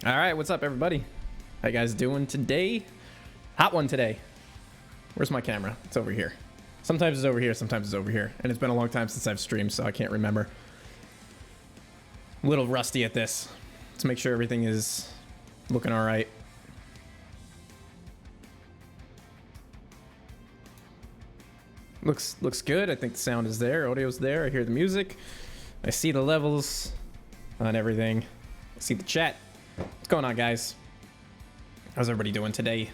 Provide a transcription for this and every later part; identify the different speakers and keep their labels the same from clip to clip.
Speaker 1: All right, what's up, everybody? How you guys doing today? Hot one today. Where's my camera? It's over here. Sometimes it's over here, sometimes it's over here. And it's been a long time since I've streamed, so I can't remember. A little rusty at this. Let's make sure everything is looking all right. Looks good. I think the sound is there. Audio's there. I hear the music. I see the levels on everything. I see the chat. What's going on, guys? How's everybody doing today?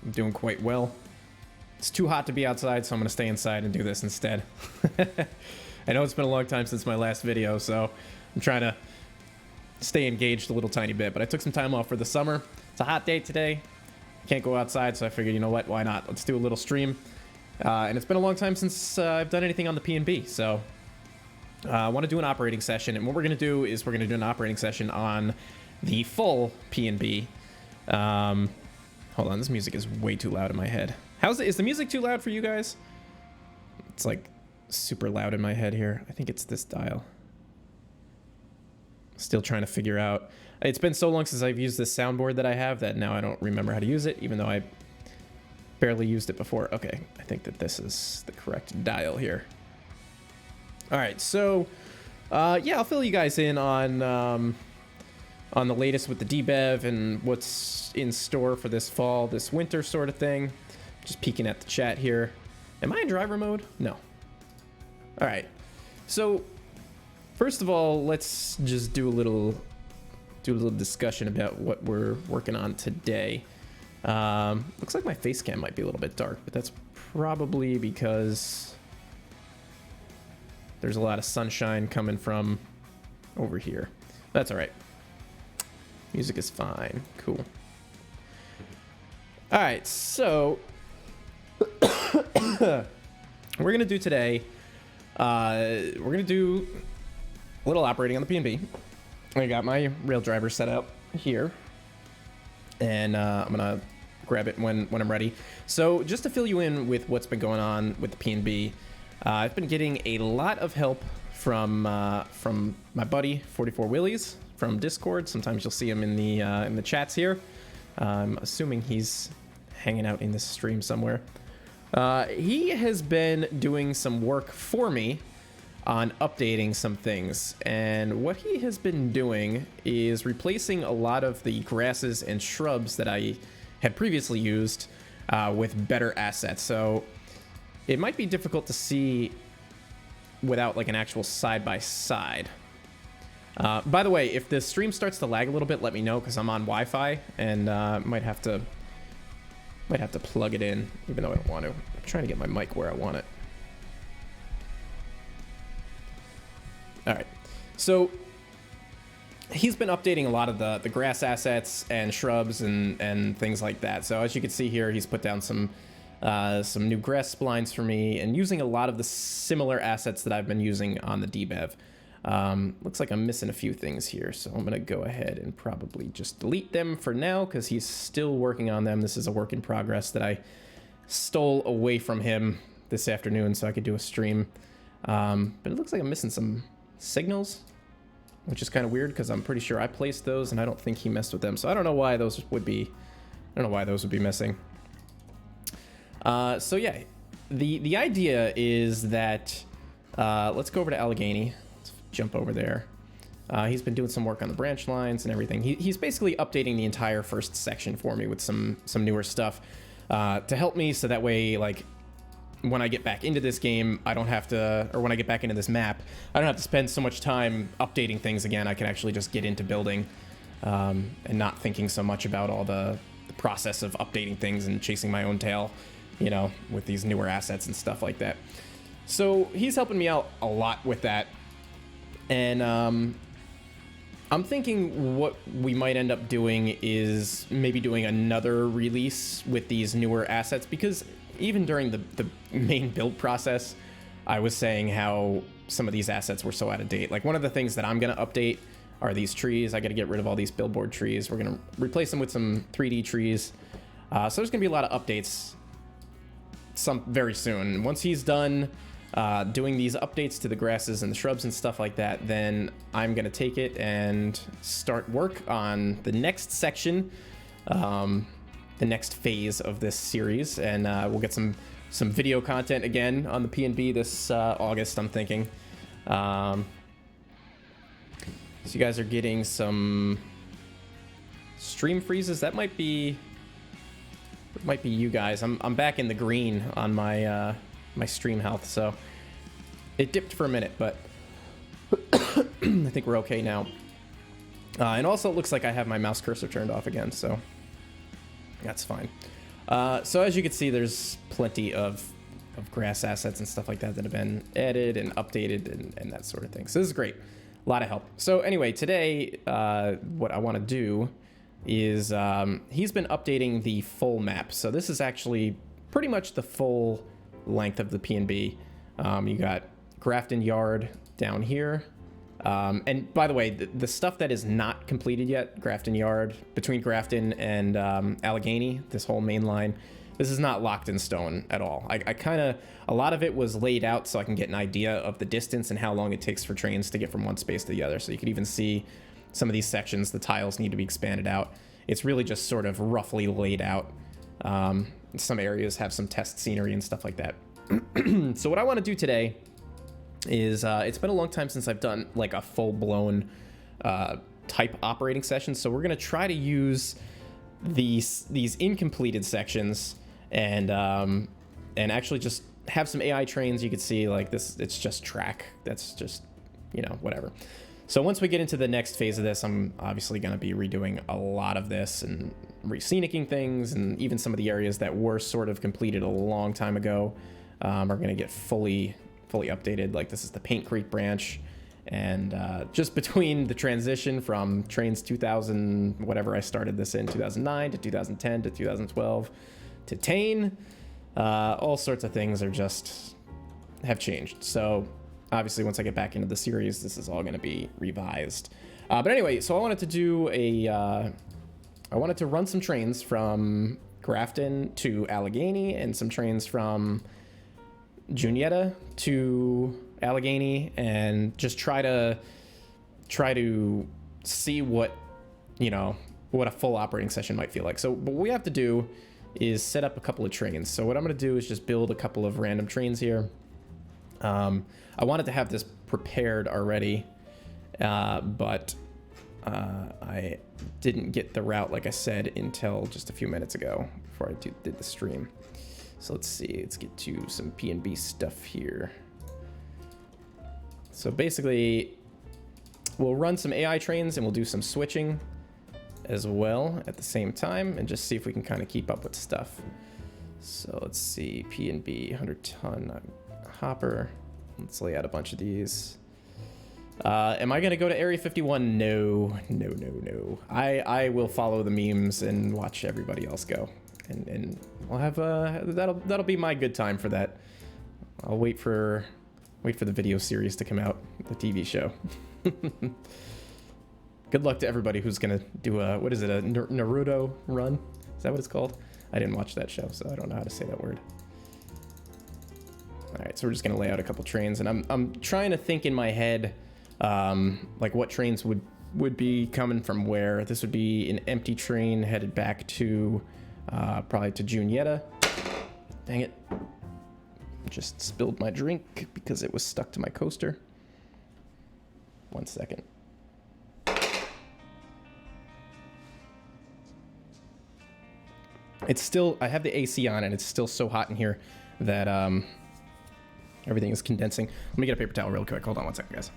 Speaker 1: I'm doing quite well. It's too hot to be outside, so I'm going to stay inside and do this instead. I know it's been a long time since my last video, so I'm trying to stay engaged a little tiny bit, but I took some time off for the summer. It's a hot day today. Can't go outside, so I figured, you know what, why not? Let's do a little stream. And it's been a long time since I've done anything on the P&B, so I want to do an operating session, and what we're going to do is we're going to do an operating session on the full P&B. Hold on, this music is way too loud in my head. Is the music too loud for you guys? It's like super loud in my head here. I think it's this dial. Still trying to figure out. It's been so long since I've used this soundboard that I have that now I don't remember how to use it, even though I barely used it before. Okay, I think that this is the correct dial here. All right, so yeah, I'll fill you guys in on the latest with the debev and what's in store for this fall, this winter sort of thing. Just peeking at the chat here. Am I in driver mode? No. All right. So first of all, let's just do a little discussion about what we're working on today. Looks like my face cam might be a little bit dark, but that's probably because there's a lot of sunshine coming from over here. That's all right. Music is fine. Cool. All right, so we're gonna do today. We're gonna do a little operating on the P&B. I got my rail driver set up here, and I'm gonna grab it when I'm ready. So just to fill you in with what's been going on with the P&B, I've been getting a lot of help from my buddy 44 Willies from Discord. Sometimes you'll see him in the chats here. I'm assuming he's hanging out in this stream somewhere. He has been doing some work for me on updating some things, and what he has been doing is replacing a lot of the grasses and shrubs that I had previously used with better assets. So it might be difficult to see without like an actual side-by-side. By the way, if the stream starts to lag a little bit, let me know, because I'm on Wi-Fi and might have to plug it in, even though I don't want to. I'm trying to get my mic where I want it. All right, so he's been updating a lot of the grass assets and shrubs and things like that. So as you can see here, he's put down some new grass splines for me and using a lot of the similar assets that I've been using on the debev. Looks like I'm missing a few things here, so I'm gonna go ahead and probably just delete them for now because he's still working on them. This is a work in progress that I stole away from him this afternoon so I could do a stream. But it looks like I'm missing some signals, which is kind of weird because I'm pretty sure I placed those and I don't think he messed with them. So I don't know why those would be missing. So yeah, the idea is that let's go over to Allegheny. Let's jump over there. He's been doing some work on the branch lines and everything. He's basically updating the entire first section for me with some newer stuff to help me, so that way, like, when I get back into this game, I don't have to, or when I get back into this map, I don't have to spend so much time updating things again. I can actually just get into building and not thinking so much about all the process of updating things and chasing my own tail, you know, with these newer assets and stuff like that. So he's helping me out a lot with that. And I'm thinking what we might end up doing is maybe doing another release with these newer assets, because even during the main build process, I was saying how some of these assets were so out of date. Like, one of the things that I'm going to update are these trees. I got to get rid of all these billboard trees. We're going to replace them with some 3D trees. So there's going to be a lot of updates very soon. Once he's done doing these updates to the grasses and the shrubs and stuff like that, then I'm going to take it and start work on the next section, the next phase of this series, and we'll get some video content again on the PNB this August, I'm thinking. So you guys are getting some stream freezes. That might be you guys. I'm back in the green on my my stream health, so it dipped for a minute, but I think we're okay now. And also it looks like I have my mouse cursor turned off again, so that's fine. So as you can see, there's plenty of grass assets and stuff like that that have been added and updated and that sort of thing. So this is great. A lot of help. So anyway, today, what I want to do is he's been updating the full map. So this is actually pretty much the full length of the PNB. You got Grafton Yard down here. And by the way, the stuff that is not completed yet, Grafton Yard, between Grafton and Allegheny, this whole main line, this is not locked in stone at all. I kind of, a lot of it was laid out so I can get an idea of the distance and how long it takes for trains to get from one space to the other. So you can even see some of these sections, the tiles need to be expanded out. It's really just sort of roughly laid out. Some areas have some test scenery and stuff like that. So what I want to do today is, it's been a long time since I've done like a full-blown type operating session. So we're going to try to use these incompleted sections and actually just have some AI trains. You can see like this, it's just track. That's just, you know, whatever. So once we get into the next phase of this, I'm obviously going to be redoing a lot of this and re-scenicking things, and even some of the areas that were sort of completed a long time ago are going to get fully updated. Like this is the Paint Creek branch, and just between the transition from Trainz 2000, whatever I started this in, 2009 to 2010 to 2012 to Tane, all sorts of things are just have changed. So obviously once I get back into the series, this is all going to be revised. But anyway, so I wanted to do I wanted to run some trains from Grafton to Allegheny and some trains from Juniata to Allegheny, and just try to see what, you know, what a full operating session might feel like. So what we have to do is set up a couple of trains. So what I'm going to do is just build a couple of random trains here. I wanted to have this prepared already, but I didn't get the route, like I said, until just a few minutes ago before I did the stream. So let's see, let's get to some PNB stuff here. So basically, we'll run some AI trains and we'll do some switching as well at the same time and just see if we can kind of keep up with stuff. So let's see, PNB 100-ton hopper. Let's lay out a bunch of these. Am I gonna go to Area 51? No. I will follow the memes and watch everybody else go, and we'll have that'll be my good time for that. I'll wait for the video series to come out, the TV show. Good luck to everybody who's gonna do a, what is it, a Naruto run? Is that what it's called? I didn't watch that show, so I don't know how to say that word. All right, so we're just gonna lay out a couple trains, and I'm trying to think in my head, like what trains would be coming from where. This would be an empty train headed back to, probably to Juniata. Dang it. Just spilled my drink because it was stuck to my coaster. 1 second. It's still, I have the AC on and it's still so hot in here that everything is condensing. Let me get a paper towel real quick. Hold on 1 second, guys.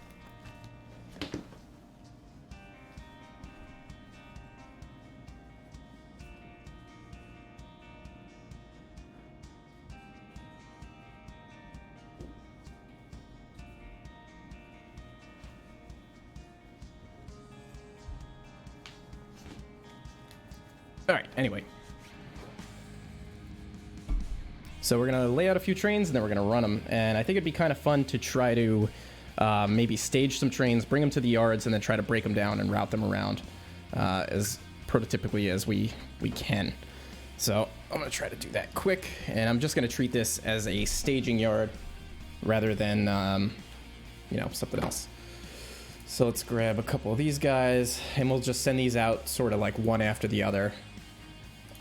Speaker 1: All right, anyway. So we're gonna lay out a few trains and then we're gonna run them. And I think it'd be kind of fun to try to maybe stage some trains, bring them to the yards, and then try to break them down and route them around as prototypically as we can. So I'm gonna try to do that quick, and I'm just gonna treat this as a staging yard. rather than, you know, something else. So let's grab a couple of these guys, and we'll just send these out sort of like one after the other.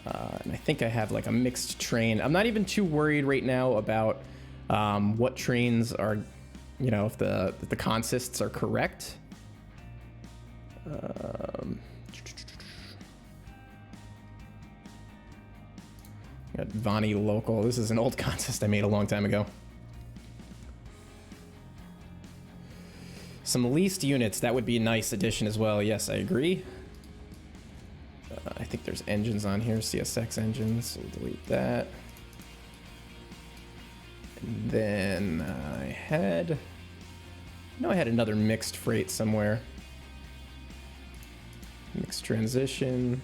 Speaker 1: And I think I have like a mixed train. I'm not even too worried right now about what trains are, you know, if the consists are correct. Got Vani local. This is an old consist I made a long time ago. Some leased units, that would be a nice addition as well. Yes, I agree. I think there's engines on here, CSX engines, so we'll delete that. And then I had another mixed freight somewhere. Mixed transition.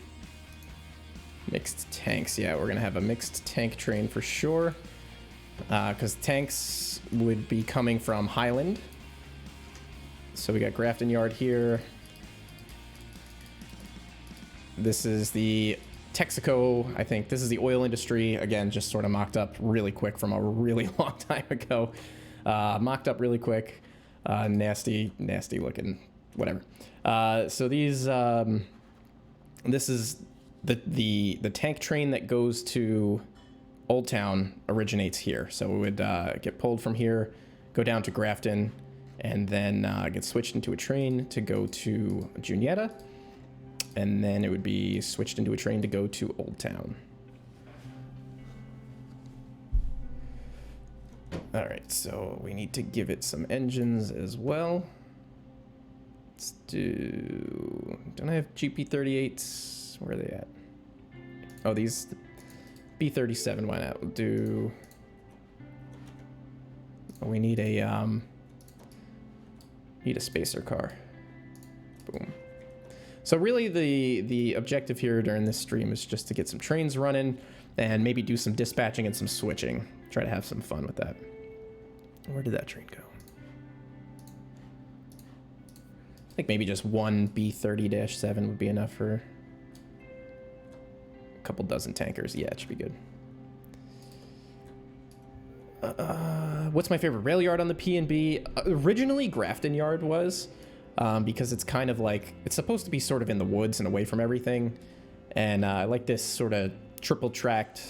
Speaker 1: Mixed tanks, yeah, we're gonna have a mixed tank train for sure. Because tanks would be coming from Highland. So we got Grafton Yard here. This is the Texaco, I think. This is the oil industry. Again, just sort of mocked up really quick from a really long time ago. Mocked up really quick. Nasty looking, whatever. So these, this is the tank train that goes to Old Town originates here. So it would get pulled from here, go down to Grafton, and then get switched into a train to go to Juniata. And then it would be switched into a train to go to Old Town. All right, so we need to give it some engines as well. Let's do... Don't I have GP38s? Where are they at? Oh, these... B37, why not? We'll do... Oh, we need a spacer car. Boom. So really the objective here during this stream is just to get some trains running and maybe do some dispatching and some switching. Try to have some fun with that. Where did that train go? I think maybe just one B30-7 would be enough for a couple dozen tankers. Yeah, it should be good. What's my favorite rail yard on the P&B? Originally, Grafton Yard was, because it's kind of like, it's supposed to be sort of in the woods and away from everything. And I like this sort of triple tracked,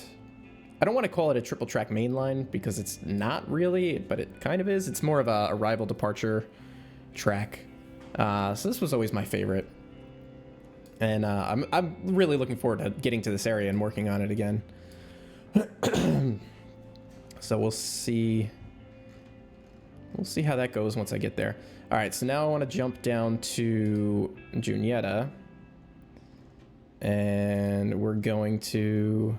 Speaker 1: I don't want to call it a triple track mainline because it's not really, but it kind of is. It's more of a arrival departure track. So this was always my favorite. And I'm really looking forward to getting to this area and working on it again. So we'll see how that goes once I get there. All right, so now I want to jump down to Juniata. And we're going to...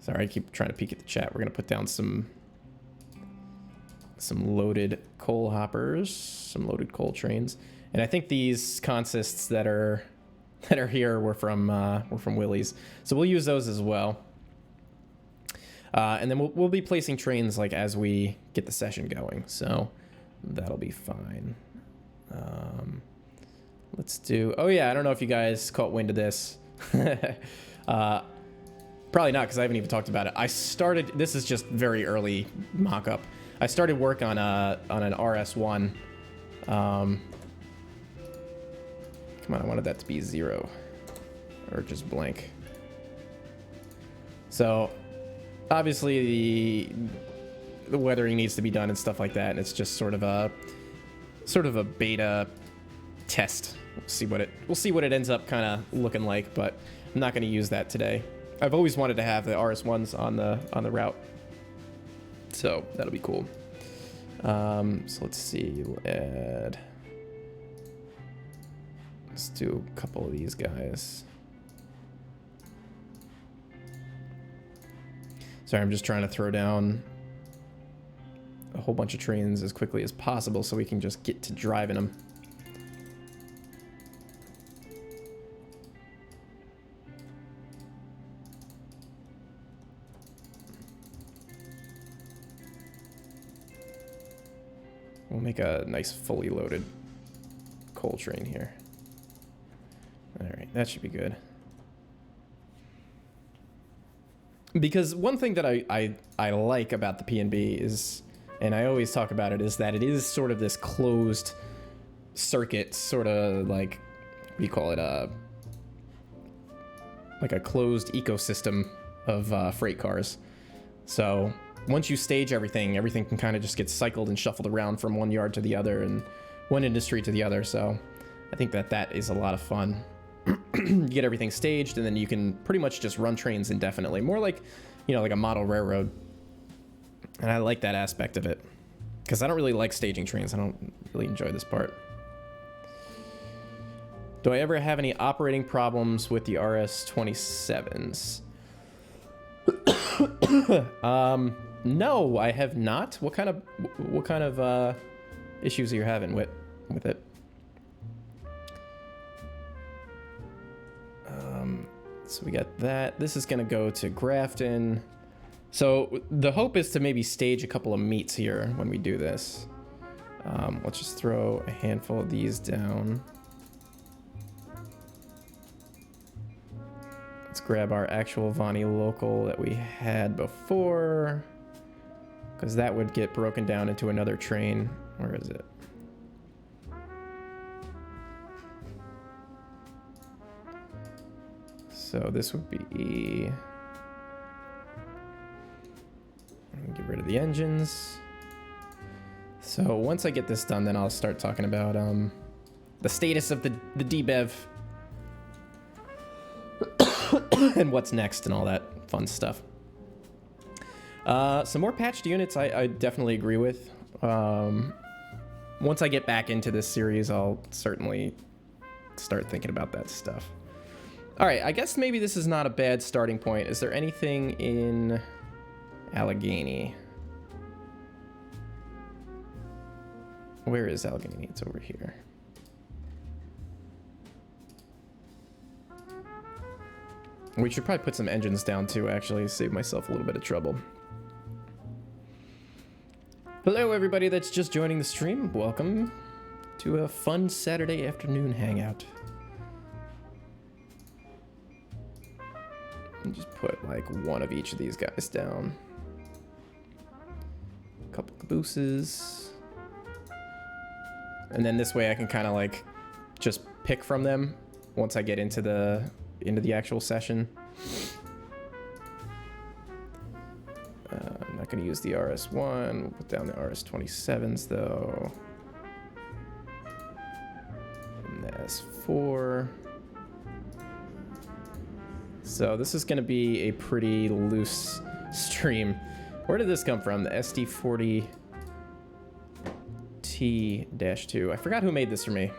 Speaker 1: Sorry, I keep trying to peek at the chat. We're going to put down some loaded coal hoppers, some loaded coal trains. And I think these consists that are here were from Willie's. So we'll use those as well. And then we'll be placing trains like as we get the session going, so that'll be fine. Let's do... Oh yeah, I don't know if you guys caught wind of this. Probably not, because I haven't even talked about it. I started... This is just very early mock-up. I started work on an RS1. Come on, I wanted that to be 0. Or just blank. So... Obviously, the weathering needs to be done and stuff like that, and it's just sort of a beta test. We'll see what it ends up kind of looking like, but I'm not going to use that today. I've always wanted to have the RS1s on the route, so that'll be cool. So let's see. We'll add. Let's do a couple of these guys. Sorry, I'm just trying to throw down a whole bunch of trains as quickly as possible so we can just get to driving them. We'll make a nice fully loaded coal train here. All right, that should be good. Because one thing that I like about the P&B is and I always talk about it, is that it is sort of this closed circuit, sort of like, what do you call it, like a closed ecosystem of freight cars. So once you stage everything can kind of just get cycled and shuffled around from one yard to the other and one industry to the other. So I think that is a lot of fun. You get everything staged, and then you can pretty much just run trains indefinitely, more like, you know, like a model railroad. And I like that aspect of it, because I don't really like staging trains. I don't really enjoy this part. Do I ever have any operating problems with the RS-27s? No, I have not. What kind of issues are you having with it? So we got that. This is gonna go to Grafton. So the hope is to maybe stage a couple of meets here when we do this. Let's just throw a handful of these down. Let's grab our actual Vonnie local that we had before, because that would get broken down into another train. Where is it? So this would be... get rid of the engines. So once I get this done, then I'll start talking about the status of the DBEV and what's next and all that fun stuff. Some more patched units I definitely agree with. Once I get back into this series, I'll certainly start thinking about that stuff. All right, I guess maybe this is not a bad starting point. Is there anything in Allegheny? Where is Allegheny? It's over here. We should probably put some engines down too, actually, save myself a little bit of trouble. Hello, everybody that's just joining the stream. Welcome to a fun Saturday afternoon hangout. And just put like one of each of these guys down. A couple cabooses. And then this way I can kind of like just pick from them once I get into the actual session. I'm not going to use the RS1. We'll put down the RS27s though. And the S4. So this is going to be a pretty loose stream. Where did this come from? The SD40T-2. I forgot who made this for me.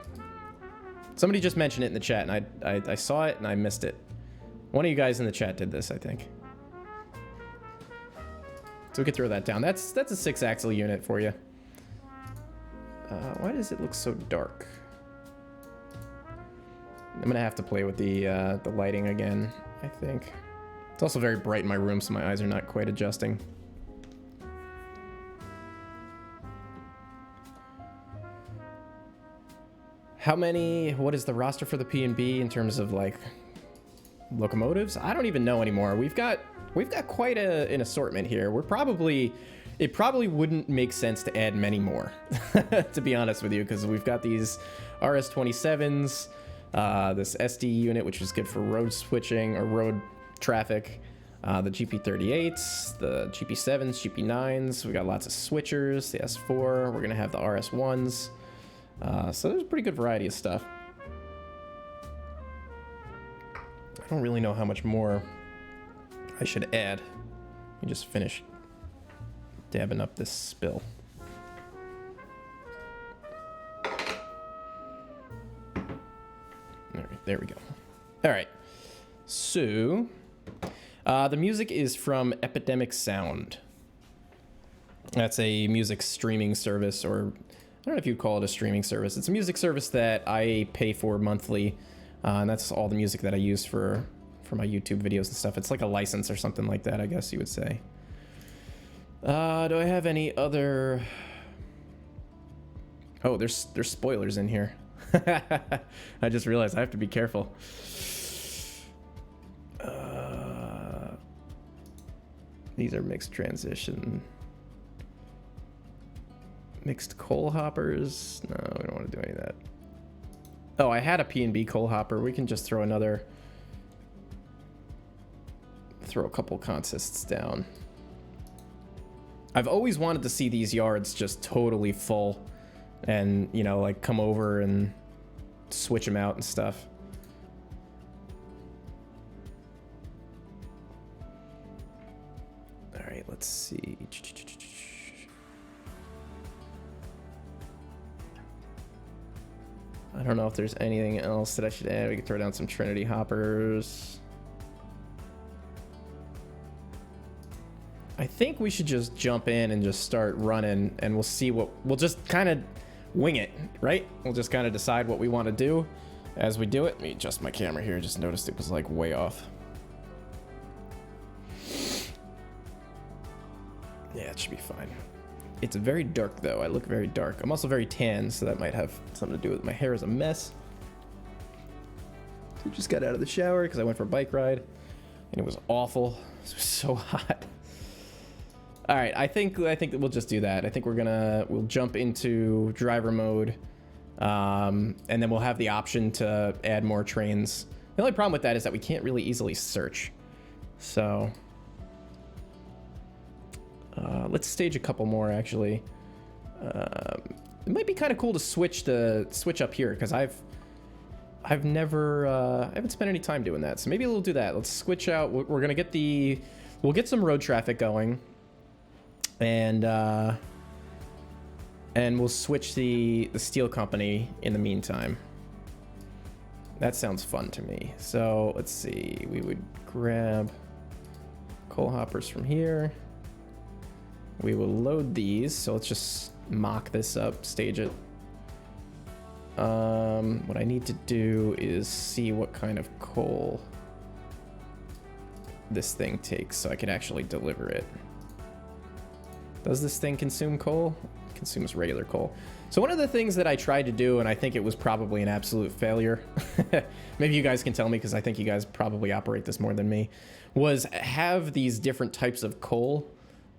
Speaker 1: Somebody just mentioned it in the chat, and I saw it and I missed it. One of you guys in the chat did this, I think. So we could throw that down. That's a 6-axle unit for you. Why does it look so dark? I'm gonna have to play with the lighting again, I think. It's also very bright in my room, so my eyes are not quite adjusting. What is the roster for the P&B in terms of like locomotives? I don't even know anymore. We've got quite an assortment here. It probably wouldn't make sense to add many more, to be honest with you, because we've got these RS27s, this SD unit, which is good for road switching or road traffic, the GP38s, the GP7s, GP9s. We got lots of switchers, the S4. We're gonna have the RS1s. So there's a pretty good variety of stuff. I don't really know how much more I should add. Let me just finish dabbing up this spill. There we go. All right. So, the music is from Epidemic Sound. That's a music streaming service, or I don't know if you'd call it a streaming service. It's a music service that I pay for monthly, and that's all the music that I use for my YouTube videos and stuff. It's like a license or something like that, I guess you would say. Do I have any other... Oh, there's spoilers in here. I just realized I have to be careful. These are mixed transition. Mixed coal hoppers. No, we don't want to do any of that. Oh, I had a P&B coal hopper. We can just throw another... Throw a couple consists down. I've always wanted to see these yards just totally full. And, you know, like come over and switch them out and stuff. All right, let's see. I don't know if there's anything else that I should add. We could throw down some Trinity hoppers. I think we should just jump in and just start running, and we'll see what... We'll just kind of wing it, right? We'll just kind of decide what we want to do as we do it. Let me adjust my camera here. Just noticed it was like way off. Yeah, it should be fine. It's very dark though. I look very dark. I'm also very tan, so that might have something to do with it. My hair is a mess. I just got out of the shower because I went for a bike ride and it was awful. It was so hot. All right, I think that we'll just do that. I think we'll jump into driver mode, and then we'll have the option to add more trains. The only problem with that is that we can't really easily search. So let's stage a couple more actually. It might be kind of cool to switch up here because I haven't spent any time doing that. So maybe we'll do that. Let's switch out. We're gonna get we'll get some road traffic going. And we'll switch the steel company in the meantime. That sounds fun to me. So let's see. We would grab coal hoppers from here. We will load these. So let's just mock this up, stage it. What I need to do is see what kind of coal this thing takes so I can actually deliver it. Does this thing consume coal? It consumes regular coal. So one of the things that I tried to do, and I think it was probably an absolute failure, maybe you guys can tell me because I think you guys probably operate this more than me, was have these different types of coal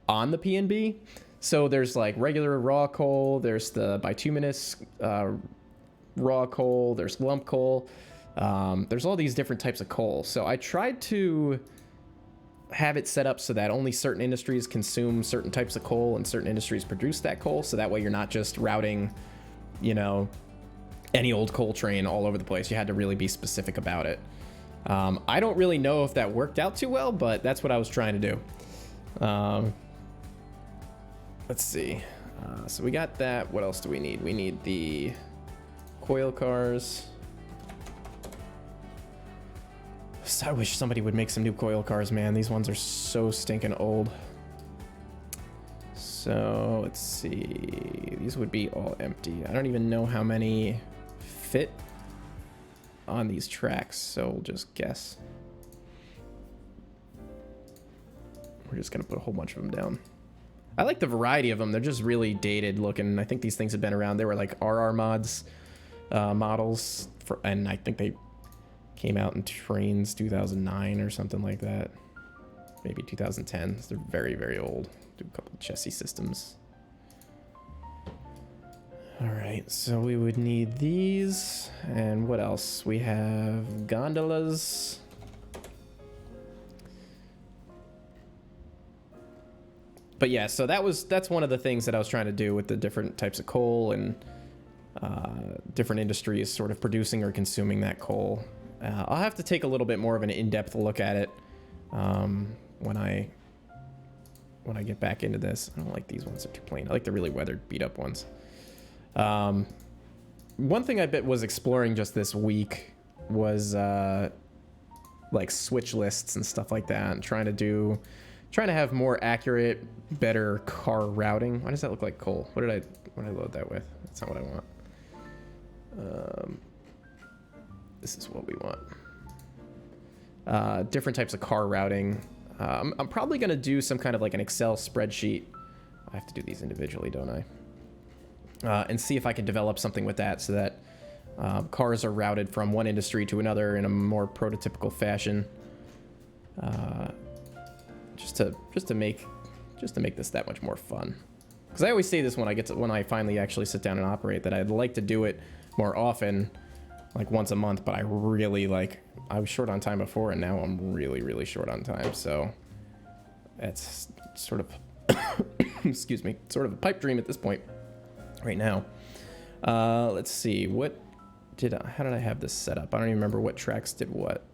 Speaker 1: on the P&B. So there's like regular raw coal, there's the bituminous raw coal, there's lump coal, there's all these different types of coal. So I tried to have it set up so that only certain industries consume certain types of coal and certain industries produce that coal, so that way you're not just routing, you know, any old coal train all over the place. You had to really be specific about it. I don't really know if that worked out too well, but that's what I was trying to do. Let's see. So we got that. What else do we need? We need the coil cars. I wish somebody would make some new coil cars, man. These ones are so stinking old. So let's see. These would be all empty. I don't even know how many fit on these tracks, so we'll just guess. We're just gonna put a whole bunch of them down. I like the variety of them. They're just really dated looking. I think these things have been around. They were like RR mods models, and I think they came out in Trainz 2009 or something like that. Maybe 2010. They're very, very old. Do a couple chassis systems. All right, so we would need these. And what else? We have gondolas. But yeah, so that's one of the things that I was trying to do with the different types of coal and different industries sort of producing or consuming that coal. I'll have to take a little bit more of an in-depth look at it when I get back into this. I don't like these ones. They're too plain. I like the really weathered, beat-up ones. One thing I was exploring just this week was like switch lists and stuff like that, and trying to have more accurate, better car routing. Why does that look like coal? What did I load that with? That's not what I want. This is what we want. Different types of car routing. I'm probably going to do some kind of like an Excel spreadsheet. I have to do these individually, don't I? And see if I can develop something with that so that cars are routed from one industry to another in a more prototypical fashion. Just to make this that much more fun. Because I always say this when I finally actually sit down and operate, that I'd like to do it more often, like once a month, but I really I was short on time before, and now I'm really, really short on time, so that's sort of, excuse me, sort of a pipe dream at this point right now. Let's see, how did I have this set up? I don't even remember what tracks did what.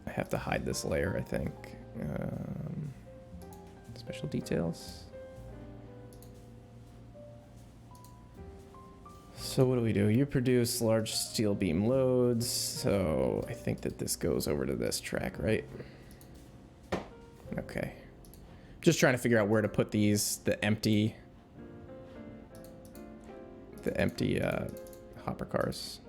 Speaker 1: I have to hide this layer, I think. Special details. So what do? You produce large steel beam loads. So I think that this goes over to this track, right? Okay. Just trying to figure out where to put these, the empty hopper cars.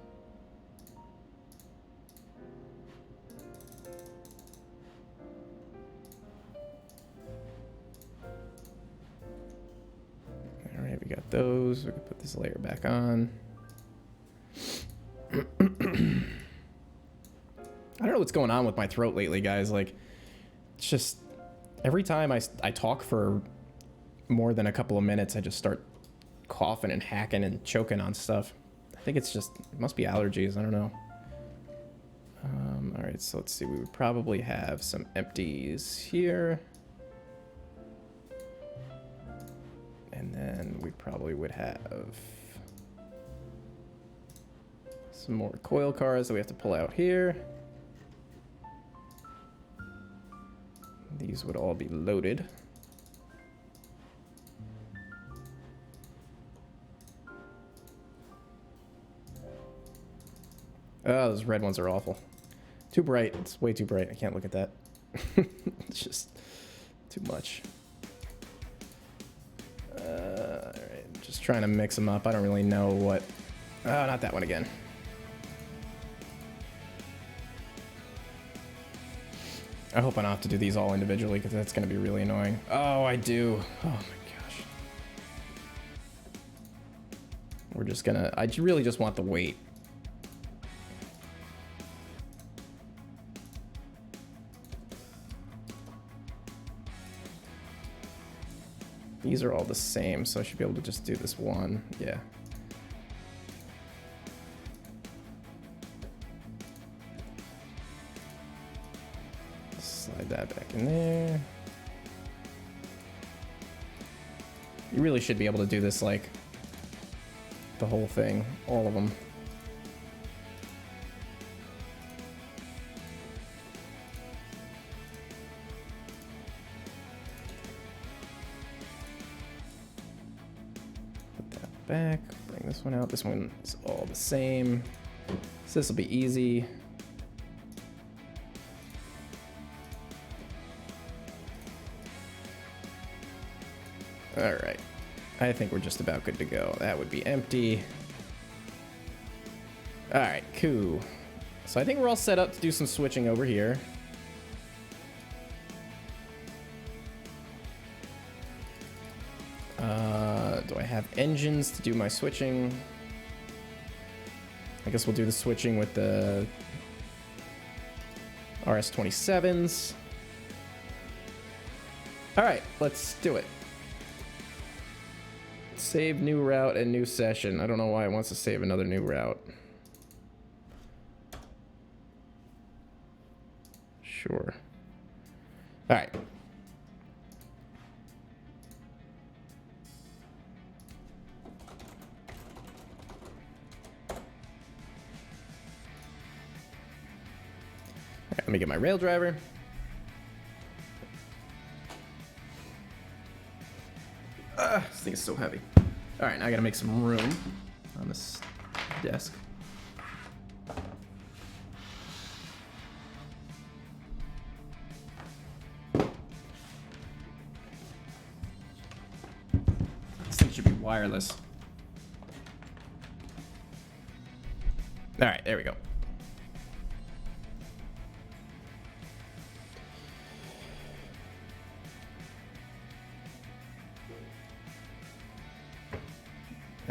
Speaker 1: All right, we got those. We can put this layer back on. I don't know what's going on with my throat lately, guys. Like, it's just every time I talk for more than a couple of minutes, I just start coughing and hacking and choking on stuff. I think it must be allergies. I don't know. All right, so let's see. We would probably have some empties here. And then we probably would have some more coil cars that we have to pull out here. These would all be loaded. Oh, those red ones are awful. Too bright. It's way too bright. I can't look at that. It's just too much. Alright, just trying to mix them up. I don't really know what... Oh, not that one again. I hope I don't have to do these all individually, because that's going to be really annoying. Oh, I do. Oh my gosh. We're just gonna... I really just want the weight. These are all the same, so I should be able to just do this one. Yeah. Slide that back in there. You really should be able to do this like the whole thing, all of them. Back, bring this one out. This one is all the same. So this will be easy. All right. I think we're just about good to go. That would be empty. All right, cool. So I think we're all set up to do some switching over here. Do I have engines to do my switching? I guess we'll do the switching with the RS-27s. All right, let's do it. Save new route and new session. I don't know why it wants to save another new route. Sure. All right. Let me get my rail driver. This thing is so heavy. All right, now I gotta make some room on this desk. This thing should be wireless. All right, there we go.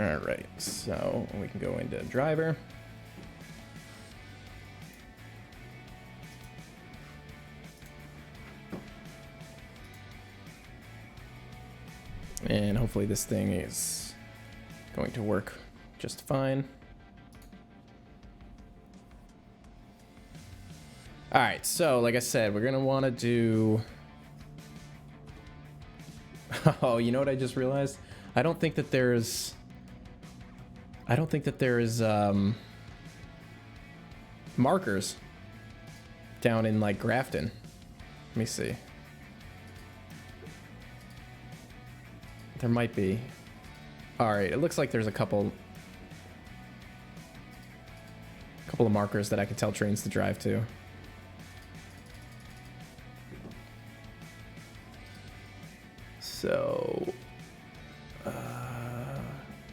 Speaker 1: All right, so we can go into driver. And hopefully this thing is going to work just fine. All right, so like I said, we're gonna want to do... Oh, you know what I just realized? I don't think that there's markers down in like Grafton. Let me see. There might be. All right, it looks like there's a couple of markers that I can tell trains to drive to. So, let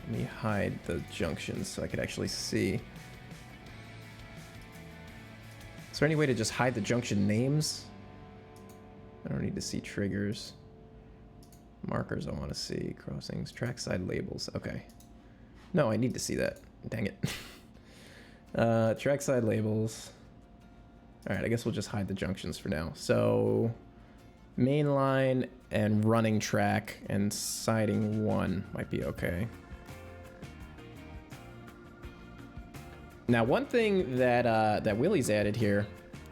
Speaker 1: me hide the junctions so I could actually see. Is there any way to just hide the junction names? I don't need to see triggers. Markers I want to see. Crossings, trackside labels. Okay. No, I need to see that. Dang it. Trackside labels. All right, I guess we'll just hide the junctions for now. So, main line and running track and siding 1 might be okay. Now, one thing that that Willie's added here,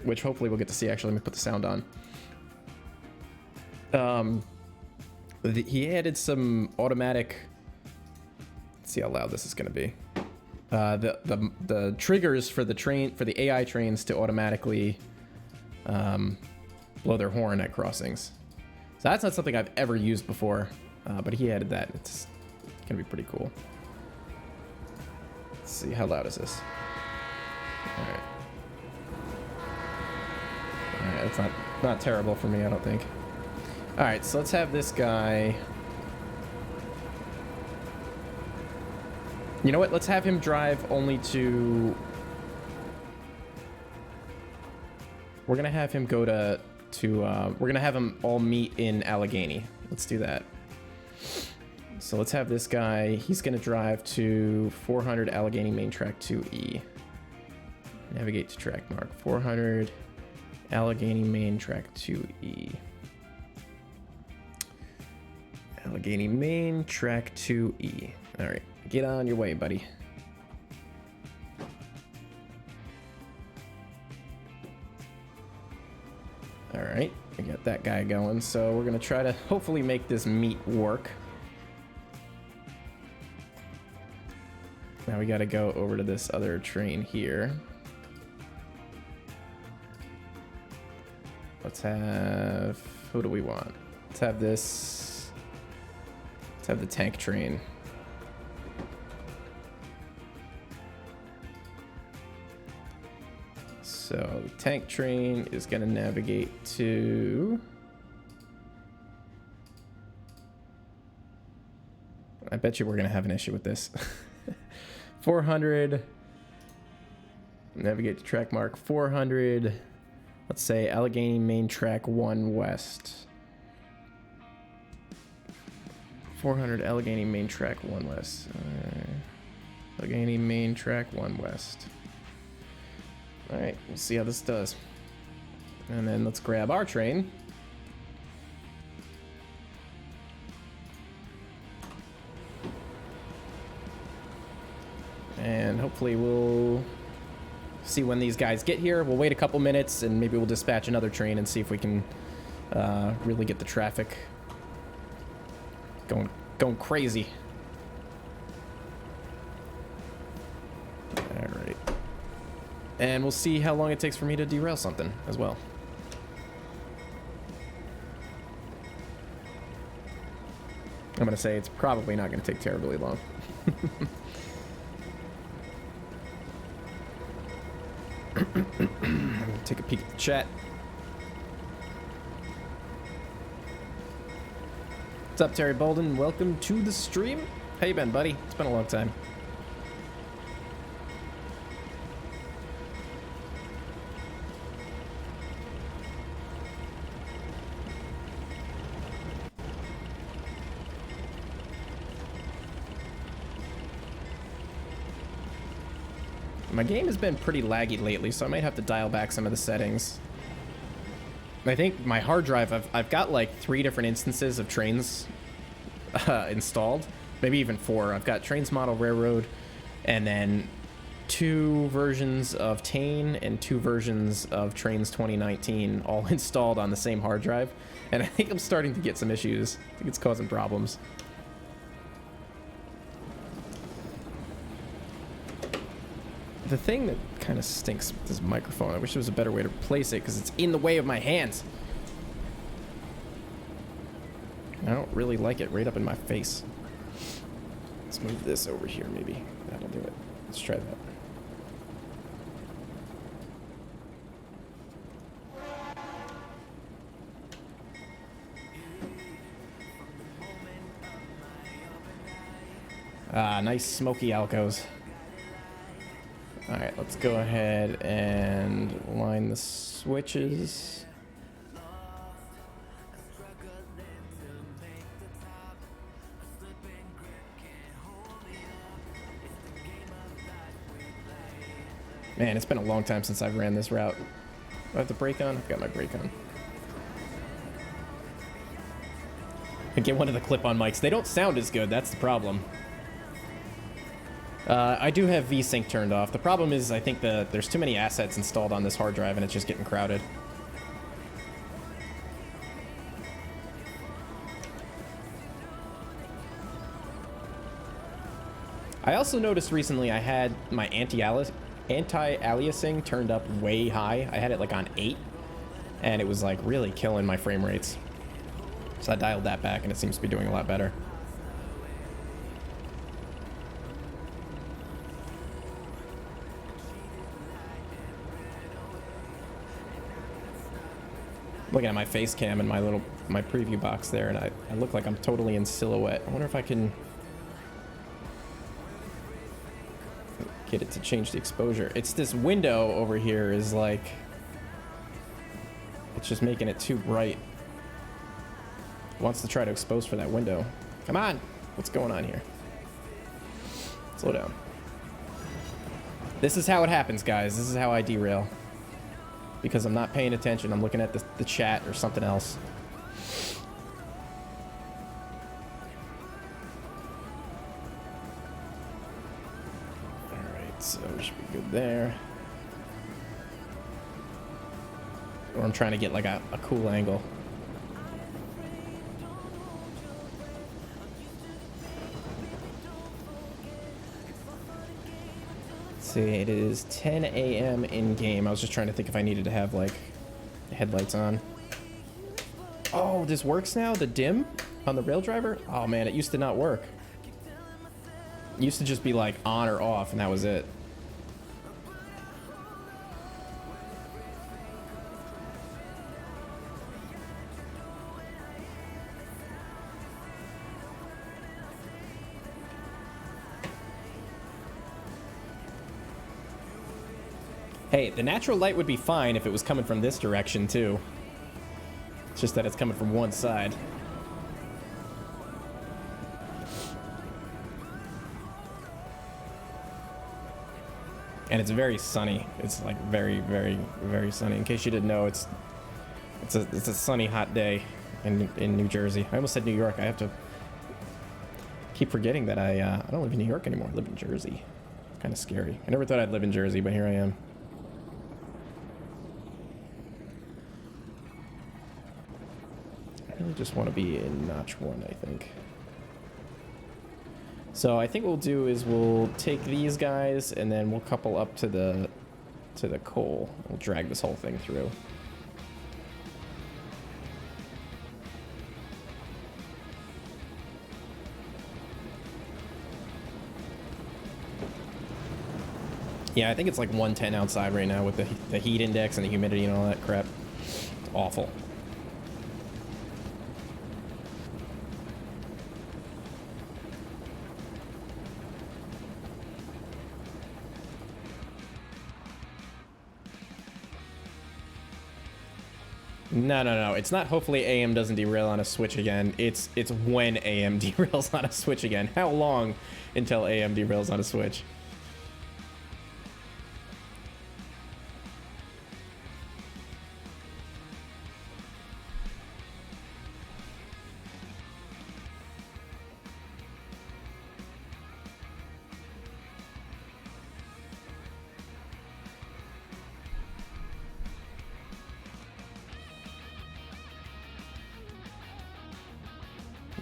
Speaker 1: which hopefully we'll get to see. Actually, let me put the sound on. He added some automatic. Let's see how loud this is going to be. The triggers for the AI trains to automatically blow their horn at crossings. So that's not something I've ever used before, but he added that. It's gonna be pretty cool. Let's see, how loud is this? All right. All right, that's not terrible for me, I don't think. All right, so let's have this guy. You know what? Let's have him drive only to. We're gonna have him go to. We're gonna have them all meet in Allegheny. Let's do that. So let's have this guy. He's gonna drive to 400 Allegheny Main Track 2E. Navigate to track mark 400 Allegheny Main Track 2E. Allegheny Main Track 2E. All right, get on your way, buddy. All right, we got that guy going. So we're gonna try to hopefully make this meet work. Now we gotta go over to this other train here. Let's have, who do we want? Let's have this, let's have the tank train. So the tank train is going to navigate to... I bet you we're going to have an issue with this. 400. Navigate to track mark 400. Let's say Allegheny Main Track 1 West. 400 Allegheny Main Track 1 West. Allegheny Main Track 1 West. All right, we'll see how this does. And then let's grab our train. And hopefully we'll see when these guys get here. We'll wait a couple minutes and maybe we'll dispatch another train and see if we can really get the traffic going crazy. All right. And we'll see how long it takes for me to derail something as well. I'm gonna say it's probably not gonna take terribly long. Take a peek at the chat. What's up, Terry Bolden? Welcome to the stream. How you been, buddy? It's been a long time. My game has been pretty laggy lately, so I might have to dial back some of the settings. I think my hard drive, I've got like 3 different instances of Trainz installed, maybe even 4. I've got Trainz Model Railroad, and then 2 versions of Tane and 2 versions of Trainz 2019 all installed on the same hard drive, and I think I'm starting to get some issues. I think it's causing problems. The thing that kind of stinks with this microphone, I wish there was a better way to place it because it's in the way of my hands. I don't really like it right up in my face. Let's move this over here, maybe. That'll do it. Let's try that. Ah, nice smoky alcos. Alright, let's go ahead and line the switches. Man, it's been a long time since I've ran this route. Do I have the brake on? I've got my brake on. I get one of the clip-on mics. They don't sound as good, that's the problem. I do have VSync turned off. The problem is I think there's too many assets installed on this hard drive and it's just getting crowded. I also noticed recently I had my anti-aliasing turned up way high. I had it like on 8 and it was like really killing my frame rates. So I dialed that back and it seems to be doing a lot better. Looking at my face cam and my preview box there, and I look like I'm totally in silhouette. I wonder if I can get it to change the exposure. It's this window over here is like, it's just making it too bright. It wants to try to expose for that window. Come on, what's going on here? Slow down. This is how it happens, guys. This is how I derail. Because I'm not paying attention. I'm looking at the chat or something else. Alright, so we should be good there. Or I'm trying to get like a cool angle. See, it is 10 a.m. in game. I was just trying to think if I needed to have like headlights on. Oh, this works now? The dim on the rail driver? Oh man, it used to not work. It used to just be like on or off and that was it. Hey, the natural light would be fine if it was coming from this direction, too. It's just that it's coming from one side. And it's very sunny. It's like very, very, very sunny. In case you didn't know, it's a sunny, hot day in New Jersey. I almost said New York. I have to keep forgetting that I don't live in New York anymore. I live in Jersey. Kind of scary. I never thought I'd live in Jersey, but here I am. I just want to be in notch 1, I think. So I think what we'll do is we'll take these guys and then we'll couple up to the coal. We'll drag this whole thing through. Yeah, I think it's like 110 outside right now with the heat index and the humidity and all that crap. It's awful. No. It's not hopefully AM doesn't derail on a switch again. It's when AM derails on a switch again. How long until AM derails on a switch?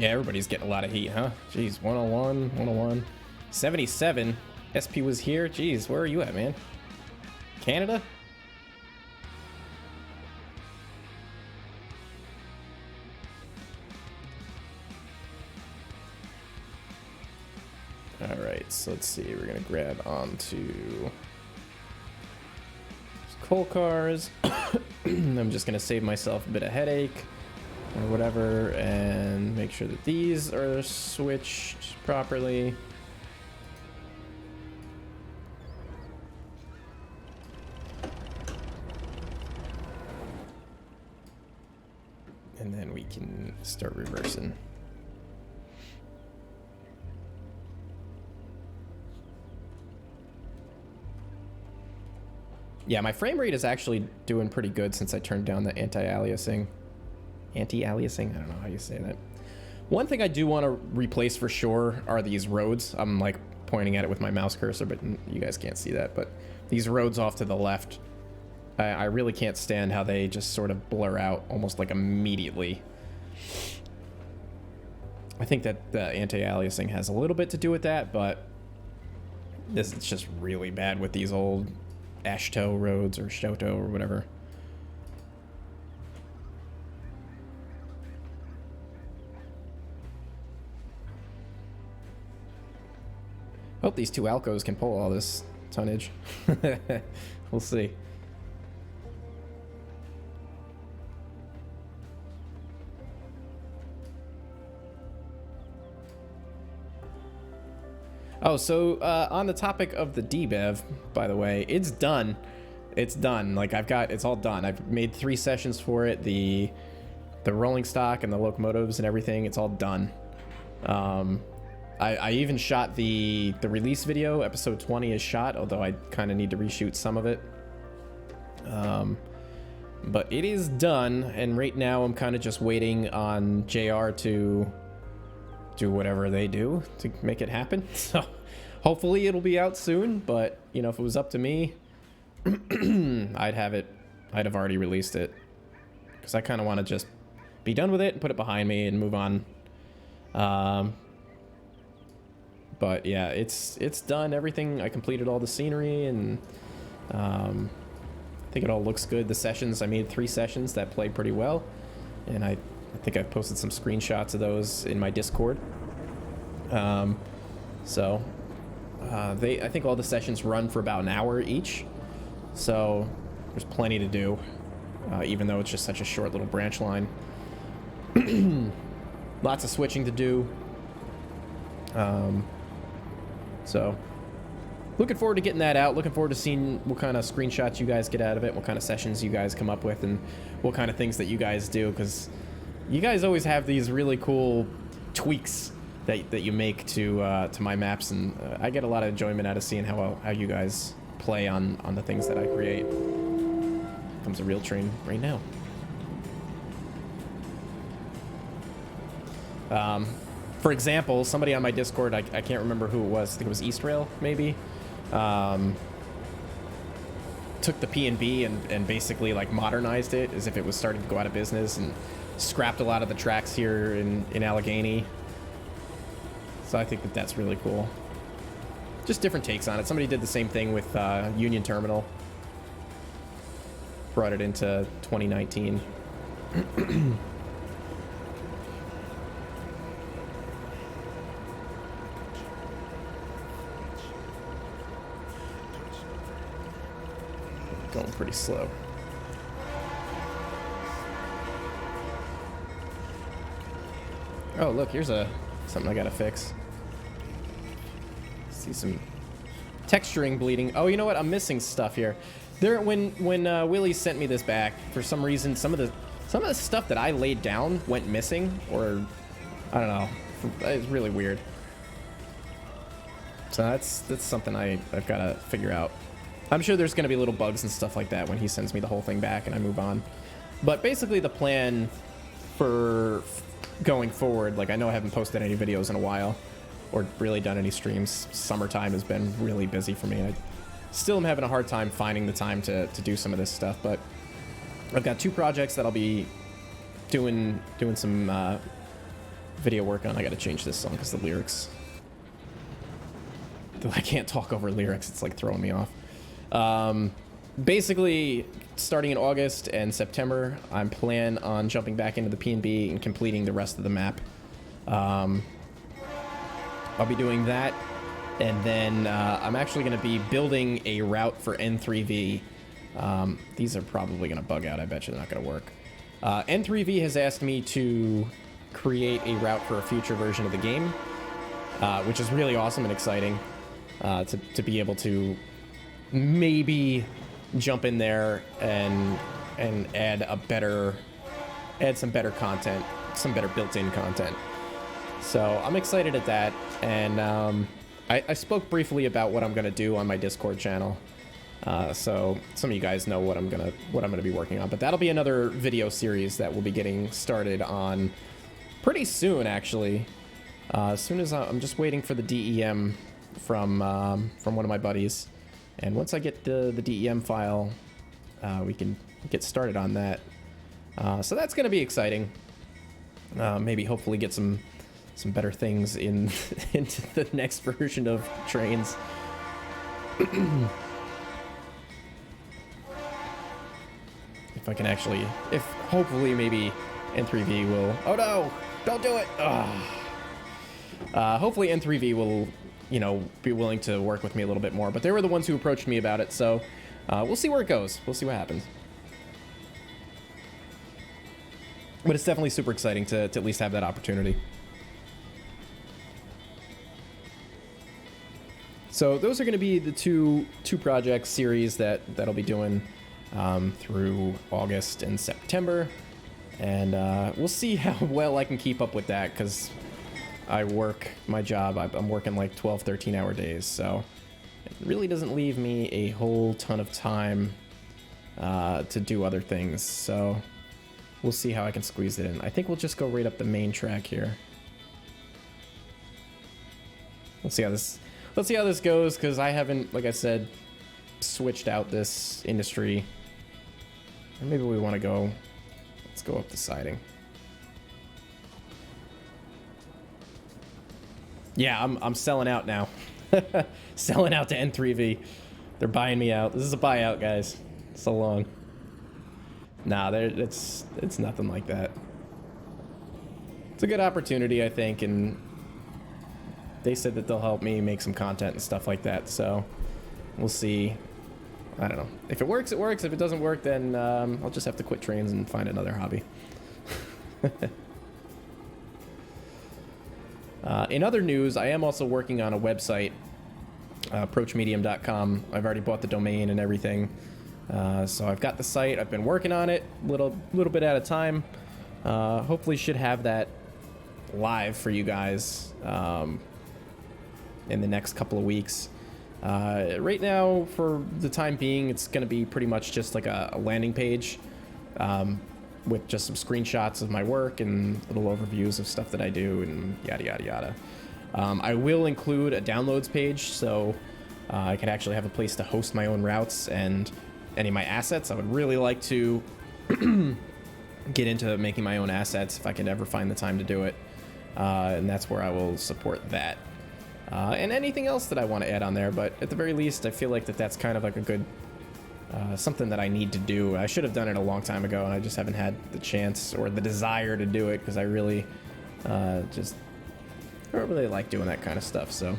Speaker 1: Yeah, everybody's getting a lot of heat, huh? Jeez, 101, 101. 77. SP was here. Jeez, where are you at, man? Canada? Alright, so let's see. We're going to grab onto coal cars. I'm just going to save myself a bit of headache or whatever and make sure that these are switched properly. And then we can start reversing. Yeah, my frame rate is actually doing pretty good since I turned down the anti-aliasing. Anti-aliasing? I don't know how you say that. One thing I do want to replace for sure are these roads. I'm like pointing at it with my mouse cursor, but you guys can't see that. But these roads off to the left, I really can't stand how they just sort of blur out almost like immediately. I think that the anti-aliasing has a little bit to do with that, but this is just really bad with these old Ashto roads or Shoto or whatever. Hope these two Alcos can pull all this tonnage. We'll see. Oh, so on the topic of the DBEV, by the way, it's done. It's done. Like it's all done. I've made 3 sessions for it. The rolling stock and the locomotives and everything. It's all done. I even shot the release video. Episode 20 is shot, although I kind of need to reshoot some of it. But it is done, and right now I'm kind of just waiting on JR to do whatever they do to make it happen. So hopefully it'll be out soon, but you know, if it was up to me, I'd have already released it, because I kind of want to just be done with it and put it behind me and move on. But yeah, it's done. Everything, I completed all the scenery, and I think it all looks good. The sessions, I made 3 sessions that played pretty well, and I think I've posted some screenshots of those in my Discord. I think all the sessions run for about an hour each, so there's plenty to do, even though it's just such a short little branch line. Lots of switching to do. So looking forward to getting that out. Looking forward to seeing what kind of screenshots you guys get out of it, what kind of sessions you guys come up with, and what kind of things that you guys do, because you guys always have these really cool tweaks that you make to my maps, and I get a lot of enjoyment out of seeing how you guys play on the things that I create. Comes a real train right now. For example, somebody on my Discord, I can't remember who it was, I think it was Eastrail, maybe, took the P&B and basically like modernized it as if it was starting to go out of business, and scrapped a lot of the tracks here in Allegheny. So I think that's really cool. Just different takes on it. Somebody did the same thing with Union Terminal. Brought it into 2019. Going pretty slow. Oh, look, here's something I gotta fix. See some texturing bleeding. Oh, you know what? I'm missing stuff here. When Willie sent me this back, for some reason, some of the stuff that I laid down went missing, or I don't know. It's really weird. So that's something I've got to figure out. I'm sure there's going to be little bugs and stuff like that when he sends me the whole thing back and I move on. But basically the plan for going forward, like I know I haven't posted any videos in a while or really done any streams. Summertime has been really busy for me. I still am having a hard time finding the time to do some of this stuff, but I've got 2 projects that I'll be doing some video work on. I gotta change this song because the lyrics. I can't talk over lyrics. It's like throwing me off. Basically, starting in August and September, I'm planning on jumping back into the P&B and completing the rest of the map. I'll be doing that, and then I'm actually going to be building a route for N3V. These are probably going to bug out. I bet you they're not going to work. N3V has asked me to create a route for a future version of the game, which is really awesome and exciting to be able to maybe jump in there and add some better content, some better built-in content. So I'm excited at that, and I spoke briefly about what I'm gonna do on my Discord channel. So some of you guys know what I'm gonna be working on, but that'll be another video series that we'll be getting started on pretty soon, actually. As soon as I'm just waiting for the DEM from one of my buddies. And once I get the DEM file, we can get started on that. So that's going to be exciting. Maybe hopefully get some better things into the next version of Trainz. If I can actually, hopefully maybe N3V will. Oh no! Don't do it! Hopefully N3V will, be willing to work with me a little bit more. But they were the ones who approached me about it, so we'll see where it goes. We'll see what happens. But it's definitely super exciting to at least have that opportunity. So those are going to be the two project series that'll be doing through August and September. And we'll see how well I can keep up with that, because I work my job. I'm working like 12, 13-hour days, so it really doesn't leave me a whole ton of time to do other things. So we'll see how I can squeeze it in. I think we'll just go right up the main track here. Let's see how this goes, because I haven't, like I said, switched out this industry. And maybe we want to go. Let's go up the siding. Yeah, I'm selling out now. Selling out to N3V. They're buying me out. This is a buyout, guys. So long. Nah, it's nothing like that. It's a good opportunity, I think, and they said that they'll help me make some content and stuff like that, so we'll see. I don't know. If it works, it works. If it doesn't work, then I'll just have to quit Trainz and find another hobby. In other news, I am also working on a website, approachmedium.com. I've already bought the domain and everything. So I've got the site. I've been working on it little bit at a time. Hopefully should have that live for you guys in the next couple of weeks. Right now, for the time being, it's going to be pretty much just like a landing page with just some screenshots of my work and little overviews of stuff that I do and yada, yada, yada. I will include a downloads page, so I can actually have a place to host my own routes and any of my assets. I would really like to get into making my own assets if I can ever find the time to do it. And that's where I will support that. And anything else that I want to add on there, but at the very least, I feel like that's kind of like a good, something that I need to do. I should have done it a long time ago, and I just haven't had the chance or the desire to do it, because I really I don't really like doing that kind of stuff, so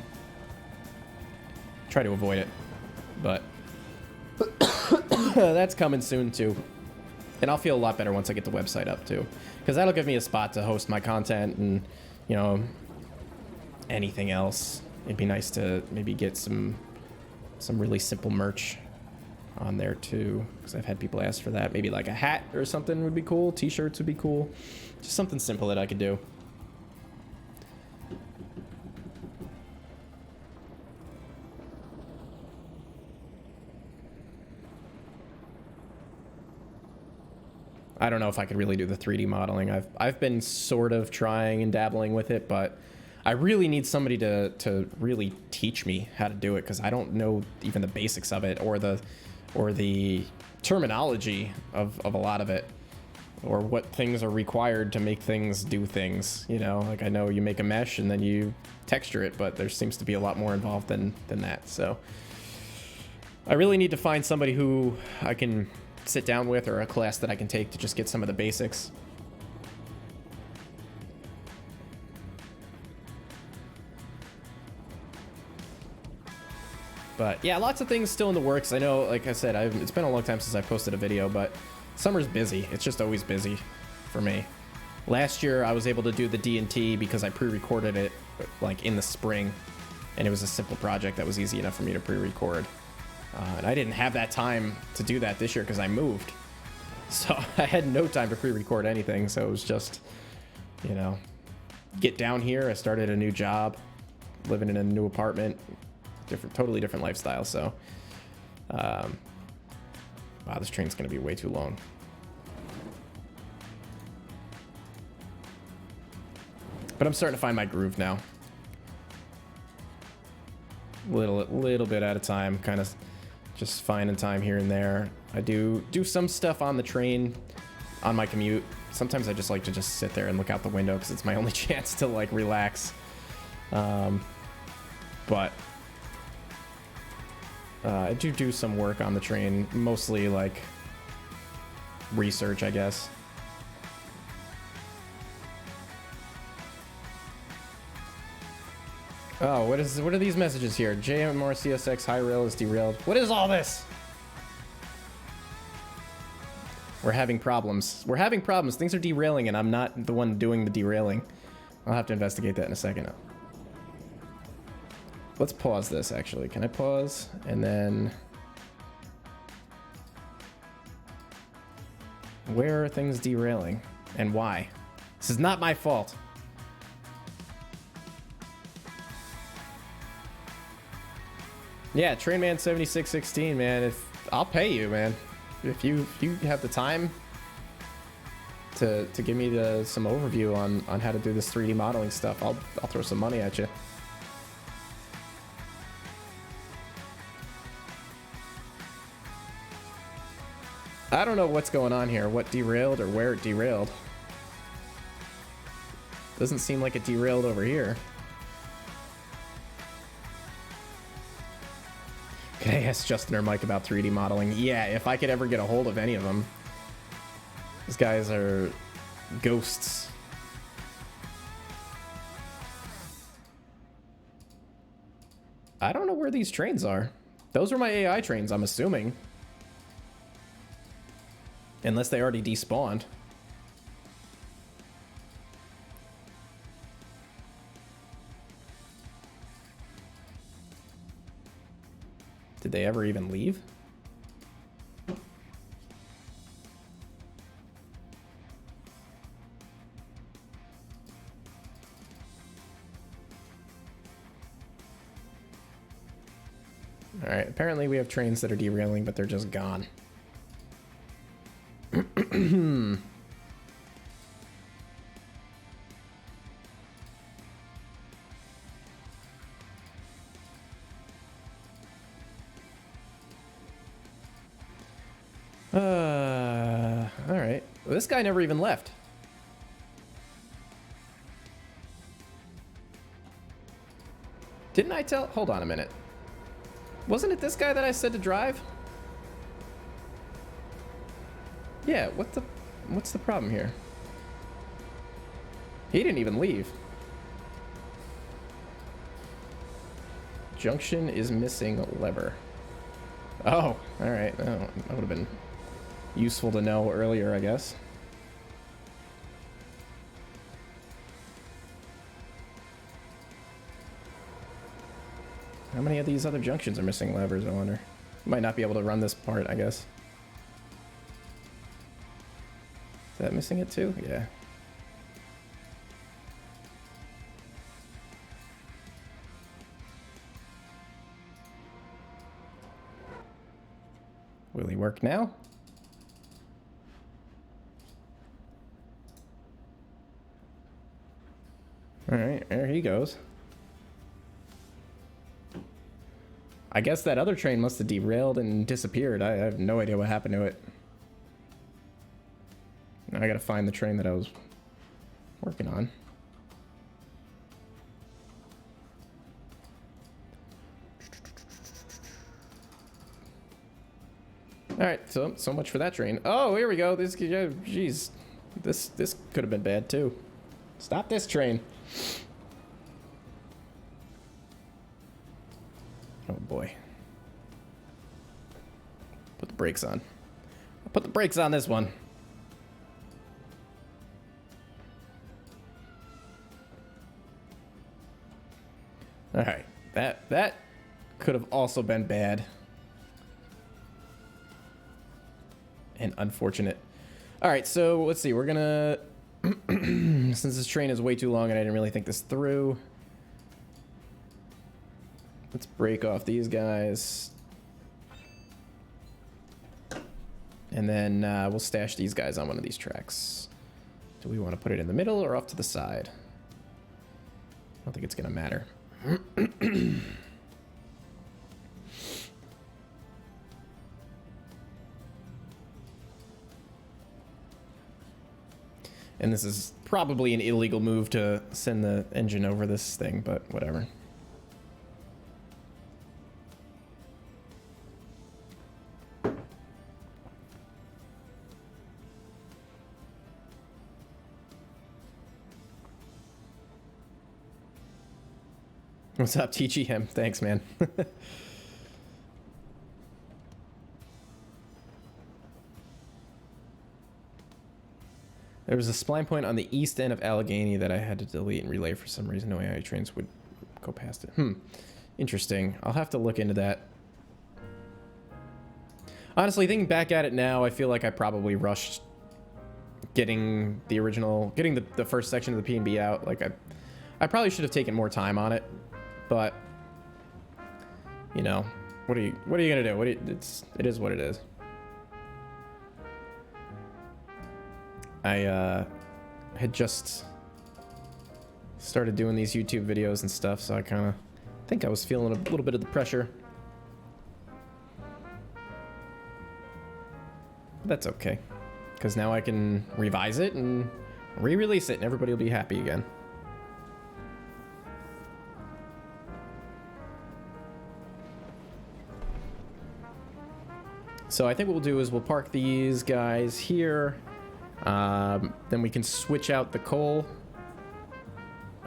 Speaker 1: try to avoid it. But that's coming soon too, and I'll feel a lot better once I get the website up too, because that'll give me a spot to host my content and anything else. It'd be nice to maybe get some really simple merch on there too, because I've had people ask for that. Maybe like a hat or something would be cool. T-shirts would be cool. Just something simple that I could do. I don't know if I could really do the 3D modeling. I've been sort of trying and dabbling with it, but I really need somebody to really teach me how to do it, because I don't know even the basics of it or the terminology of a lot of it. or what things are required to make things do things, you know? Like, I know you make a mesh and then you texture it, but there seems to be a lot more involved than that. So I really need to find somebody who I can sit down with, or a class that I can take to just get some of the basics. But yeah, lots of things still in the works. I know, like I said, it's been a long time since I posted a video, but summer's busy. It's just always busy for me. Last year, I was able to do the D&T because I pre-recorded it like in the spring, and it was a simple project that was easy enough for me to pre-record. And I didn't have that time to do that this year because I moved. So I had no time to pre-record anything. So it was just, you know, get down here. I started a new job, living in a new apartment, totally different lifestyle. So, wow, this train's going to be way too long. But I'm starting to find my groove now. Little bit at a time, kind of just finding time here and there. I do some stuff on the train on my commute. Sometimes I just like to just sit there and look out the window because it's my only chance to like relax. But I do some work on the train, mostly like research, I guess. Oh, what are these messages here? JMR CSX high rail is derailed. What is all this? We're having problems. We're having problems. Things are derailing, and I'm not the one doing the derailing. I'll have to investigate that in a second. Let's pause this, actually. Can I pause? And then... where are things derailing? And why? This is not my fault. Yeah, Trainman7616, man. I'll pay you, man. If you have the time to give me some overview on how to do this 3D modeling stuff, I'll throw some money at you. I don't know what's going on here, what derailed or where it derailed. Doesn't seem like it derailed over here. Can I ask Justin or Mike about 3D modeling? Yeah, if I could ever get a hold of any of them. These guys are ghosts. I don't know where these trains are. Those are my AI trains, I'm assuming. Unless they already despawned. Did they ever even leave? All right, apparently we have trains that are derailing, but they're just gone. All right. Well, this guy never even left. Didn't I tell? Hold on a minute. Wasn't it this guy that I said to drive? Yeah, what's the problem here? He didn't even leave. Junction is missing lever. Oh, all right. Oh, that would have been useful to know earlier, I guess. How many of these other junctions are missing levers, I wonder? Might not be able to run this part, I guess. Is that missing it too? Yeah. Will he work now? All right, there he goes. I guess that other train must have derailed and disappeared. I have no idea what happened to it. All I gotta find the train that I was working on. All right, so much for that train. Oh, here we go. This, jeez, this could have been bad too. Stop this train. Oh boy. Put the brakes on. I'll put the brakes on this one. All right, that could have also been bad. And unfortunate. All right, so let's see. We're gonna, since this train is way too long and I didn't really think this through, let's break off these guys. And then we'll stash these guys on one of these tracks. Do we want to put it in the middle or off to the side? I don't think it's gonna matter. And this is probably an illegal move to send the engine over this thing, but whatever. What's up, TGM? Thanks, man. There was a spline point on the east end of Allegheny that I had to delete and relay for some reason. No AI trains would go past it. Interesting. I'll have to look into that. Honestly, thinking back at it now, I feel like I probably rushed getting the original, getting the first section of the P&B out. Like I probably should have taken more time on it, but you know, what are you gonna do? It is what it is. I had just started doing these YouTube videos and stuff, so I kind of think I was feeling a little bit of the pressure. But that's okay, because now I can revise it and re-release it and everybody will be happy again. So I think what we'll do is we'll park these guys here. Then we can switch out the coal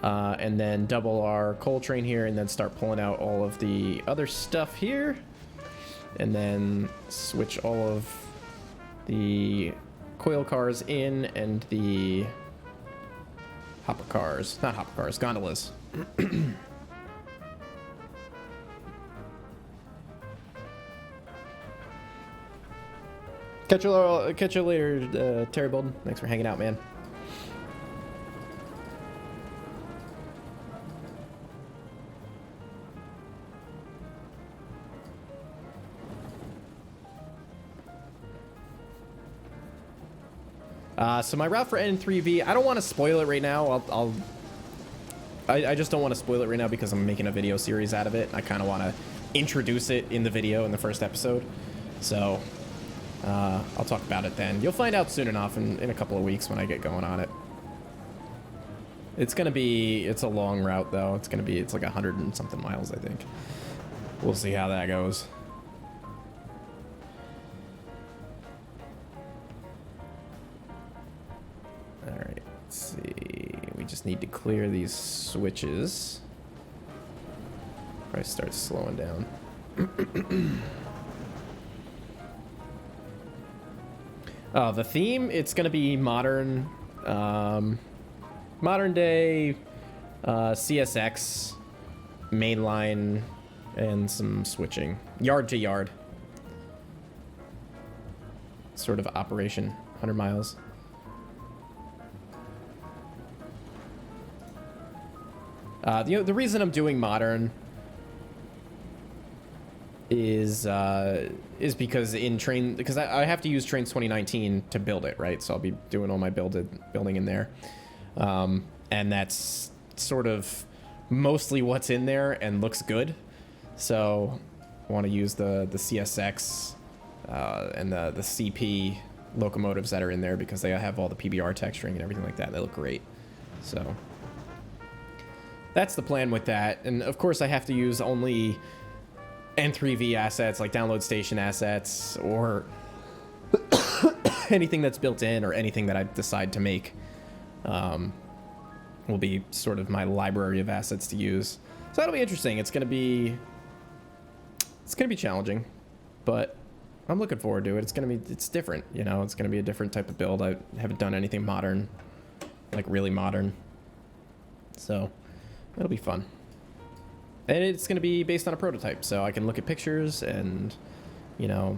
Speaker 1: and then double our coal train here and then start pulling out all of the other stuff here and then switch all of the coil cars in and the not hopper cars, gondolas. Catch you later, Terry Bolden. Thanks for hanging out, man. So my route for N3V, I don't want to spoil it right now. I just don't want to spoil it right now because I'm making a video series out of it. I kind of want to introduce it in the video in the first episode. So I'll talk about it then. You'll find out soon enough in a couple of weeks when I get going on it. It's a long route though. It's like 100 and something miles, I think. We'll see how that goes. All right, let's see. We just need to clear these switches. Probably start slowing down. Oh, the theme, it's going to be modern, modern day CSX, mainline, and some switching. Yard to yard. Sort of operation, 100 miles. The reason I'm doing modern is because because I have to use Trainz 2019 to build it, right? So I'll be doing all my building in there, and that's sort of mostly what's in there and looks good. So I want to use the CSX and the CP locomotives that are in there because they have all the PBR texturing and everything like that. They look great. So that's the plan with that. And of course I have to use only N3V assets, like download station assets, or anything that's built in, or anything that I decide to make will be sort of my library of assets to use. So that'll be interesting. It's gonna be challenging, but I'm looking forward to it. It's different, you know. It's gonna be a different type of build. I haven't done anything modern, like really modern. So it'll be fun. And it's gonna be based on a prototype, so I can look at pictures and, you know,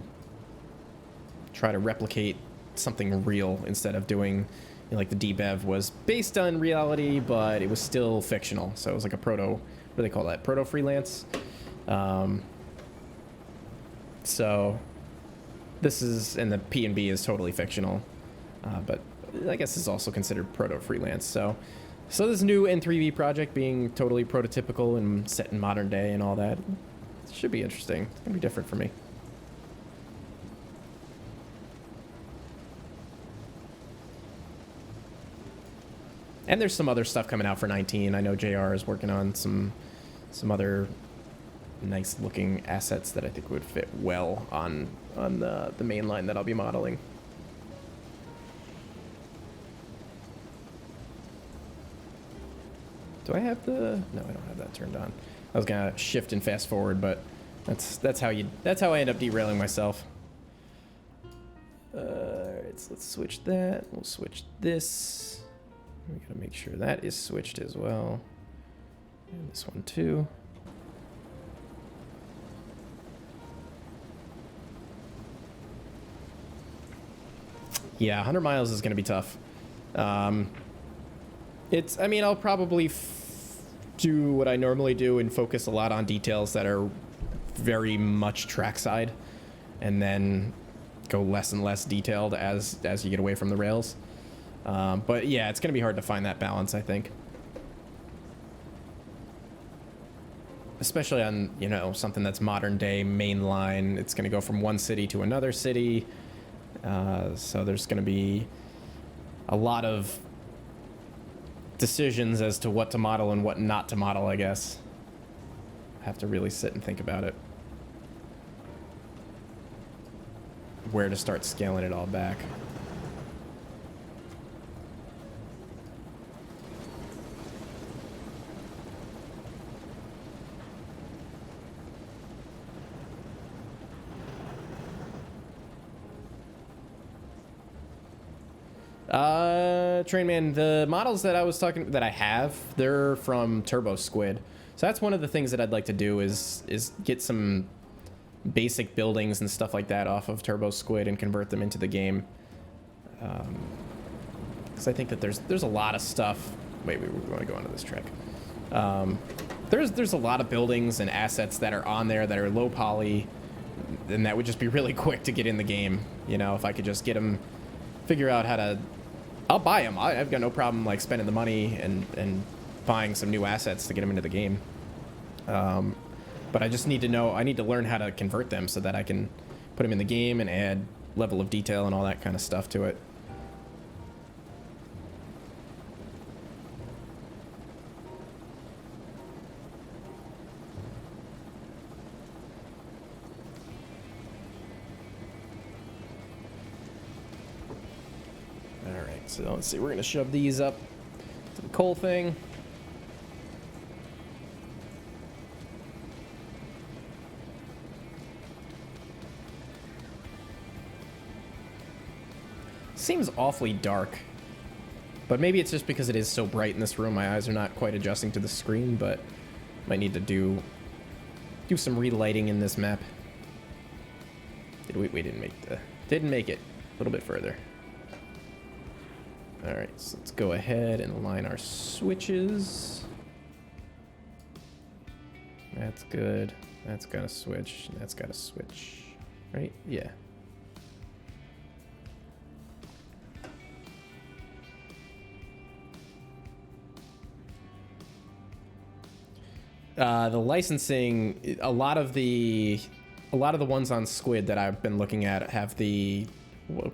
Speaker 1: try to replicate something real instead of doing, you know, like the DBEV was based on reality, but it was still fictional. So it was like a proto, what do they call that? Proto freelance. So this is, and the P&B is totally fictional, but I guess it's also considered proto freelance. So this new N3V project being totally prototypical and set in modern day and all that, should be interesting. It's gonna be different for me. And there's some other stuff coming out for 19. I know JR is working on some other nice looking assets that I think would fit well on the main line that I'll be modeling. Do I have the... No, I don't have that turned on. I was gonna shift and fast forward, but that's how I end up derailing myself. Alright, so let's switch that. We'll switch this. We gotta make sure that is switched as well. And this one too. Yeah, 100 miles is gonna be tough. I mean, I'll probably do what I normally do and focus a lot on details that are very much trackside, and then go less and less detailed as you get away from the rails. But yeah, it's going to be hard to find that balance, I think. Especially on, you know, something that's modern day mainline. It's going to go from one city to another city. So there's going to be a lot of decisions as to what to model and what not to model, I guess. I have to really sit and think about it. Where to start scaling it all back. Trainman, the models that I have, they're from Turbo Squid. So that's one of the things that I'd like to do is get some basic buildings and stuff like that off of Turbo Squid and convert them into the game. Because I think that there's a lot of stuff. Wait, we want to go onto this track. There's a lot of buildings and assets that are on there that are low poly, and that would just be really quick to get in the game. You know, if I could just get them, figure out how to, I'll buy them. I've got no problem like spending the money and buying some new assets to get them into the game. But I just need to know, I need to learn how to convert them so that I can put them in the game and add level of detail and all that kind of stuff to it. Alright, so let's see, we're gonna shove these up to the coal thing. Seems awfully dark, but maybe it's just because it is so bright in this room. My eyes are not quite adjusting to the screen, but might need to do some relighting in this map. We didn't make it a little bit further. All right, so let's go ahead and align our switches. That's good. That's got to switch. That's got to switch, right? Yeah. The licensing, a lot of the ones on Squid that I've been looking at have the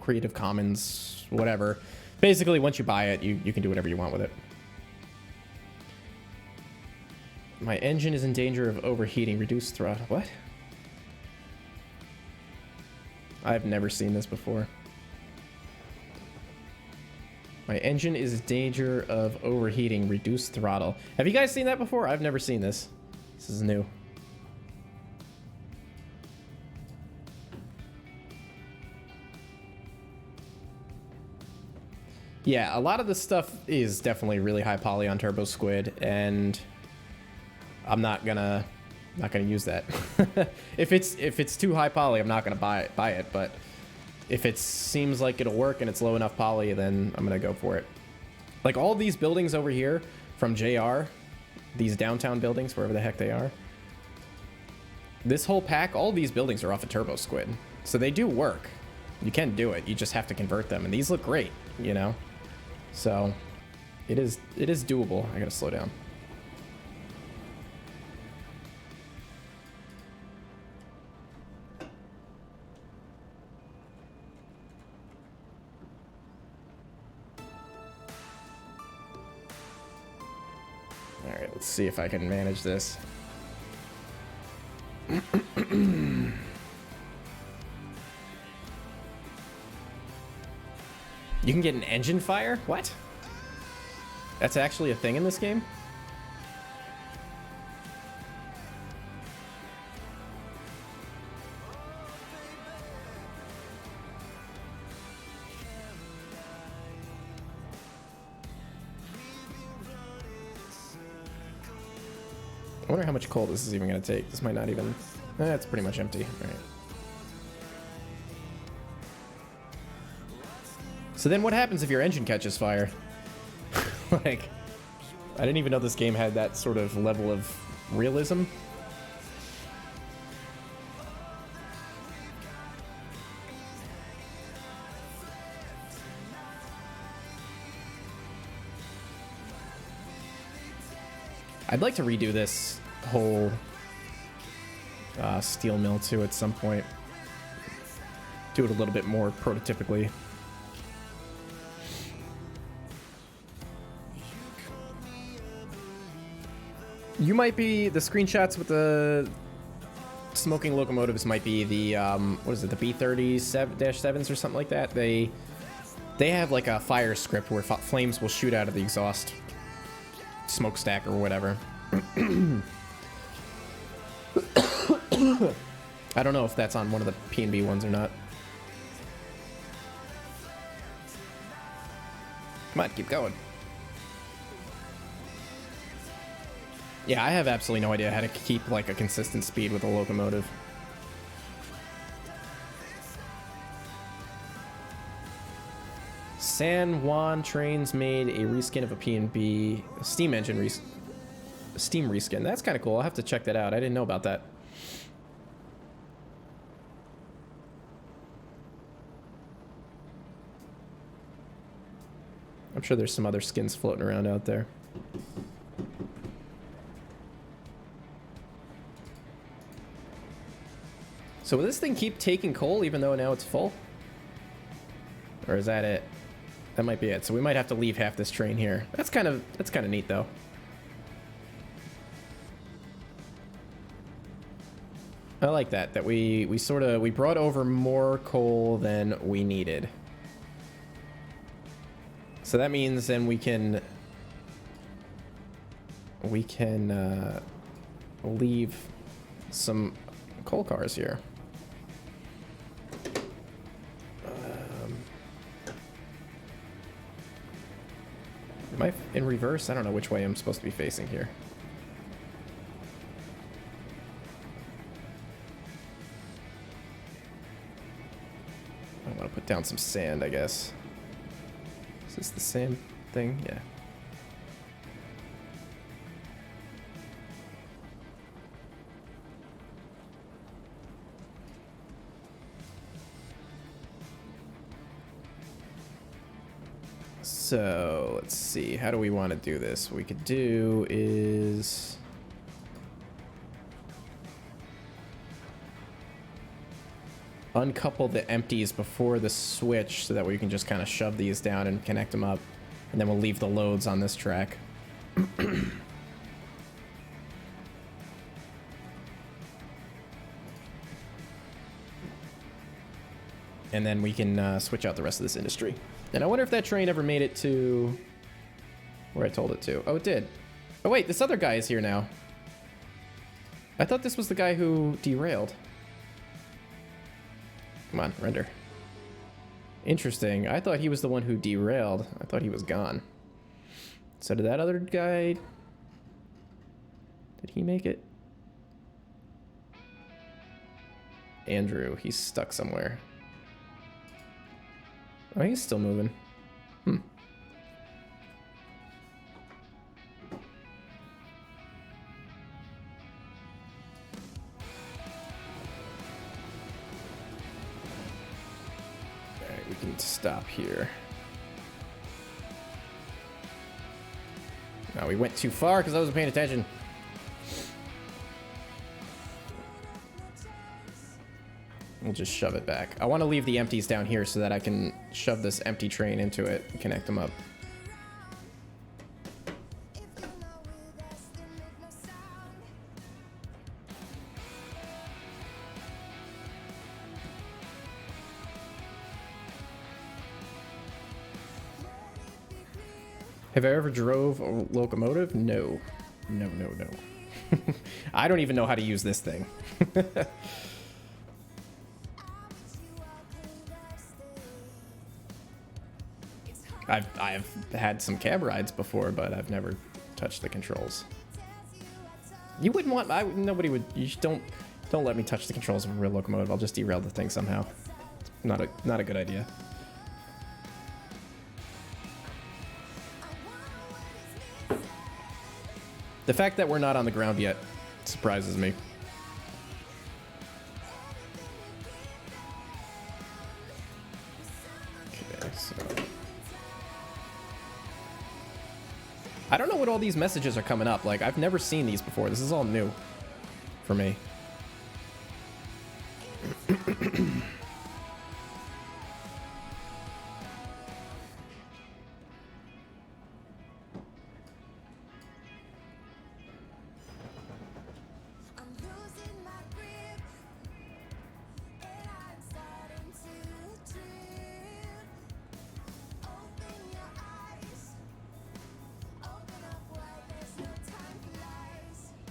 Speaker 1: Creative Commons, whatever. Basically, once you buy it, you can do whatever you want with it. My engine is in danger of overheating. Reduce throttle. What? I've never seen this before. My engine is in danger of overheating. Reduce throttle. Have you guys seen that before? I've never seen this. This is new. Yeah, a lot of this stuff is definitely really high poly on Turbo Squid, and I'm not gonna use that. if it's too high poly, I'm not gonna buy it. But if it seems like it'll work and it's low enough poly, then I'm gonna go for it. Like all these buildings over here from JR, these downtown buildings, wherever the heck they are. This whole pack, all these buildings are off of Turbo Squid, so they do work. You can do it. You just have to convert them, and these look great, you know. So it is doable. I gotta slow down. All right, let's see if I can manage this. You can get an engine fire? What? That's actually a thing in this game? I wonder how much coal this is even going to take. This might not even... it's pretty much empty. All right. So then what happens if your engine catches fire? Like, I didn't even know this game had that sort of level of realism. I'd like to redo this whole steel mill too at some point. Do it a little bit more prototypically. You might be the screenshots with the smoking locomotives might be the what is it, the B-30-7s or something like that. They have like a fire script where flames will shoot out of the exhaust smokestack or whatever. I don't know if that's on one of the P&B ones or not. Come on, keep going. Yeah, I have absolutely no idea how to keep like a consistent speed with a locomotive. San Juan Trainz made a reskin of a P&B steam engine steam reskin. That's kind of cool. I'll have to check that out. I didn't know about that. I'm sure there's some other skins floating around out there. So will this thing keep taking coal even though now it's full? Or is that it? That might be it. So we might have to leave half this train here. That's kind of neat though. I like that we brought over more coal than we needed. So that means then we can leave some coal cars here. Am I in reverse? I don't know which way I'm supposed to be facing here. I want to put down some sand, I guess. Is this the same thing? Yeah. So let's see, how do we want to do this? What we could do is uncouple the empties before the switch so that we can just kind of shove these down and connect them up. And then we'll leave the loads on this track. And then we can switch out the rest of this industry. And I wonder if that train ever made it to where I told it to. Oh, it did. Oh, wait, this other guy is here now. I thought this was the guy who derailed. Come on, render. Interesting. I thought he was the one who derailed. I thought he was gone. So did that other guy... Did he make it? Andrew, he's stuck somewhere. Oh, he's still moving. Hmm. Alright, we can stop here. No, we went too far because I wasn't paying attention. We'll just shove it back. I want to leave the empties down here so that I can shove this empty train into it and connect them up. Have I ever drove a locomotive? No. No, no, no. I don't even know how to use this thing. I've had some cab rides before, but I've never touched the controls. You wouldn't want... nobody would... You don't let me touch the controls of a real locomotive. I'll just derail the thing somehow. Not a good idea. The fact that we're not on the ground yet surprises me. Okay, so... I don't know what all these messages are coming up. Like, I've never seen these before. This is all new for me.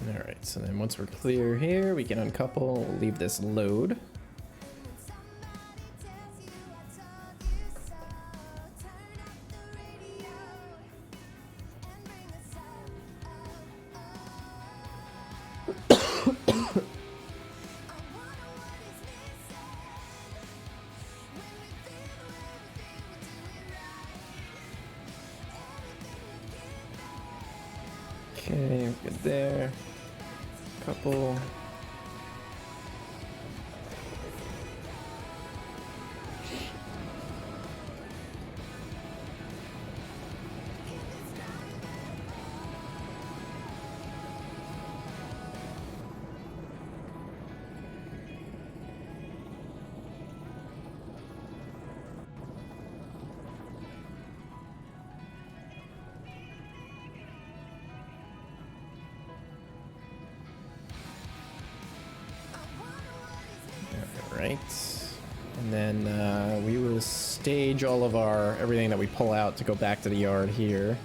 Speaker 1: Alright, so then once we're clear here, we can uncouple, we'll leave this load. Okay, good there. Couple. Right, and then we will stage all of our everything that we pull out to go back to the yard here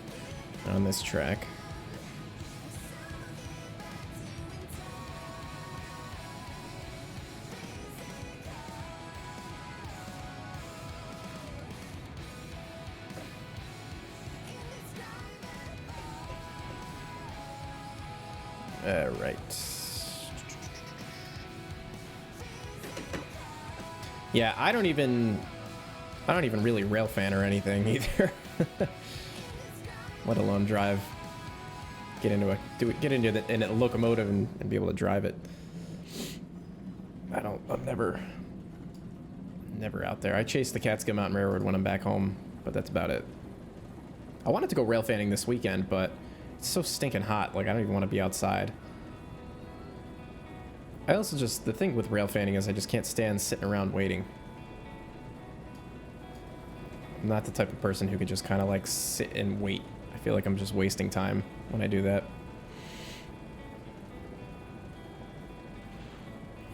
Speaker 1: on this track. All right. Yeah, I don't even really rail fan or anything either. Let alone drive, get into a locomotive and be able to drive it. I'm never out there. I chase the Catskill Mountain Railroad when I'm back home, but that's about it. I wanted to go rail fanning this weekend, but it's so stinking hot. Like, I don't even want to be outside. I also just, the thing with rail fanning is I just can't stand sitting around waiting. I'm not the type of person who could just kind of like sit and wait. I feel like I'm just wasting time when I do that.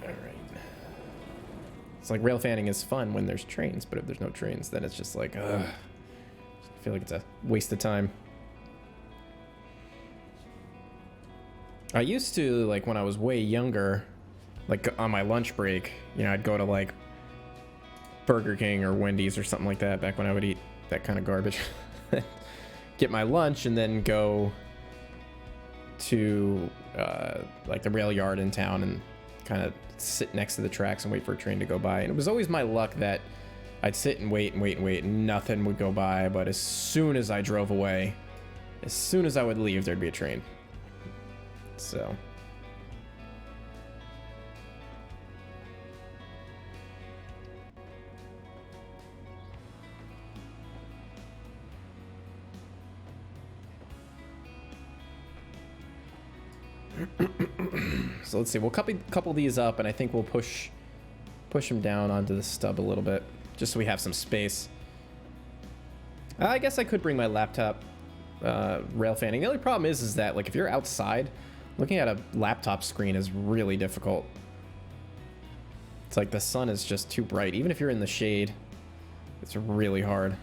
Speaker 1: Alright. It's like rail fanning is fun when there's trains, but if there's no trains, then it's just like, ugh. I feel like it's a waste of time. I used to, like, when I was way younger, like, on my lunch break, you know, I'd go to, like, Burger King or Wendy's or something like that, back when I would eat that kind of garbage. Get my lunch and then go to, like, the rail yard in town and kind of sit next to the tracks and wait for a train to go by. And it was always my luck that I'd sit and wait and wait and wait, and nothing would go by. But as soon as I drove away, as soon as I would leave, there'd be a train. So... so let's see, we'll couple these up, and I think we'll push them down onto the stub a little bit, just so we have some space. I guess I could bring my laptop rail fanning. The only problem is that, like, if you're outside, looking at a laptop screen is really difficult. It's like the sun is just too bright. Even if you're in the shade, it's really hard.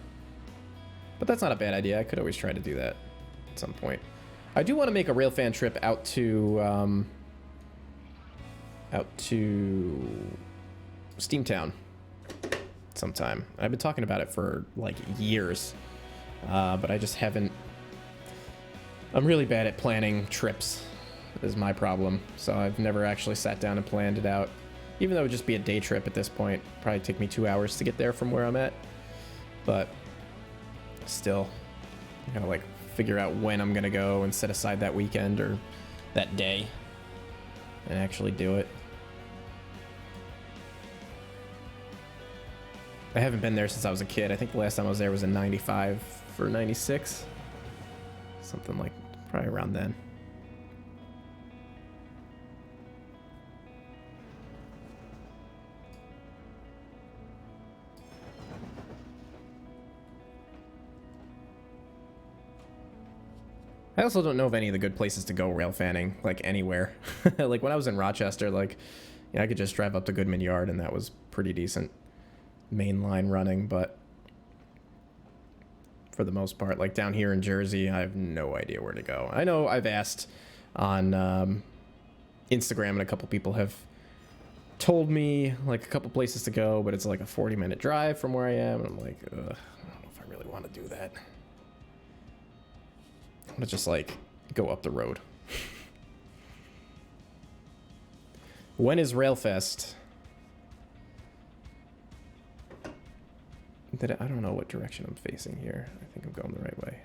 Speaker 1: But that's not a bad idea. I could always try to do that at some point. I do want to make a railfan trip out to Steamtown sometime. I've been talking about it for like years, but I just haven't. I'm really bad at planning trips, is my problem. So I've never actually sat down and planned it out. Even though it would just be a day trip at this point, probably take me 2 hours to get there from where I'm at. But still, I gotta like figure out when I'm gonna go and set aside that weekend or that day and actually do it. I haven't been there since I was a kid. I think the last time I was there was in 95 or 96. Something like, probably around then. I also don't know of any of the good places to go rail fanning, like anywhere. Like when I was in Rochester, like, yeah, I could just drive up to Goodman Yard and that was pretty decent main line running, but for the most part, like down here in Jersey, I have no idea where to go. I know I've asked on Instagram and a couple people have told me like a couple places to go, but it's like a 40-minute drive from where I am, and I'm like, ugh, I don't know if I really want to do that. I want to just like go up the road. When is Railfest? I don't know what direction I'm facing here. I think I'm going the right way.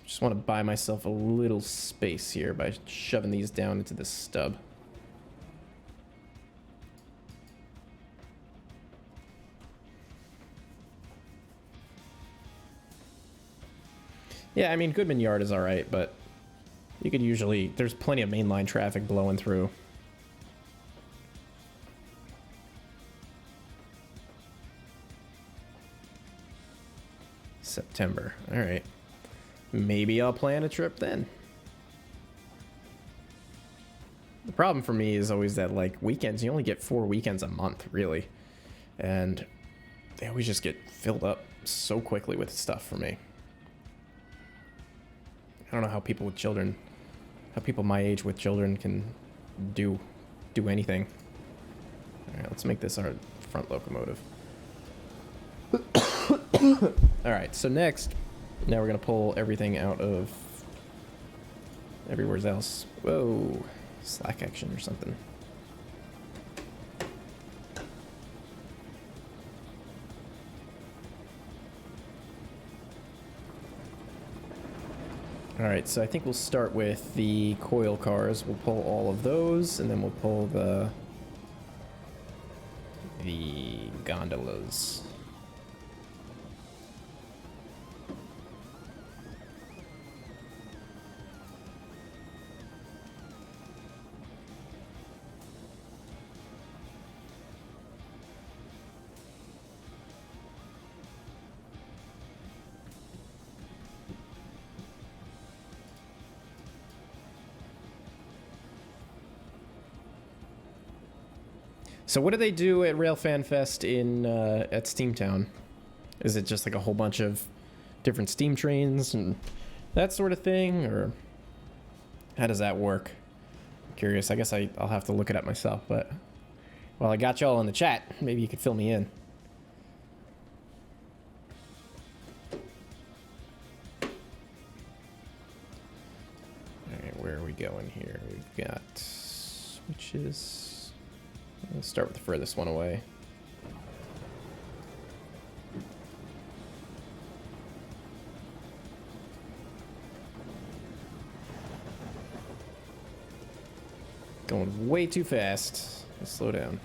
Speaker 1: Just want to buy myself a little space here by shoving these down into this stub. Yeah, I mean, Goodman Yard is all right, but you could usually... There's plenty of mainline traffic blowing through. September. All right. Maybe I'll plan a trip then. The problem for me is always that, like, weekends, you only get 4 weekends a month, really. And they always just get filled up so quickly with stuff for me. I don't know how people with children, how people my age with children can do anything. All right, let's make this our front locomotive. All right, so next, now we're gonna pull everything out of everywhere else. Whoa, slack action or something. All right, so I think we'll start with the coil cars. We'll pull all of those, and then we'll pull the gondolas. So what do they do at Rail Fan Fest in at Steamtown? Is it just like a whole bunch of different steam trains and that sort of thing, or how does that work? I'm curious. I guess I'll have to look it up myself, but while I got y'all in the chat, maybe you could fill me in. All right, where are we going here? We've got switches. Let's start with the furthest one away. Going way too fast. Let's slow down.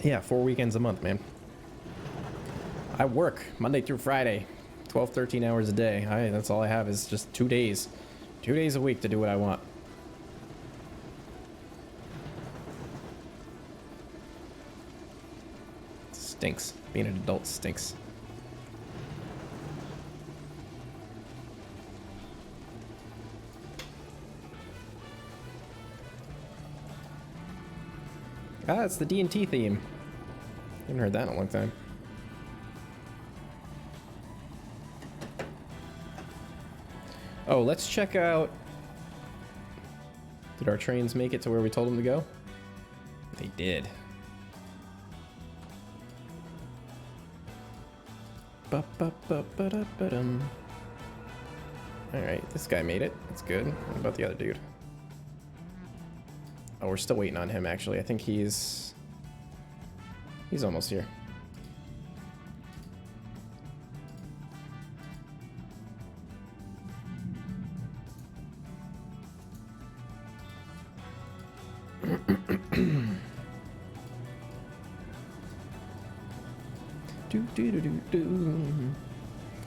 Speaker 1: Yeah, 4 weekends a month, man. I work Monday through Friday, 12, 13 hours a day. That's all I have is just 2 days. 2 days a week to do what I want. Stinks. Being an adult stinks. Ah, it's the D&T theme. Haven't heard that in a long time. Oh, let's check out... Did our trains make it to where we told them to go? They did. Alright, this guy made it. That's good. What about the other dude? Oh, we're still waiting on him, actually. I think he's almost here.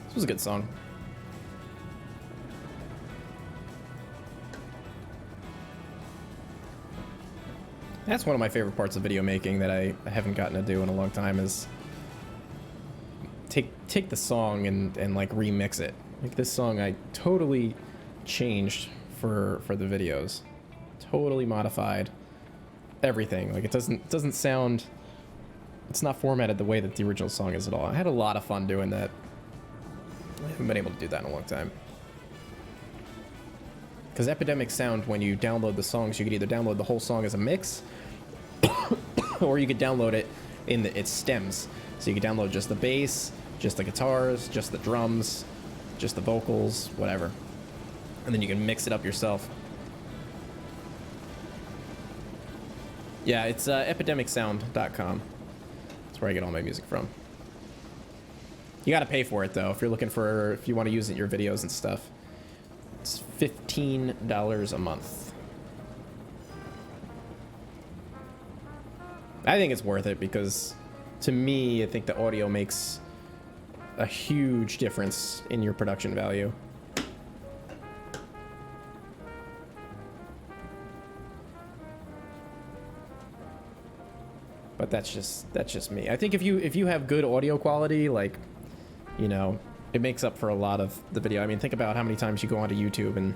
Speaker 1: This was a good song. That's one of my favorite parts of video making that I haven't gotten to do in a long time is take the song and like remix it. Like this song I totally changed for the videos. Totally modified everything. Like it doesn't sound, it's not formatted the way that the original song is at all. I had a lot of fun doing that. I haven't been able to do that in a long time. Because Epidemic Sound, when you download the songs, you could either download the whole song as a mix, or you could download it in its stems. So you could download just the bass, just the guitars, just the drums, just the vocals, whatever. And then you can mix it up yourself. Yeah, it's epidemicsound.com. That's where I get all my music from. You gotta pay for it though, if you want to use it in your videos and stuff. It's $15 a month. I think it's worth it because, to me, I think the audio makes a huge difference in your production value. But that's just me. I think if you have good audio quality, like, you know, it makes up for a lot of the video. I mean, think about how many times you go onto YouTube and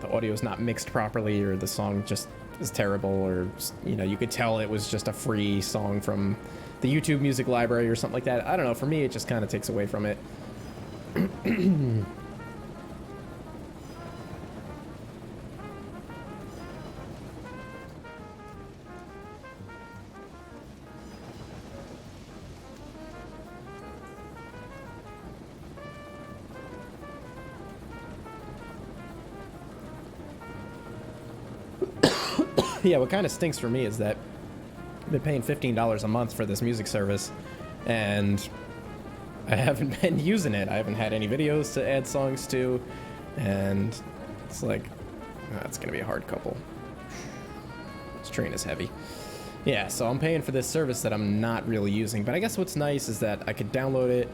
Speaker 1: the audio is not mixed properly, or the song just is terrible, or, you know, you could tell it was just a free song from the YouTube music library or something like that. I don't know. For me, it just kind of takes away from it. Yeah, what kind of stinks for me is that I've been paying $15 a month for this music service, and I haven't been using it. I haven't had any videos to add songs to, and it's like, it's gonna be a hard couple. This train is heavy. Yeah, so I'm paying for this service that I'm not really using, but I guess what's nice is that I could download it.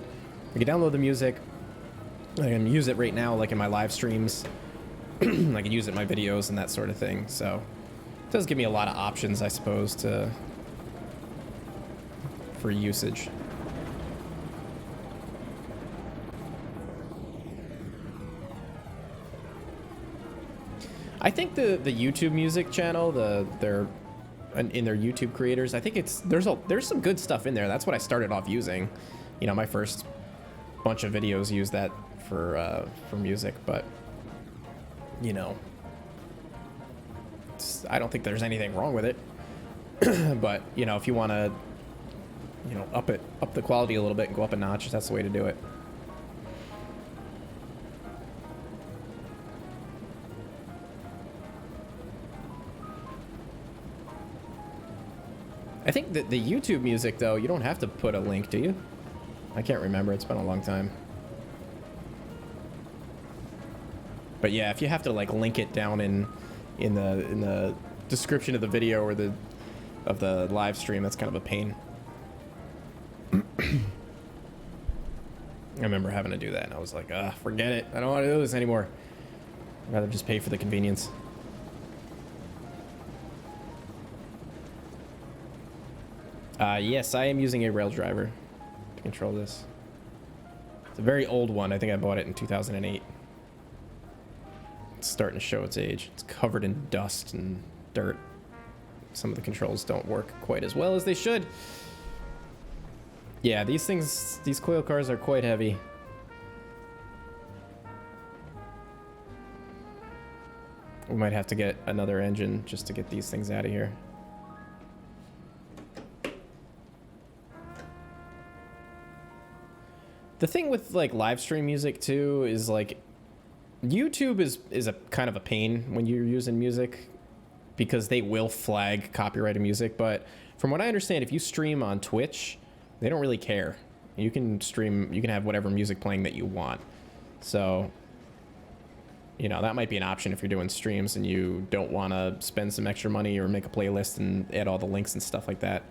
Speaker 1: I could download the music. I can use it right now, like in my live streams. I can use it in my videos and that sort of thing, so... It does give me a lot of options, I suppose, to for usage. I think the YouTube music channel, their YouTube creators, I think there's some good stuff in there. That's what I started off using. You know, my first bunch of videos used that for music, but you know, I don't think there's anything wrong with it. But you know, if you want to, you know, up the quality a little bit and go up a notch, that's the way to do it. I think that the YouTube music, though, you don't have to put a link, do you? I can't remember. It's been a long time. But yeah, if you have to like link it down in the description of the video or of the live stream, that's kind of a pain. I remember having to do that, and I was like, forget it. I don't want to do this anymore. I'd rather just pay for the convenience. Yes, I am using a rail driver to control this. It's a very old one. I think I bought it in 2008. It's starting to show its age. It's covered in dust and dirt. Some of the controls don't work quite as well as they should. Yeah, these coil cars are quite heavy. We might have to get another engine just to get these things out of here. The thing with like live stream music too is like YouTube is a kind of a pain when you're using music because they will flag copyrighted music. But from what I understand, if you stream on Twitch, they don't really care. You can stream, you can have whatever music playing that you want. So, you know, that might be an option if you're doing streams and you don't want to spend some extra money or make a playlist and add all the links and stuff like that.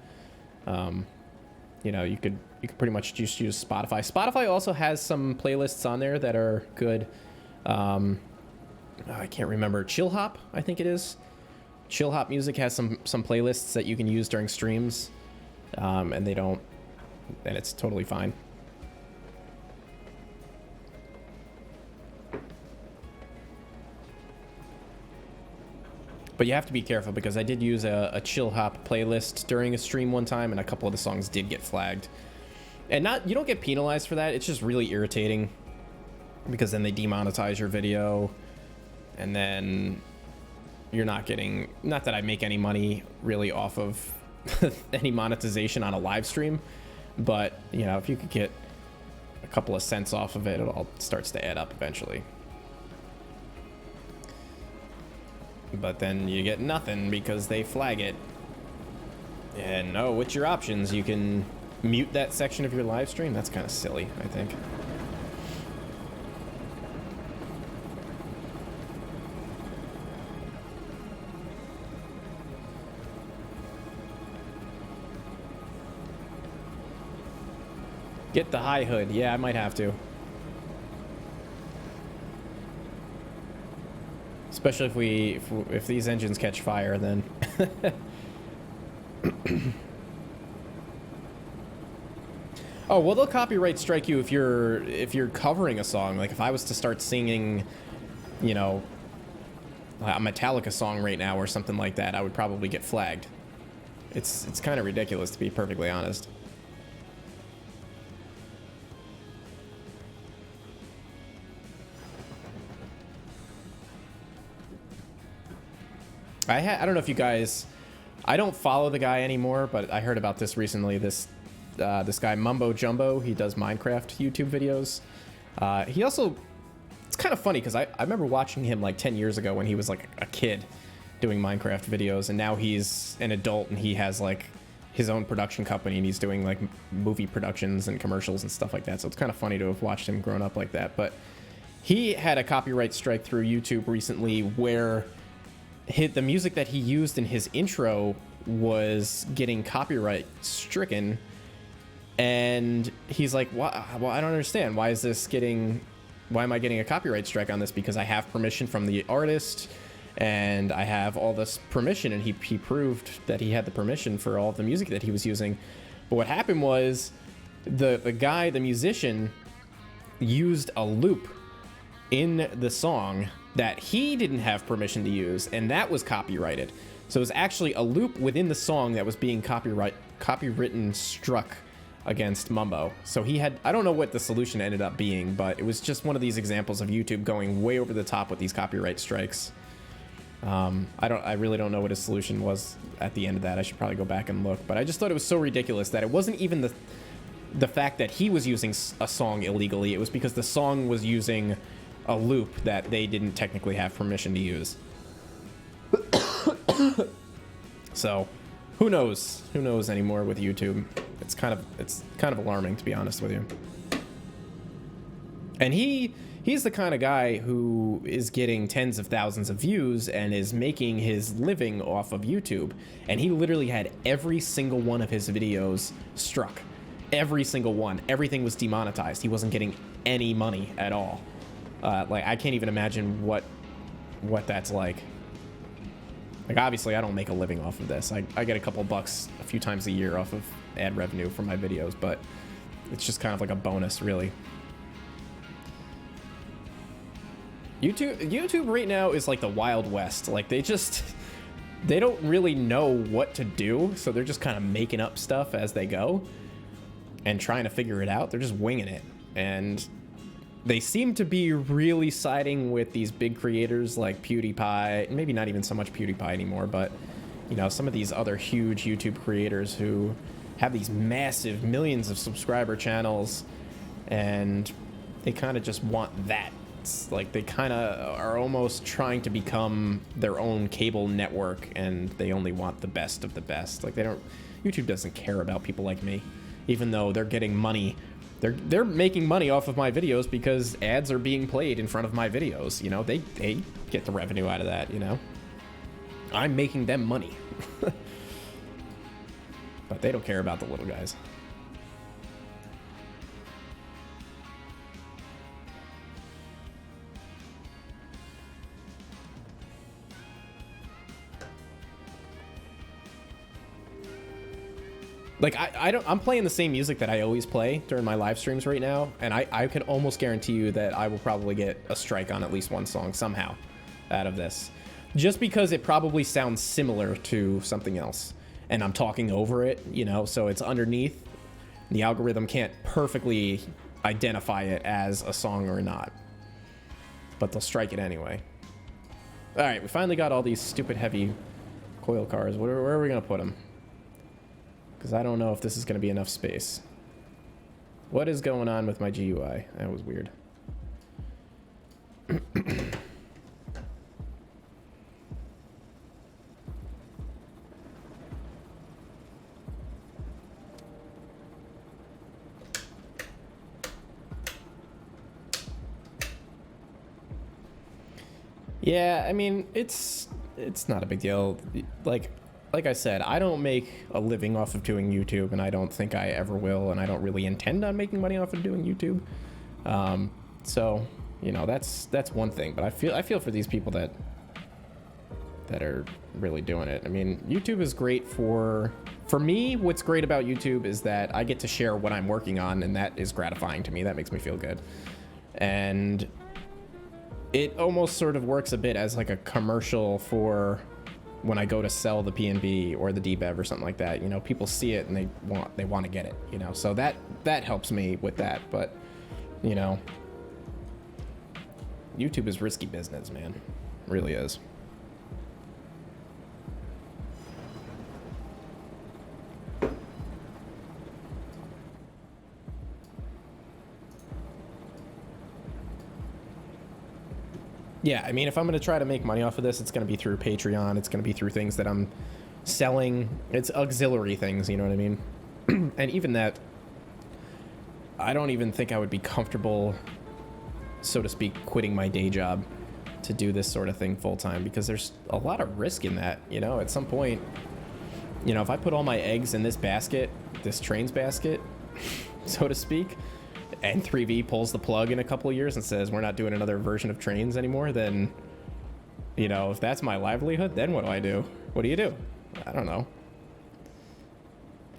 Speaker 1: You know, you could pretty much just use Spotify. Spotify also has some playlists on there that are good. I can't remember. Chill Hop, I think it is. Chill Hop Music has some playlists that you can use during streams, and they don't, and it's totally fine. But you have to be careful because I did use a Chill Hop playlist during a stream one time, and a couple of the songs did get flagged. And you don't get penalized for that. It's just really irritating because then they demonetize your video, and then you're not getting, not that I make any money really off of any monetization on a live stream, but you know, if you could get a couple of cents off of it, it all starts to add up eventually. But then you get nothing because they flag it. And oh, what's your options? You can mute that section of your live stream. That's kind of silly, I think. Get the high hood. Yeah, I might have to. Especially if these engines catch fire, then. Oh, well, they'll copyright strike you if you're covering a song. Like if I was to start singing, you know, a Metallica song right now or something like that, I would probably get flagged. It's kind of ridiculous, to be perfectly honest. I don't know if you guys, I don't follow the guy anymore, but I heard about this recently. This guy Mumbo Jumbo, he does Minecraft YouTube videos. He also, it's kind of funny because I remember watching him like 10 years ago when he was like a kid doing Minecraft videos, and now he's an adult and he has like his own production company and he's doing like movie productions and commercials and stuff like that. So it's kind of funny to have watched him growing up like that. But he had a copyright strike through YouTube recently where the music that he used in his intro was getting copyright stricken, and he's like, well, I don't understand. Why am I getting a copyright strike on this? Because I have permission from the artist and I have all this permission, and he proved that he had the permission for all of the music that he was using. But what happened was the musician used a loop in the song that he didn't have permission to use, and that was copyrighted. So it was actually a loop within the song that was being copywritten struck against Mumbo. So he had, I don't know what the solution ended up being, but it was just one of these examples of YouTube going way over the top with these copyright strikes. I really don't know what his solution was at the end of that. I should probably go back and look, but I just thought it was so ridiculous that it wasn't even the fact that he was using a song illegally. It was because the song was using a loop that they didn't technically have permission to use. So who knows anymore with YouTube. It's kind of alarming, to be honest with you. And he's the kind of guy who is getting tens of thousands of views and is making his living off of YouTube. And he literally had every single one of his videos struck. Every single one. Everything was demonetized. He wasn't getting any money at all. Like, I can't even imagine what that's like. Like, obviously, I don't make a living off of this. I get a couple bucks a few times a year off of ad revenue from my videos, but it's just kind of like a bonus, really. YouTube right now is like the Wild West. Like, they don't really know what to do, so they're just kind of making up stuff as they go and trying to figure it out. They're just winging it. And they seem to be really siding with these big creators like PewDiePie, maybe not even so much PewDiePie anymore, but, you know, some of these other huge YouTube creators who have these massive millions of subscriber channels, and they kind of just want that. It's like they kind of are almost trying to become their own cable network, and they only want the best of the best. Like, YouTube doesn't care about people like me, even though they're getting money. They're making money off of my videos because ads are being played in front of my videos. You know, they get the revenue out of that, you know. I'm making them money. But they don't care about the little guys. Like, I'm playing the same music that I always play during my live streams right now, and I can almost guarantee you that I will probably get a strike on at least one song somehow out of this. Just because it probably sounds similar to something else, and I'm talking over it, you know, so it's underneath. The algorithm can't perfectly identify it as a song or not, but they'll strike it anyway. All right, we finally got all these stupid heavy coil cars. Where are we going to put them? Because I don't know if this is going to be enough space. What is going on with my GUI? That was weird. Yeah, I mean, it's not a big deal. Like I said, I don't make a living off of doing YouTube, and I don't think I ever will, and I don't really intend on making money off of doing YouTube. So, you know, that's one thing. But I feel for these people that are really doing it. I mean, YouTube is great for me. What's great about YouTube is that I get to share what I'm working on, and that is gratifying to me. That makes me feel good. And it almost sort of works a bit as like a commercial for when I go to sell the PNB or the DBEV or something like that. You know, people see it and they want to get it, you know, so that helps me with that. But, you know, YouTube is risky business, man. It really is. Yeah, I mean, if I'm going to try to make money off of this, it's going to be through Patreon. It's going to be through things that I'm selling. It's auxiliary things, you know what I mean? And even that, I don't even think I would be comfortable, so to speak, quitting my day job to do this sort of thing full time, because there's a lot of risk in that, you know? At some point, you know, if I put all my eggs in this basket, this Trainz basket, so to speak, and 3V pulls the plug in a couple of years and says we're not doing another version of Trainz anymore, then, you know, if that's my livelihood, then what do I do? What do you do? I don't know.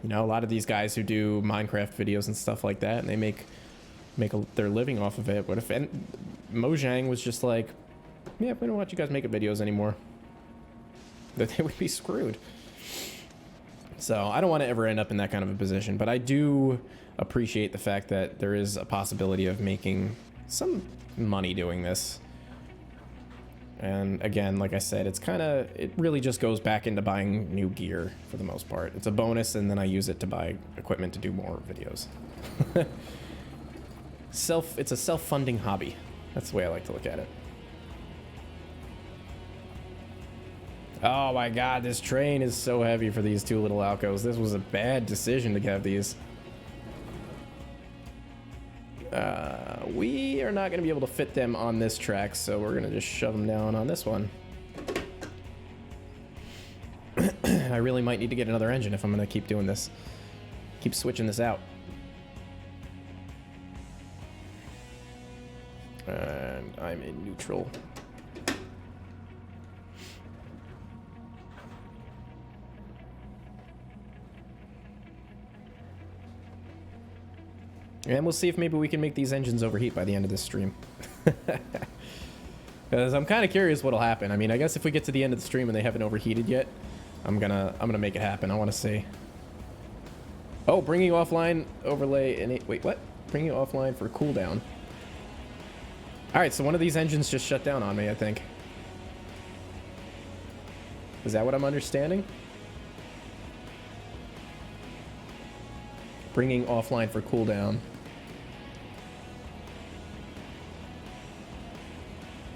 Speaker 1: You know, a lot of these guys who do Minecraft videos and stuff like that, and they make their living off of it. What if Mojang was just like, yeah, we don't want you guys making videos anymore? That they would be screwed. So I don't want to ever end up in that kind of a position, but I do appreciate the fact that there is a possibility of making some money doing this. And again, like I said, it really just goes back into buying new gear for the most part. It's a bonus, and then I use it to buy equipment to do more videos. It's a self-funding hobby. That's the way I like to look at it. Oh my god, this train is so heavy for these two little Alcos. This was a bad decision to have these. We are not going to be able to fit them on this track, so we're going to just shove them down on this one. I really might need to get another engine if I'm going to keep doing this. Keep switching this out. And I'm in neutral. And we'll see if maybe we can make these engines overheat by the end of this stream. Because I'm kind of curious what'll happen. I mean, I guess if we get to the end of the stream and they haven't overheated yet, I'm gonna make it happen. I want to see. Oh, bringing offline overlay and wait, what? Bringing offline for cooldown. All right, so one of these engines just shut down on me, I think. Is that what I'm understanding? Bringing offline for cooldown.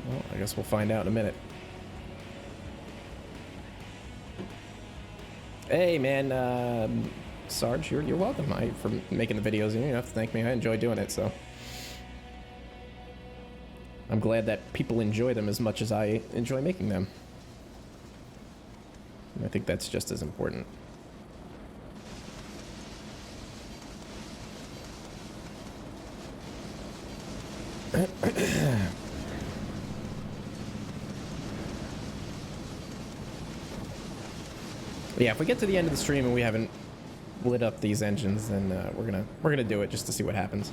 Speaker 1: Well, I guess we'll find out in a minute. Hey, man, Sarge, you're welcome for making the videos. You don't have to thank me. I enjoy doing it, so. I'm glad that people enjoy them as much as I enjoy making them. And I think that's just as important. Yeah, if we get to the end of the stream and we haven't lit up these engines, then we're gonna do it just to see what happens.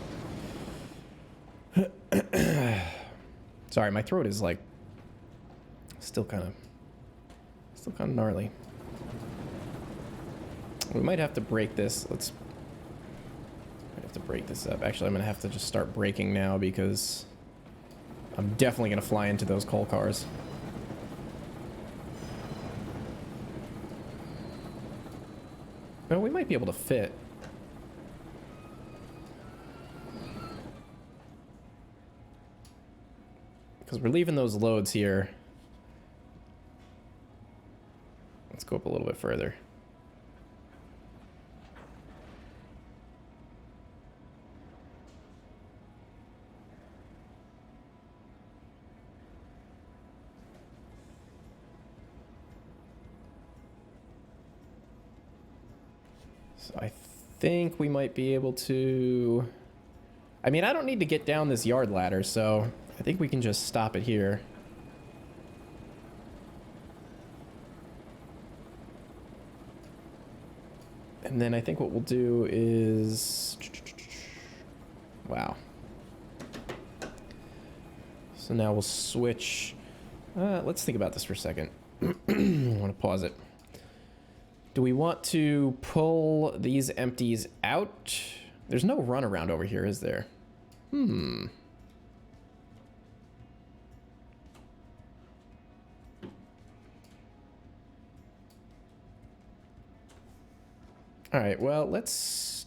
Speaker 1: Sorry, my throat is like still kind of gnarly. We might have to break this. I have to break this up. Actually, I'm gonna have to just start braking now because I'm definitely gonna fly into those coal cars. No, we might be able to fit. Because we're leaving those loads here. Let's go up a little bit further. So I think we might be able to... I mean, I don't need to get down this yard ladder, so I think we can just stop it here. And then I think what we'll do is... Wow. So now we'll switch... let's think about this for a second. I want to pause it. Do we want to pull these empties out? There's no runaround over here, is there? Hmm. All right, well, let's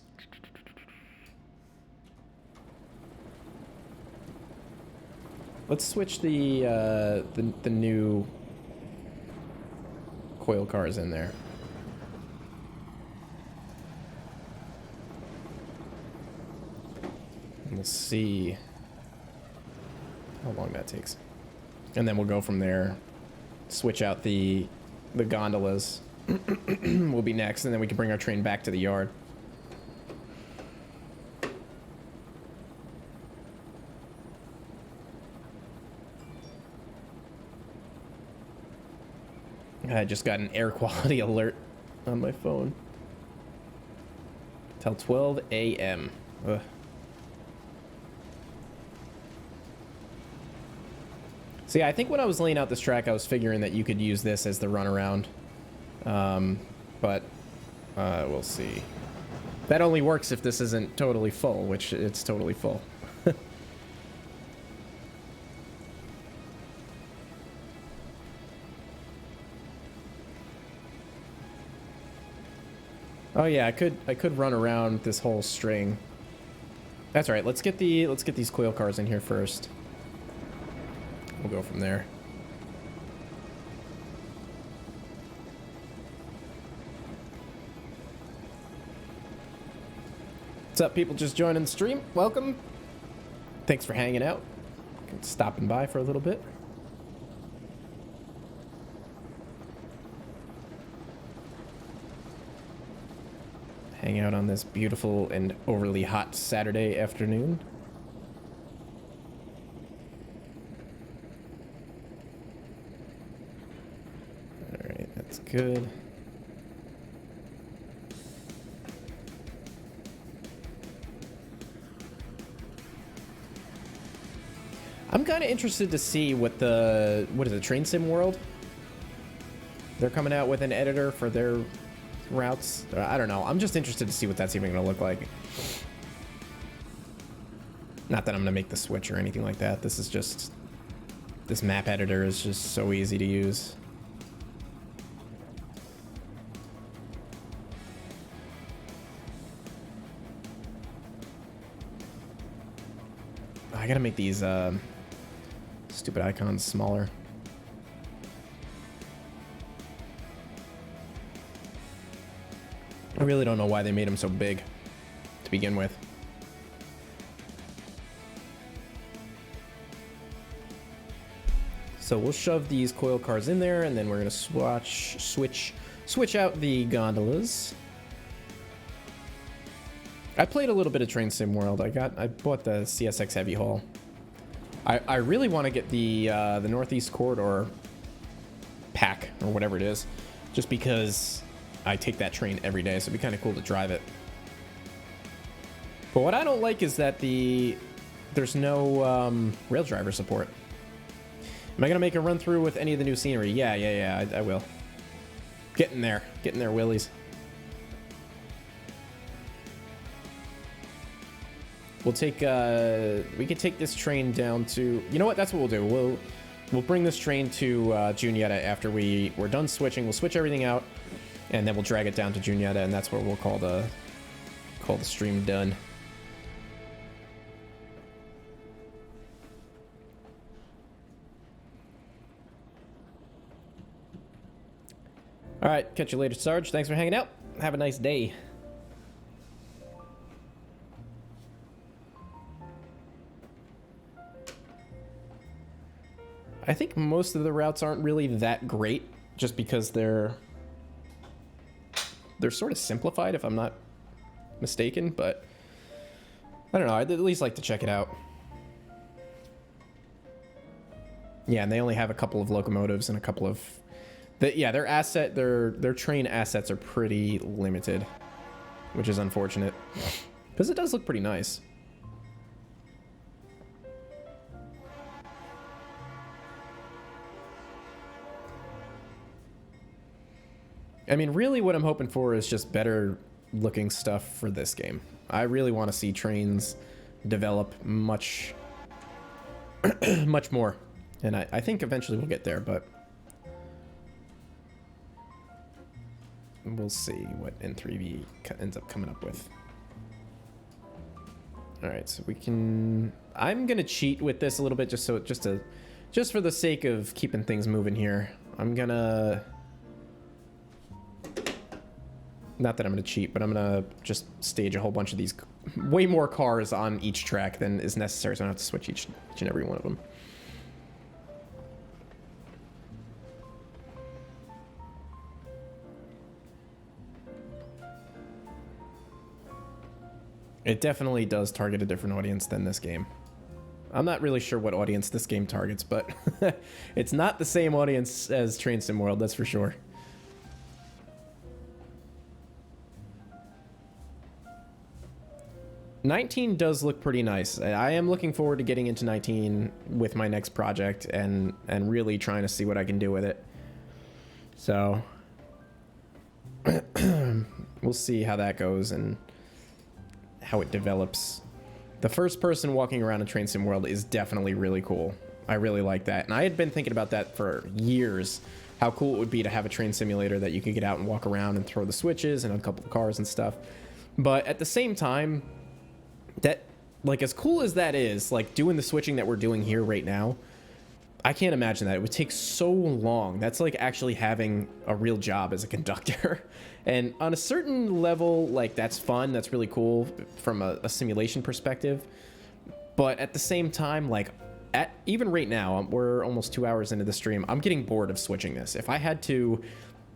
Speaker 1: switch the new coil cars in there. We'll see how long that takes. And then we'll go from there. Switch out the gondolas. Will be next, and then we can bring our train back to the yard. I just got an air quality alert on my phone. Till 12 a.m. Ugh. See, I think when I was laying out this track, I was figuring that you could use this as the runaround. But we'll see. That only works if this isn't totally full, which it's totally full. Oh yeah, I could run around this whole string. That's right. Let's get these coil cars in here first. We'll go from there. What's up, people just joining the stream? Welcome. Thanks for hanging out. Stopping by for a little bit. Hang out on this beautiful and overly hot Saturday afternoon. All right, that's good. I'm kind of interested to see what is it, Train Sim World? They're coming out with an editor for their routes. I don't know. I'm just interested to see what that's even going to look like. Not that I'm going to make the switch or anything like that. This is just... This map editor is just so easy to use. I gotta make these stupid icons smaller. I really don't know why they made them so big to begin with. So we'll shove these coil cars in there, and then we're gonna switch out the gondolas. I played a little bit of Train Sim World. I bought the CSX Heavy Haul. I really want to get the Northeast Corridor pack or whatever it is, just because I take that train every day, so it'd be kind of cool to drive it. But what I don't like is that there's no rail driver support. Am I gonna make a run through with any of the new scenery? Yeah, I will. Getting there, Willies. We'll take, we could take this train down to, you know what, that's what we'll do. We'll bring this train to Juniata after we're done switching. We'll switch everything out, and then we'll drag it down to Juniata, and that's where we'll call the stream done. All right, catch you later, Sarge. Thanks for hanging out. Have a nice day. I think most of the routes aren't really that great, just because they're sort of simplified, if I'm not mistaken, but I don't know. I'd at least like to check it out. Yeah, and they only have a couple of locomotives and a couple of... their train assets are pretty limited, which is unfortunate, because it does look pretty nice. I mean, really what I'm hoping for is just better looking stuff for this game. I really want to see Trainz develop much more. And I think eventually we'll get there, but we'll see what N3V ends up coming up with. All right, so we can... I'm going to cheat with this a little bit just for the sake of keeping things moving here. I'm going to... Not that I'm going to cheat, but I'm going to just stage a whole bunch of these, way more cars on each track than is necessary, so I don't have to switch each and every one of them. It definitely does target a different audience than this game. I'm not really sure what audience this game targets, but it's not the same audience as Train Sim World, that's for sure. 19 does look pretty nice. I am looking forward to getting into 19 with my next project and really trying to see what I can do with it. So we'll see how that goes and how it develops. The first person walking around in Train Sim World is definitely really cool. I really like that. And I had been thinking about that for years, how cool it would be to have a train simulator that you could get out and walk around and throw the switches and a couple of cars and stuff. But at the same time, that, like, as cool as that is, like doing the switching that we're doing here right now, I can't imagine that. It would take so long. That's like actually having a real job as a conductor. And on a certain level, like, that's fun. That's really cool from a simulation perspective. But at the same time, like, even right now, we're almost 2 hours into the stream. I'm getting bored of switching this. If I had to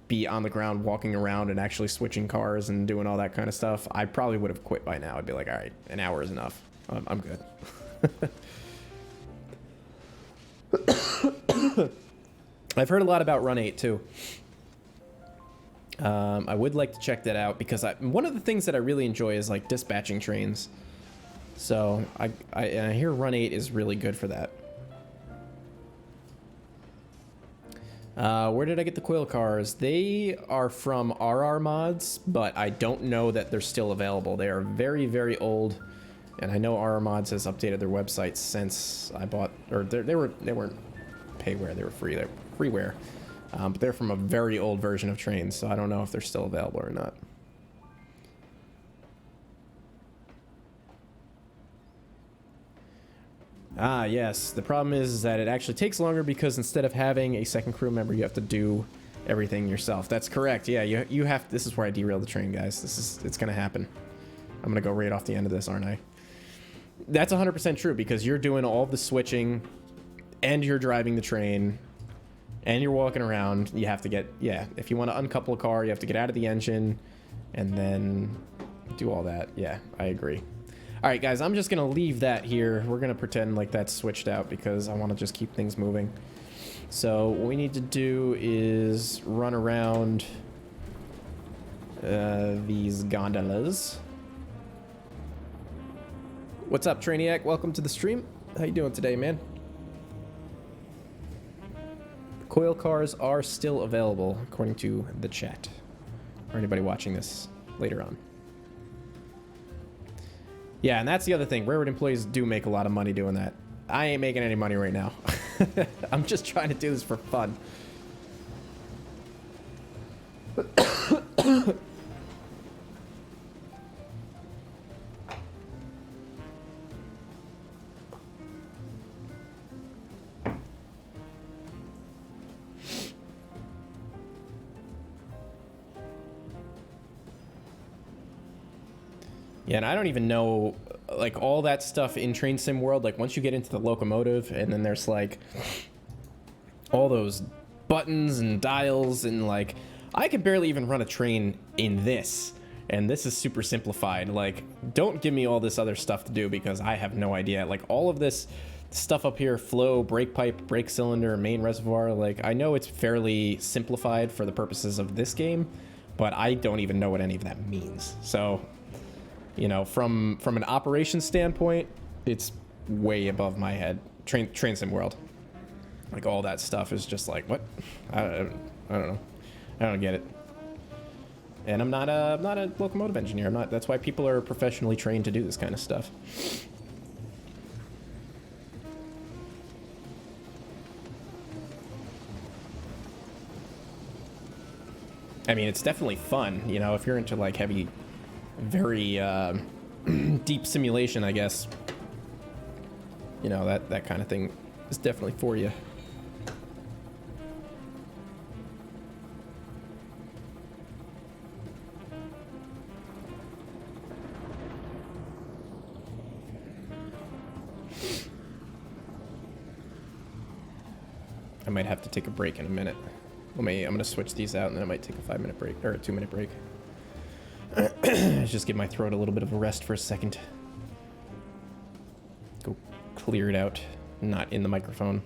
Speaker 1: be on the ground walking around and actually switching cars and doing all that kind of stuff, I probably would have quit by now. I'd be like, all right, an hour is enough. I'm good. I've heard a lot about Run 8 too. I would like to check that out because one of the things that I really enjoy is like dispatching trains. So I hear Run 8 is really good for that. Where did I get the coil cars? They are from RR Mods, but I don't know that they're still available. They are very, very old, and I know RR Mods has updated their website since I bought, or they weren't payware, they were free, they're freeware. But they're from a very old version of Trainz, so I don't know if they're still available or not. Ah, yes. The problem is that it actually takes longer because instead of having a second crew member, you have to do everything yourself. That's correct. Yeah, you have. This is where I derailed the train, guys. It's gonna happen. I'm gonna go right off the end of this, aren't I? That's 100% true because you're doing all the switching, and you're driving the train, and you're walking around. You have to get, yeah. If you want to uncouple a car, you have to get out of the engine, and then do all that. Yeah, I agree. All right, guys, I'm just going to leave that here. We're going to pretend like that's switched out because I want to just keep things moving. So what we need to do is run around these gondolas. What's up, Trainiac? Welcome to the stream. How you doing today, man? Coil cars are still available, according to the chat, or anybody watching this later on. Yeah, and that's the other thing. Railroad employees do make a lot of money doing that. I ain't making any money right now. I'm just trying to do this for fun. Yeah, and I don't even know, like, all that stuff in Train Sim World. Like, once you get into the locomotive, and then there's, like, all those buttons and dials, and, like, I could barely even run a train in this. And this is super simplified. Like, don't give me all this other stuff to do because I have no idea. Like, all of this stuff up here, flow, brake pipe, brake cylinder, main reservoir, like, I know it's fairly simplified for the purposes of this game, but I don't even know what any of that means. So, you know, from an operations standpoint, it's way above my head. Train Sim World, like, all that stuff is just like, what? I don't know. I don't get it. And I'm not a locomotive engineer. I'm not. That's why people are professionally trained to do this kind of stuff. I mean, it's definitely fun, you know, if you're into, like, heavy, very deep simulation, I guess. You know, that kind of thing is definitely for you. I might have to take a break in a minute. I'm gonna switch these out and then I might take a 5-minute break, or a 2-minute break. Just give my throat a little bit of a rest for a second. Go clear it out, not in the microphone.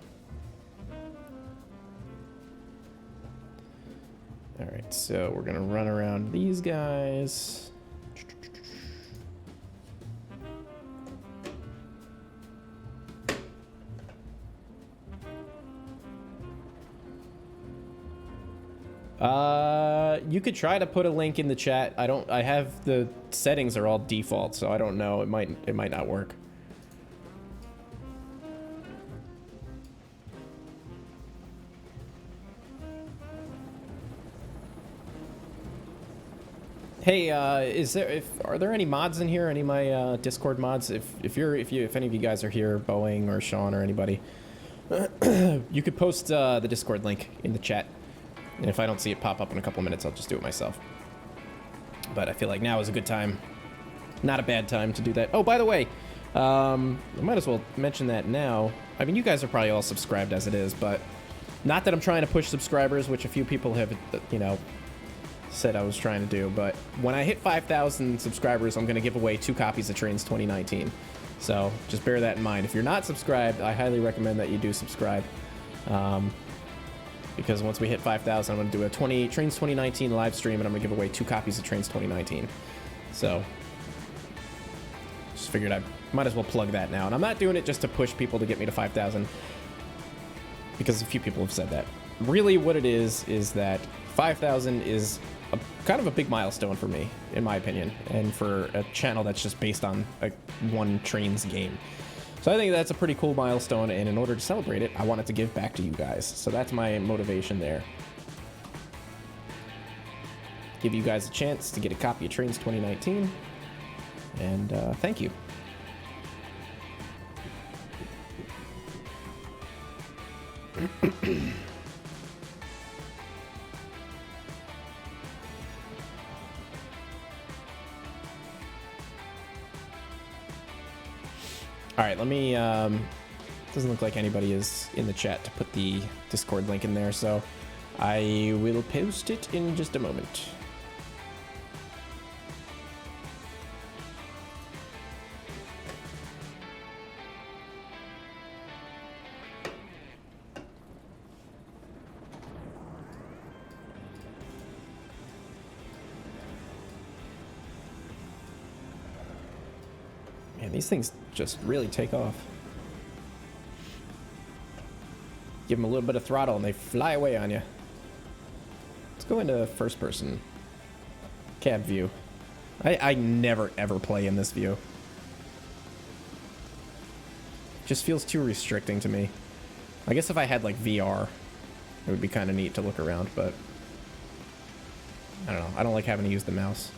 Speaker 1: Alright, so we're gonna run around these guys. You could try to put a link in the chat. I have the settings are all default, so I don't know. It might not work. Hey, are there any mods in here? Any of my Discord mods? If any of you guys are here, Boeing or Sean or anybody, you could post the Discord link in the chat. And if I don't see it pop up in a couple minutes, I'll just do it myself. But I feel like now is a good time. Not a bad time to do that. Oh, by the way, I might as well mention that now. I mean, you guys are probably all subscribed as it is, but not that I'm trying to push subscribers, which a few people have, you know, said I was trying to do. But when I hit 5,000 subscribers, I'm going to give away 2 copies of Trainz 2019. So just bear that in mind. If you're not subscribed, I highly recommend that you do subscribe. Because once we hit 5,000, I'm going to do a Trainz 2019 live stream, and I'm going to give away 2 copies of Trainz 2019. So, just figured I might as well plug that now. And I'm not doing it just to push people to get me to 5,000, because a few people have said that. Really what it is that 5,000 is kind of a big milestone for me, in my opinion, and for a channel that's just based on one Trainz game. So I think that's a pretty cool milestone, and in order to celebrate it, I wanted to give back to you guys. So that's my motivation there. Give you guys a chance to get a copy of Trainz 2019, and thank you. All right, let me, doesn't look like anybody is in the chat to put the Discord link in there, so I will post it in just a moment. Man, these things just really take off. Give them a little bit of throttle and they fly away on you. Let's go into first person cab view. I never ever play in this view. Just feels too restricting to me. I guess if I had like VR, it would be kind of neat to look around, but I don't know. I don't like having to use the mouse.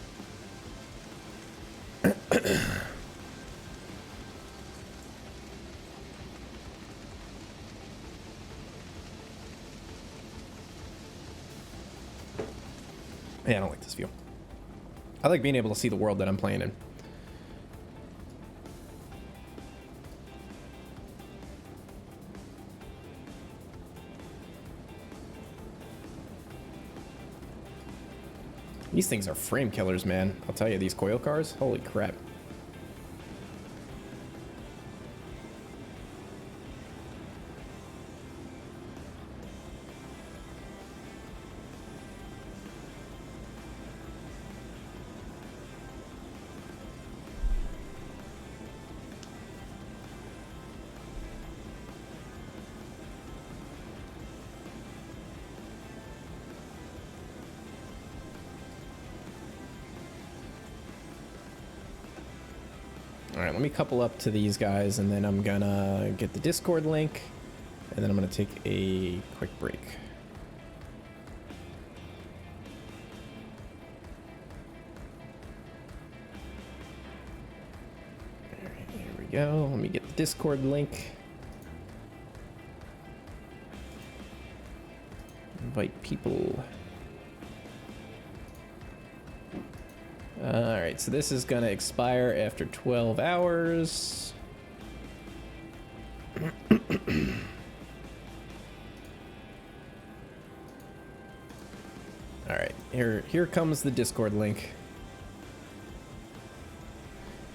Speaker 1: Yeah, I don't like this view. I like being able to see the world that I'm playing in. These things are frame killers, man. I'll tell you, these coil cars, holy crap. Alright, let me couple up to these guys, and then I'm gonna get the Discord link, and then I'm gonna take a quick break. Alright, here we go. Let me get the Discord link. Invite people. Alright, so this is gonna expire after 12 hours. Alright, here comes the Discord link.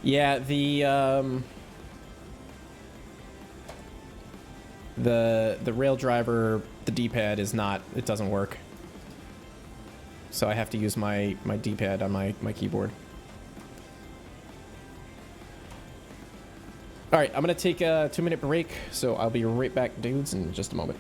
Speaker 1: Yeah, the rail driver, the D-pad is not, it doesn't work. So I have to use my D-pad on my keyboard. All right, I'm gonna take a 2-minute break, so I'll be right back, dudes, in just a moment.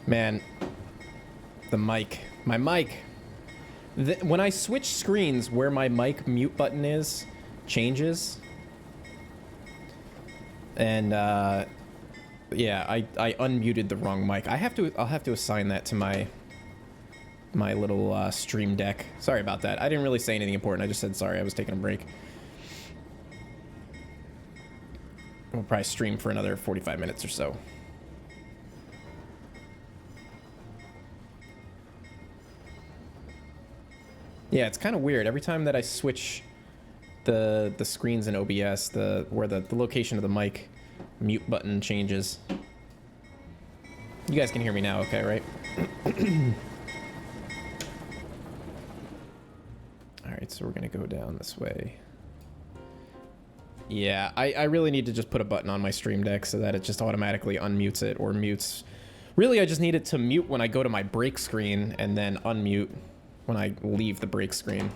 Speaker 1: Man, the mic. My mic. When I switch screens, where my mic mute button is changes. And, yeah, I unmuted the wrong mic. I'll have to assign that to my little stream deck. Sorry about that. I didn't really say anything important. I just said sorry. I was taking a break. We'll probably stream for another 45 minutes or so. Yeah, it's kind of weird. Every time that I switch the screens in OBS, where the location of the mic mute button changes. You guys can hear me now, okay, right? Alright, so we're gonna go down this way. Yeah, I really need to just put a button on my stream deck so that it just automatically unmutes it or mutes. Really, I just need it to mute when I go to my break screen and then unmute when I leave the break screen.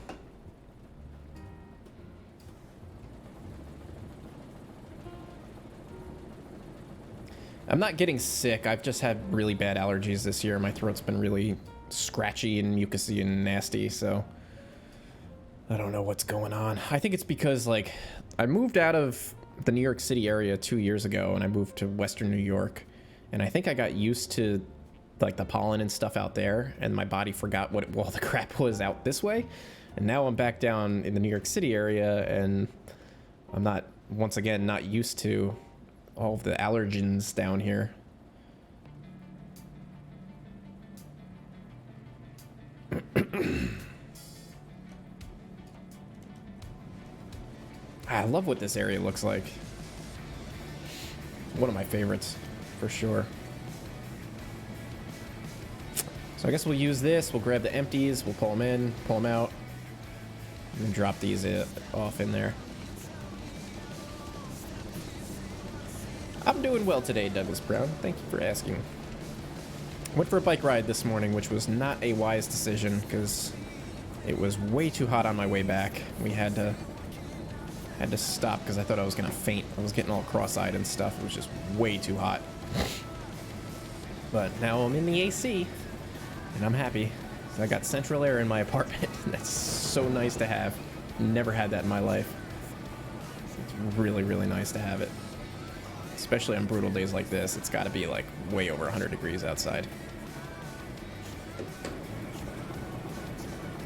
Speaker 1: I'm not getting sick. I've just had really bad allergies this year. My throat's been really scratchy and mucousy and nasty, so I don't know what's going on. I think it's because, like, I moved out of the New York City area 2 years ago, and I moved to Western New York, and I think I got used to, like, the pollen and stuff out there, and my body forgot what all the crap was out this way, and now I'm back down in the New York City area, and I'm not, once again, not used to all of the allergens down here. I love what this area looks like. One of my favorites, for sure. So I guess we'll use this. We'll grab the empties. We'll pull them in, pull them out, and then drop these off in there. I'm doing well today, Douglas Brown. Thank you for asking. Went for a bike ride this morning, which was not a wise decision because it was way too hot on my way back. We had to stop because I thought I was gonna faint. I was getting all cross-eyed and stuff. It was just way too hot. But now I'm in the AC, and I'm happy. So I got central air in my apartment. That's so nice to have. Never had that in my life. It's really, really nice to have it. Especially on brutal days like this. It's got to be like way over 100 degrees outside.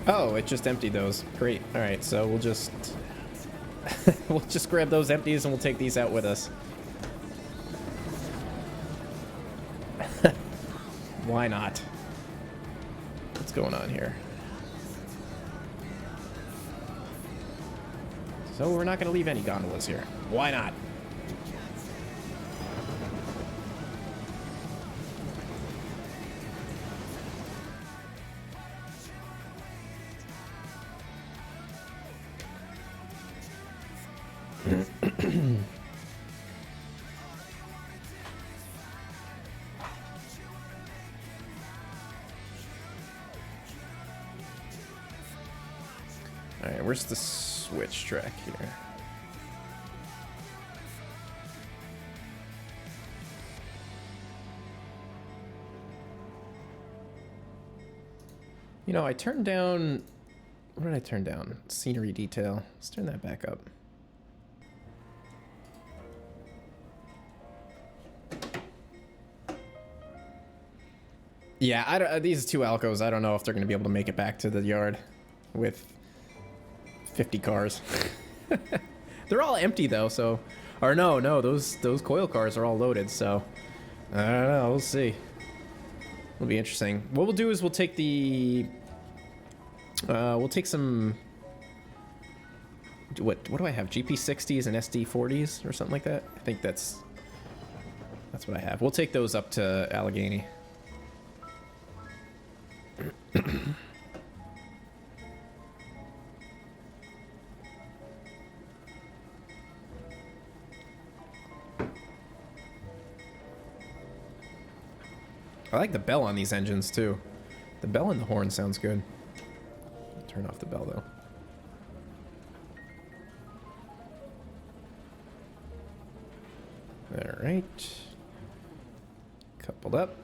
Speaker 1: Oh, it just emptied those. Great. All right, so we'll just we'll just grab those empties and we'll take these out with us. Why not? What's going on here? So we're not going to leave any gondolas here. Why not? Alright, where's the switch track here? You know, I turned down... What did I turn down? Scenery detail. Let's turn that back up. Yeah, these two Alcos, I don't know if they're going to be able to make it back to the yard with 50 cars. They're all empty though, so... Or no, those coil cars are all loaded, so... I don't know, we'll see. It'll be interesting. What we'll do is we'll take the... we'll take some... What do I have? GP60s and SD40s or something like that? I think that's what I have. We'll take those up to Allegheny. I like the bell on these engines too. The bell and the horn sounds good. Turn off the bell though. All right. Coupled up.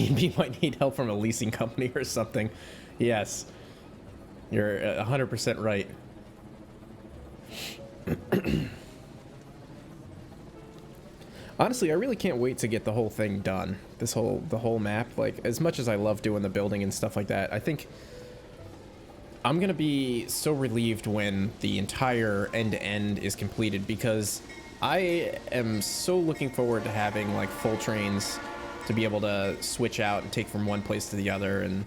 Speaker 1: PNB might need help from a leasing company or something. Yes. You're 100% right. Honestly, I really can't wait to get the whole thing done. The whole map. Like, as much as I love doing the building and stuff like that, I think I'm gonna be so relieved when the entire end-to-end is completed, because I am so looking forward to having like full trains to be able to switch out and take from one place to the other and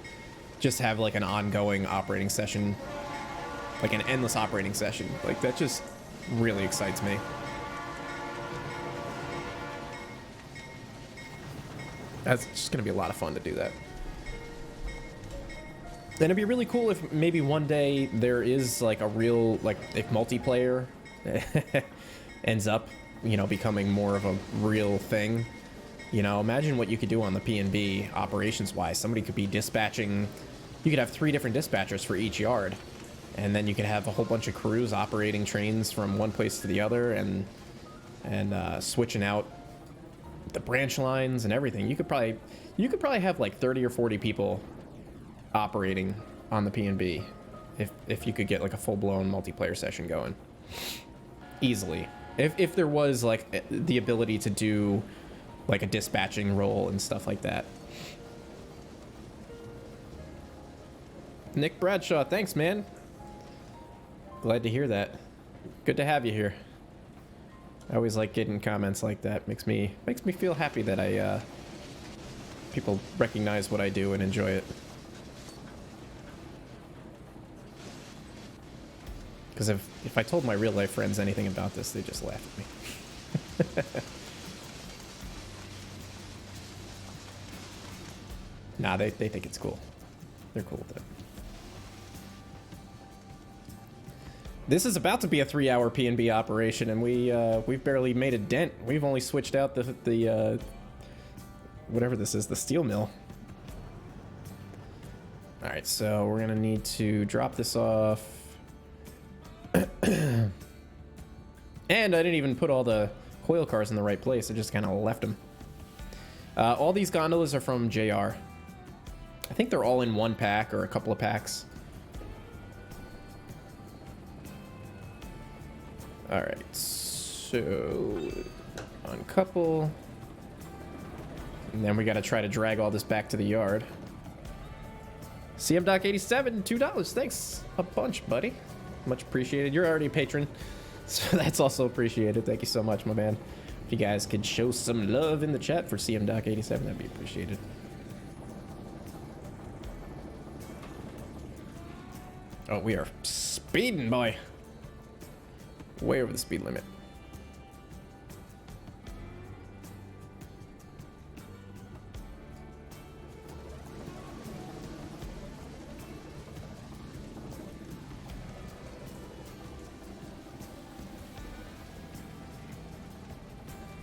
Speaker 1: just have like an ongoing operating session, like an endless operating session. Like, that just really excites me. That's just gonna be a lot of fun to do that. And it'd be really cool if maybe one day there is like a real, like, if multiplayer ends up, you know, becoming more of a real thing. You know, imagine what you could do on the PNB operations-wise. Somebody could be dispatching, you could have 3 different dispatchers for each yard, and then you could have a whole bunch of crews operating trains from one place to the other and switching out the branch lines and everything. You could probably have like 30 or 40 people operating on the PNB if you could get like a full-blown multiplayer session going easily. If there was like the ability to do like a dispatching role and stuff like that. Nick Bradshaw, thanks, man. Glad to hear that. Good to have you here. I always like getting comments like that. Makes me feel happy that people recognize what I do and enjoy it. Because if I told my real life friends anything about this, they just laugh at me. Nah, they think it's cool. They're cool with it. This is about to be a 3-hour PNB operation, and we've barely made a dent. We've only switched out the whatever this is, the steel mill. All right, so we're gonna need to drop this off. And I didn't even put all the coil cars in the right place. I just kind of left them. All these gondolas are from JR. I think they're all in one pack or a couple of packs. All right, so uncouple. And then we got to try to drag all this back to the yard. CM.87, $2. Thanks a bunch, buddy. Much appreciated. You're already a patron, so that's also appreciated. Thank you so much, my man. If you guys could show some love in the chat for CM.87, that'd be appreciated. Oh, we are speeding, boy. Way over the speed limit.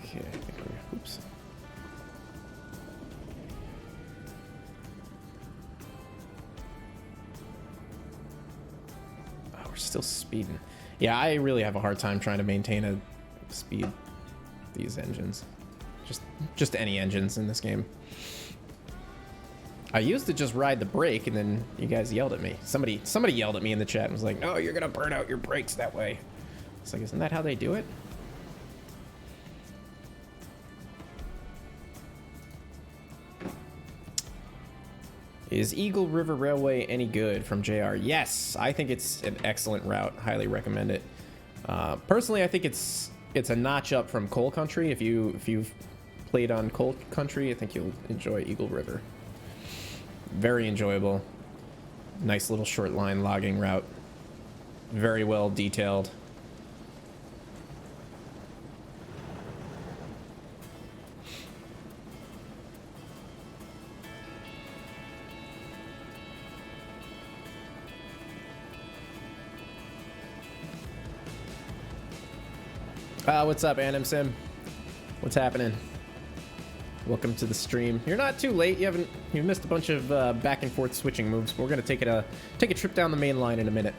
Speaker 1: Okay, I think we're, oops. Oh, we're still speeding. Yeah, I really have a hard time trying to maintain a speed these engines. Just any engines in this game. I used to just ride the brake, and then you guys yelled at me. Somebody yelled at me in the chat and was like, "No, you're gonna burn out your brakes that way." It's like, isn't that how they do it? Is Eagle River Railway any good from JR? Yes, I think it's an excellent route. Highly recommend it. Personally, I think it's a notch up from Coal Country. If you've played on Coal Country, I think you'll enjoy Eagle River. Very enjoyable. Nice little short line logging route. Very well detailed. What's up, Anim Sim? What's happening? Welcome to the stream. You're not too late. You've missed a bunch of back and forth switching moves, but we're gonna take a trip down the main line in a minute.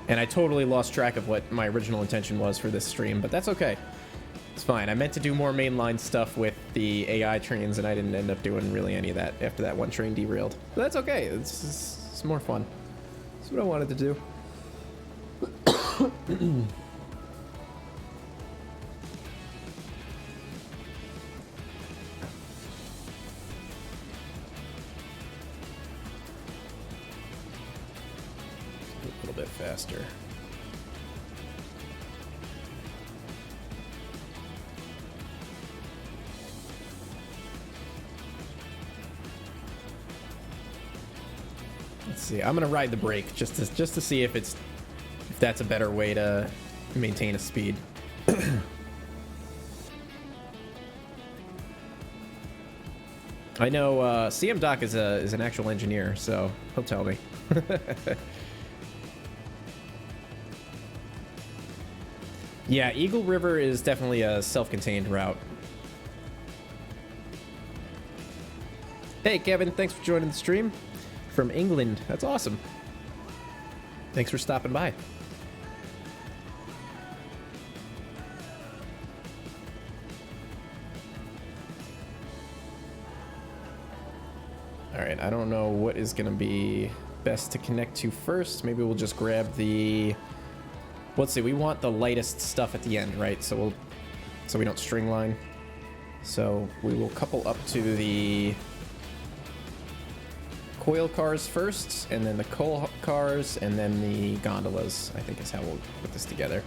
Speaker 1: And I totally lost track of what my original intention was for this stream, but that's okay. It's fine. I meant to do more mainline stuff with the AI trains, and I didn't end up doing really any of that after that one train derailed. But that's okay. It's more fun. That's what I wanted to do. A little bit faster. Let's see. I'm gonna ride the brake just to see if that's a better way to maintain a speed. I know CM Doc is an actual engineer, so he'll tell me. Yeah, Eagle River is definitely a self-contained route. Hey, Kevin, thanks for joining the stream from England. That's awesome. Thanks for stopping by. All right, I don't know what is going to be best to connect to first. Maybe we'll just grab the... Let's see, we want the lightest stuff at the end, right? So we don't string line. So we will couple up to the coil cars first, and then the coal cars, and then the gondolas, I think is how we'll put this together.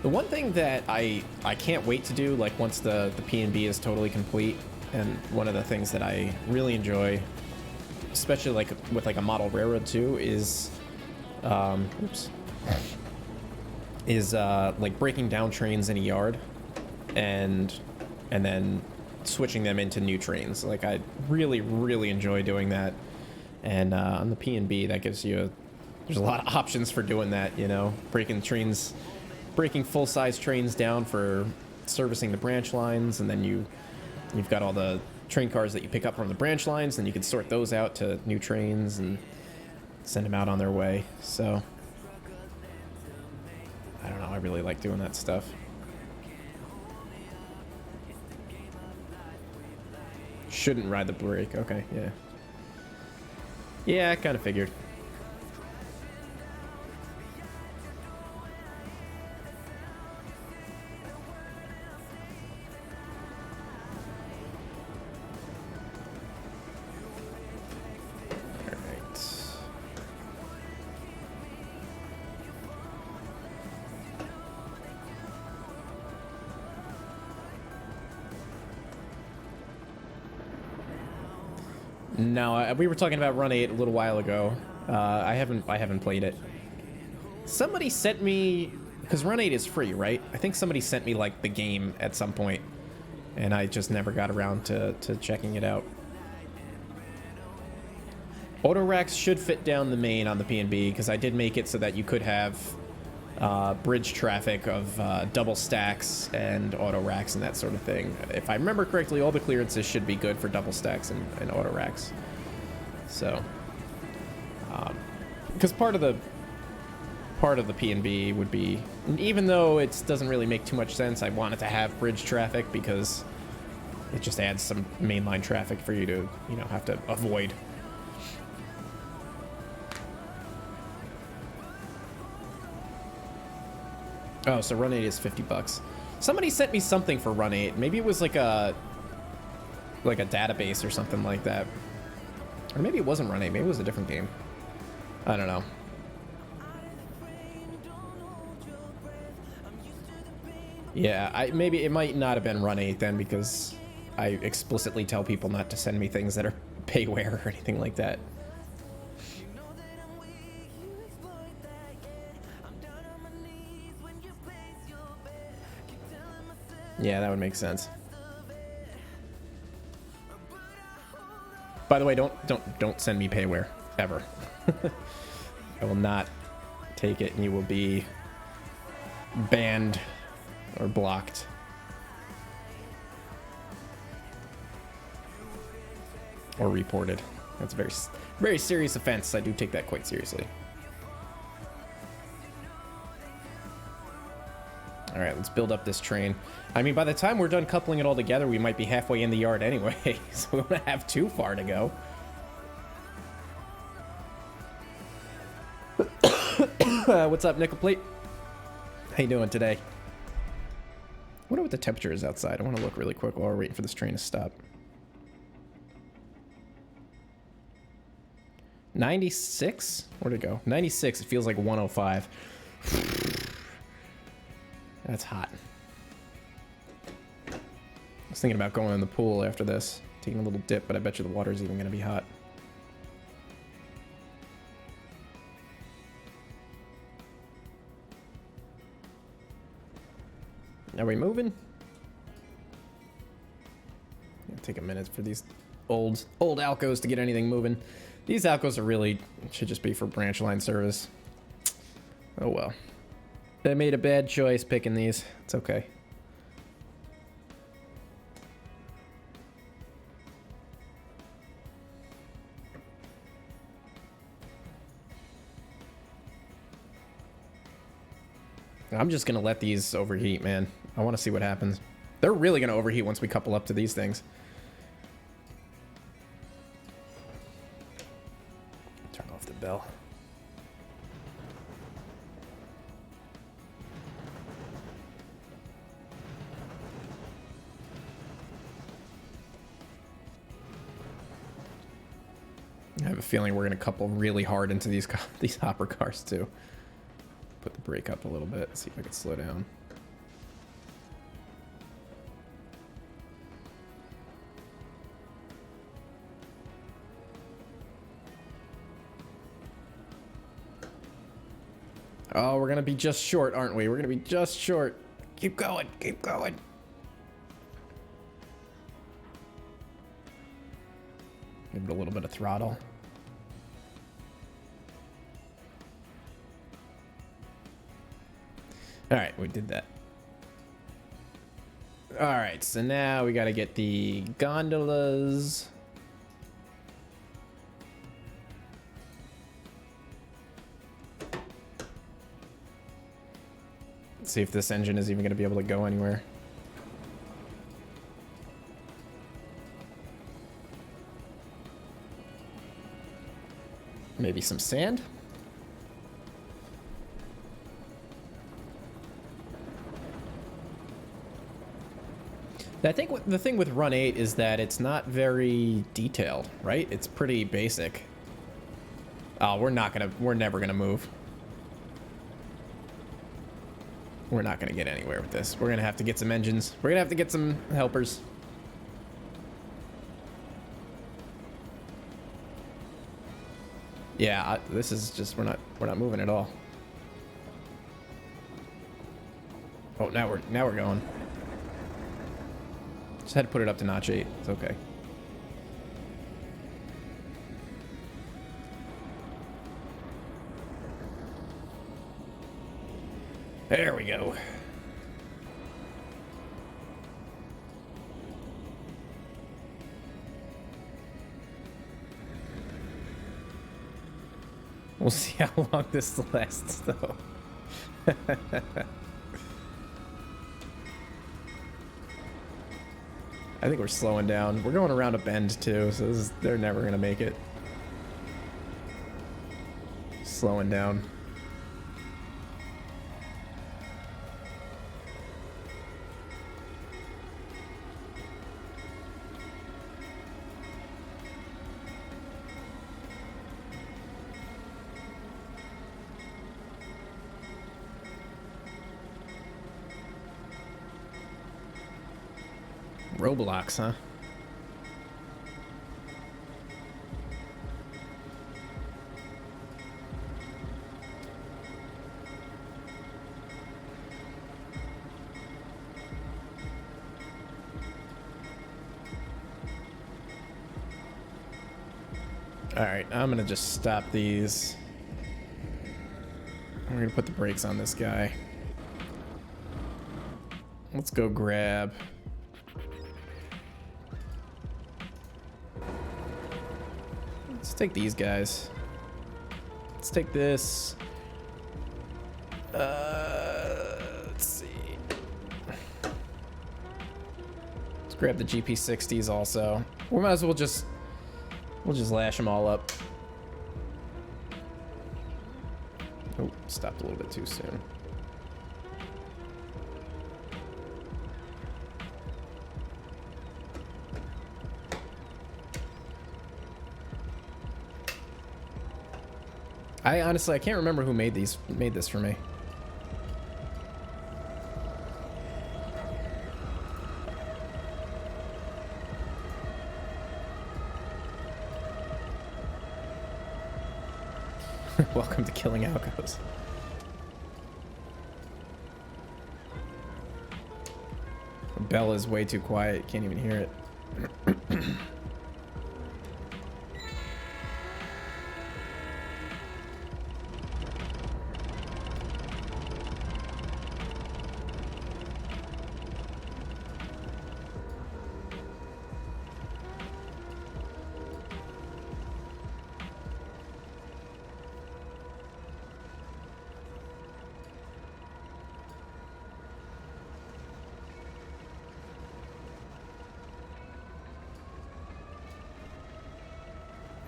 Speaker 1: The one thing that I can't wait to do, like once the P&B is totally complete, and one of the things that I really enjoy, especially like with like a model railroad too, is like breaking down trains in a yard and then switching them into new trains. Like I really enjoy doing that. And on the P&B, that gives you there's a lot of options for doing that, you know, breaking full-size trains down for servicing the branch lines, and then you've got all the train cars that you pick up from the branch lines, and you can sort those out to new trains and send them out on their way. So I don't know, I really like doing that stuff. Shouldn't ride the brake. Okay, yeah. Yeah, I kind of figured. No, we were talking about Run 8 a little while ago. I haven't played it. Somebody sent me, because Run 8 is free, right? I think somebody sent me like the game at some point, and I just never got around to checking it out. Auto racks should fit down the main on the P&B, because I did make it so that you could have bridge traffic of double stacks and auto racks and that sort of thing. If I remember correctly, all the clearances should be good for double stacks and auto racks. So, because part of the P&B would be, even though it doesn't really make too much sense, I wanted to have bridge traffic because it just adds some mainline traffic for you to, you know, have to avoid. Oh, so Run 8 is $50. Somebody sent me something for Run 8. Maybe it was like a database or something like that. Or maybe it wasn't Run 8. Maybe it was a different game. I don't know. Yeah, maybe it might not have been Run 8 then, because I explicitly tell people not to send me things that are payware or anything like that. Yeah, that would make sense. By the way, don't send me payware ever. I will not take it, and you will be banned or blocked. Or reported. That's a very, very serious offense. I do take that quite seriously. All right, let's build up this train. I mean, by the time we're done coupling it all together, we might be halfway in the yard anyway, so we don't have too far to go. What's up, Nickel Plate? How you doing today? I wonder what the temperature is outside. I want to look really quick while we're waiting for this train to stop. 96? Where'd it go? 96. It feels like 105. That's hot. I was thinking about going in the pool after this, taking a little dip, but I bet you the water's even going to be hot. Are we moving? It'll take a minute for these old Alcos to get anything moving. These Alcos are really, should just be for branch line service. Oh well. I made a bad choice picking these. It's okay. I'm just gonna let these overheat, man. I want to see what happens. They're really gonna overheat once we couple up to these things. Turn off the bell. I have a feeling we're gonna couple really hard into these hopper cars too. Put the brake up a little bit, see if I can slow down. Oh, we're gonna be just short, aren't we? We're gonna be just short. Keep going, keep going. Give it a little bit of throttle. All right, we did that. All right, so now we got to get the gondolas. Let's see if this engine is even going to be able to go anywhere. Maybe some sand? I think the thing with Run 8 is that it's not very detailed, right? It's pretty basic. Oh, we're never gonna move. We're not gonna get anywhere with this. We're gonna have to get some engines. We're gonna have to get some helpers. Yeah, this is just, we're not moving at all. Oh, now we're going. Just had to put it up to notch 8. It's okay. There we go. We'll see how long this lasts, though. I think we're slowing down. We're going around a bend, too, so they're never going to make it. Slowing down. Roblox, huh? All right, I'm gonna just stop these. We're gonna put the brakes on this guy. Let's go grab. take these guys. Let's take this. Let's see. Let's grab the GP60s also. We might as well just lash them all up. Oh, stopped a little bit too soon. I honestly, I can't remember who made this for me. Welcome to Killing Algos. The bell is way too quiet. Can't even hear it.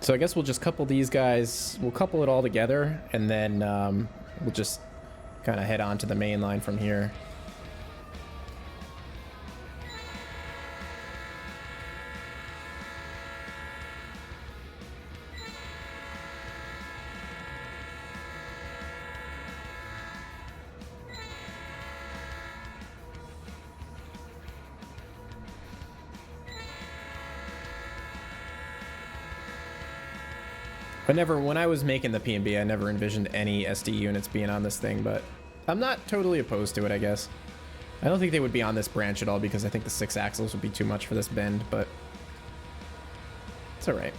Speaker 1: So I guess we'll just couple these guys. We'll couple it all together, and then we'll just kind of head on to the main line from here. When I was making the P&B, I never envisioned any SD units being on this thing, but I'm not totally opposed to it, I guess. I don't think they would be on this branch at all because I think the 6 axles would be too much for this bend, but it's all right.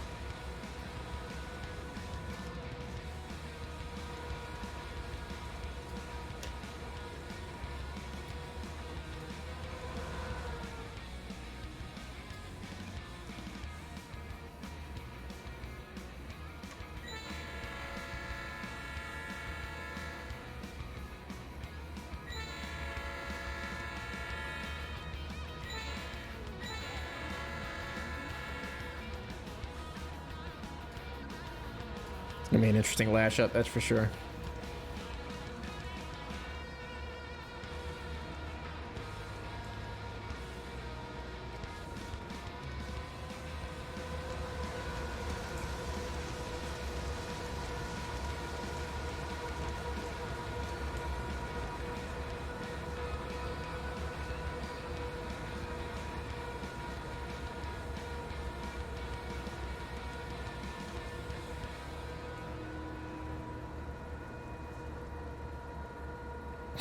Speaker 1: Gonna be an interesting lash up, that's for sure.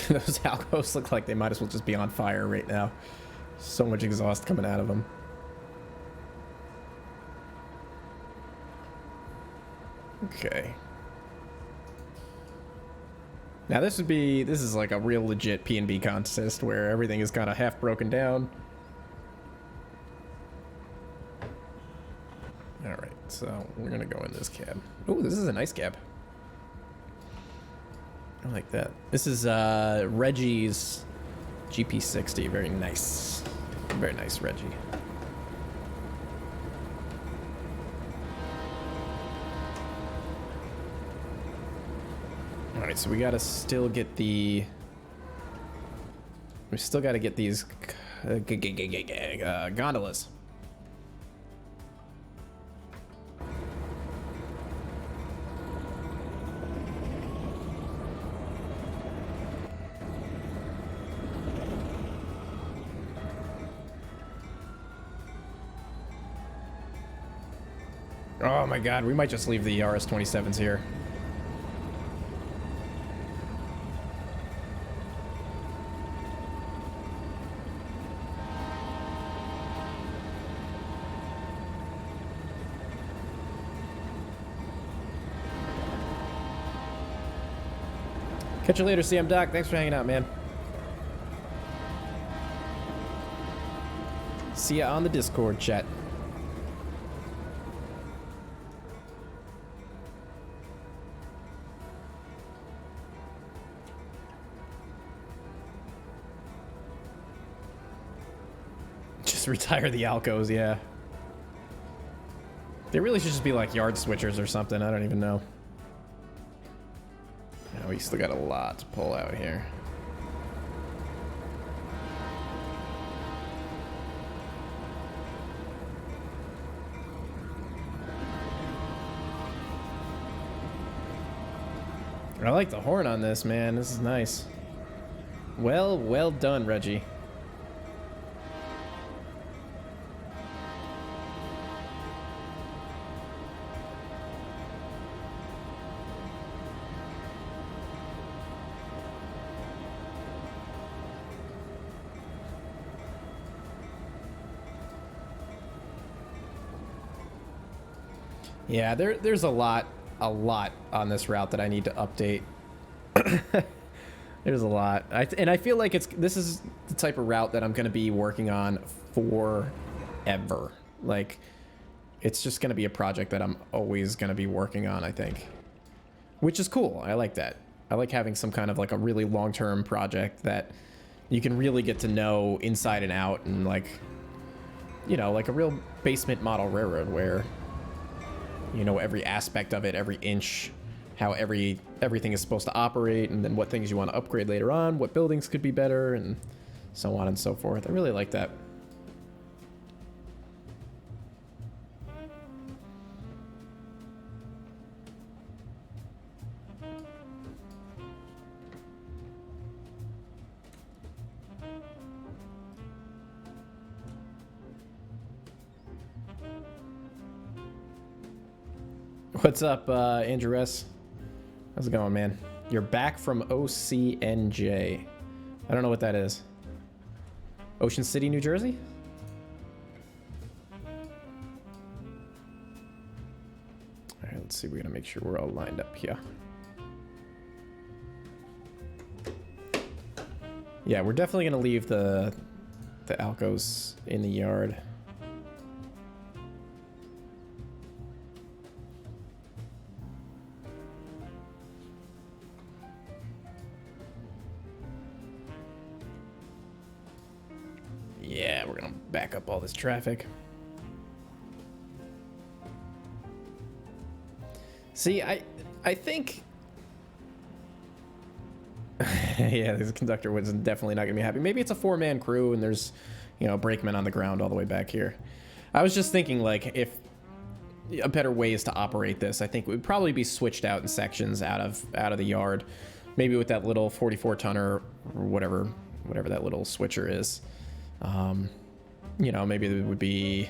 Speaker 1: Those algos look like they might as well just be on fire right now. So much exhaust coming out of them. Okay. Now this is like a real legit P&B contest where everything is kind of half broken down. All right, so we're gonna go in this cab. Oh, this is a nice cab. I like that. This is Reggie's GP60. Very nice. Very nice, Reggie. All right, so we gotta still get the... We still gotta get these gondolas. Oh my god, we might just leave the RS-27s here. Catch you later, CM Doc. Thanks for hanging out, man. See ya on the Discord chat. just retire the Alcos, yeah. They really should just be like yard switchers or something. I don't even know. Yeah, we still got a lot to pull out here. I like the horn on this, man. This is nice. Well done, Reggie. Yeah, there's a lot on this route that I need to update. There's a lot. And I feel like this is the type of route that I'm going to be working on forever. Like, it's just going to be a project that I'm always going to be working on, I think. Which is cool. I like that. I like having some kind of like a really long-term project that you can really get to know inside and out, and like, you know, like a real basement model railroad where you know every aspect of it, every inch, how everything is supposed to operate, and then what things you want to upgrade later on, what buildings could be better, and so on and so forth. I really like that. What's up, Andrew S? How's it going, man? You're back from OCNJ. I don't know what that is. Ocean City, New Jersey? All right, let's see. We're gonna make sure we're all lined up here. Yeah, we're definitely gonna leave the Alcos in the yard. Yeah, we're gonna back up all this traffic. See, I think yeah, this conductor was definitely not gonna be happy. Maybe it's a 4-man crew and there's, you know, brakemen on the ground all the way back here. I was just thinking, like, if a better ways to operate this, I think it would probably be switched out in sections out of the yard, maybe with that little 44 tonner or whatever that little switcher is. You know, maybe there would be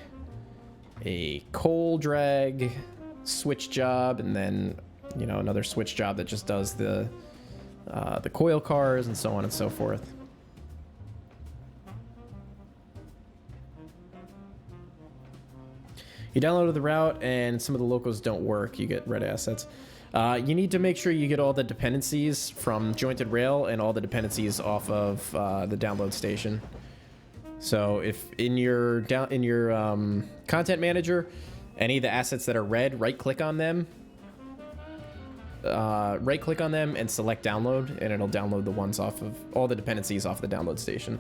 Speaker 1: a coal drag switch job, and then, you know, another switch job that just does the coil cars and so on and so forth. You downloaded the route and some of the locos don't work. You get red assets. You need to make sure you get all the dependencies from jointed rail and all the dependencies off of the download station. So if in your content manager, any of the assets that are red, right click on them and select download, and it'll download the ones off of all the dependencies off the download station.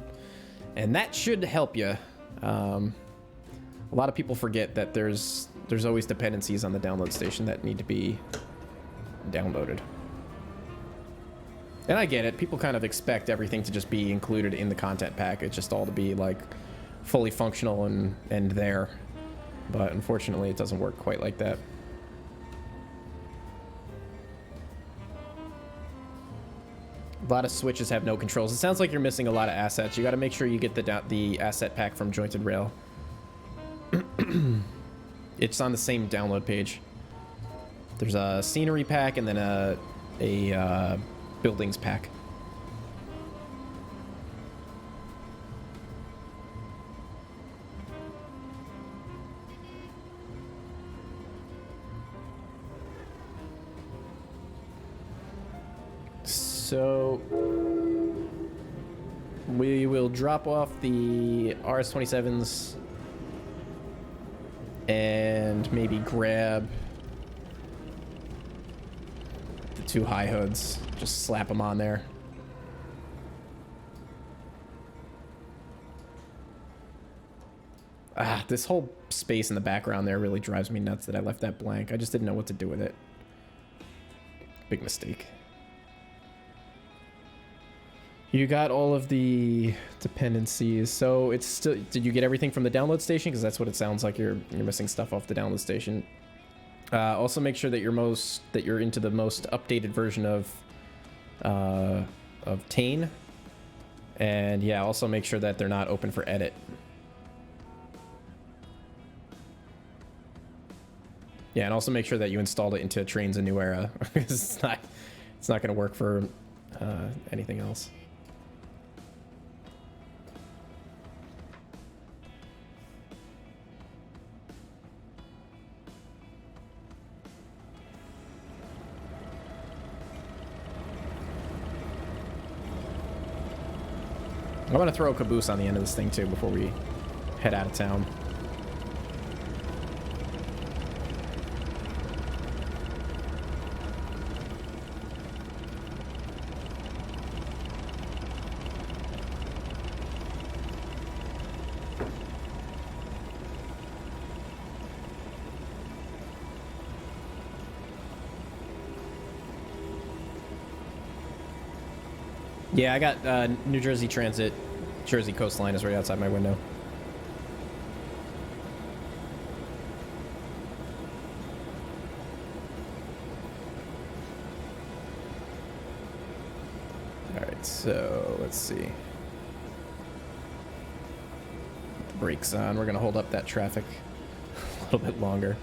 Speaker 1: And that should help you. A lot of people forget that there's always dependencies on the download station that need to be downloaded. And I get it. People kind of expect everything to just be included in the content package, just all to be like fully functional and there. But unfortunately, it doesn't work quite like that. A lot of switches have no controls. It sounds like you're missing a lot of assets. You got to make sure you get the asset pack from Jointed Rail. It's on the same download page. There's a scenery pack and then a buildings pack. So we will drop off the RS-27s and maybe grab the 2 high hoods. Just slap them on there. This whole space in the background there really drives me nuts that I left that blank. I just didn't know what to do with it. Big mistake. You got all of the dependencies, so it's still... Did you get everything from the download station? Because that's what it sounds like. You're missing stuff off the download station. Also, make sure that you're into the most updated version of Trainz, and yeah, also make sure that they're not open for edit. Yeah, and also make sure that you installed it into Trainz A New Era. It's not going to work for anything else. I'm going to throw a caboose on the end of this thing, too, before we head out of town. Yeah, I got New Jersey Transit. Jersey coastline is right outside my window. All right, so let's see. Put the brakes on. We're gonna hold up that traffic a little bit longer.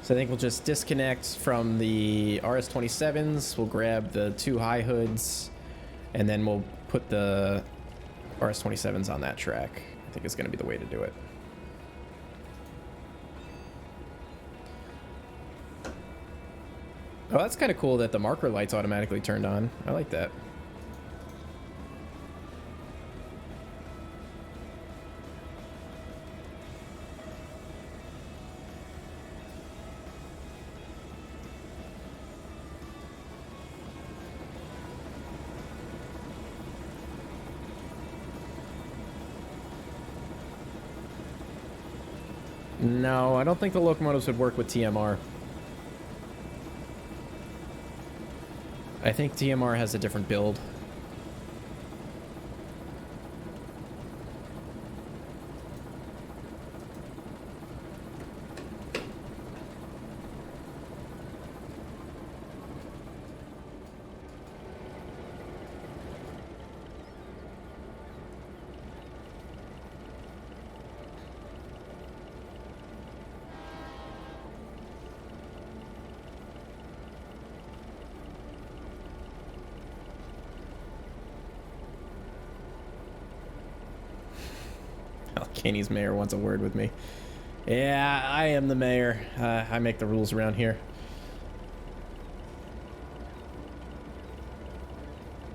Speaker 1: So I think we'll just disconnect from the RS-27s. We'll grab the 2 high hoods, and then we'll put the RS-27s on that track. I think it's going to be the way to do it. Oh, that's kind of cool that the marker light's automatically turned on. I like that. No, I don't think the locomotives would work with TMR. I think TMR has a different build. Kenny's mayor wants a word with me. Yeah, I am the mayor. I make the rules around here.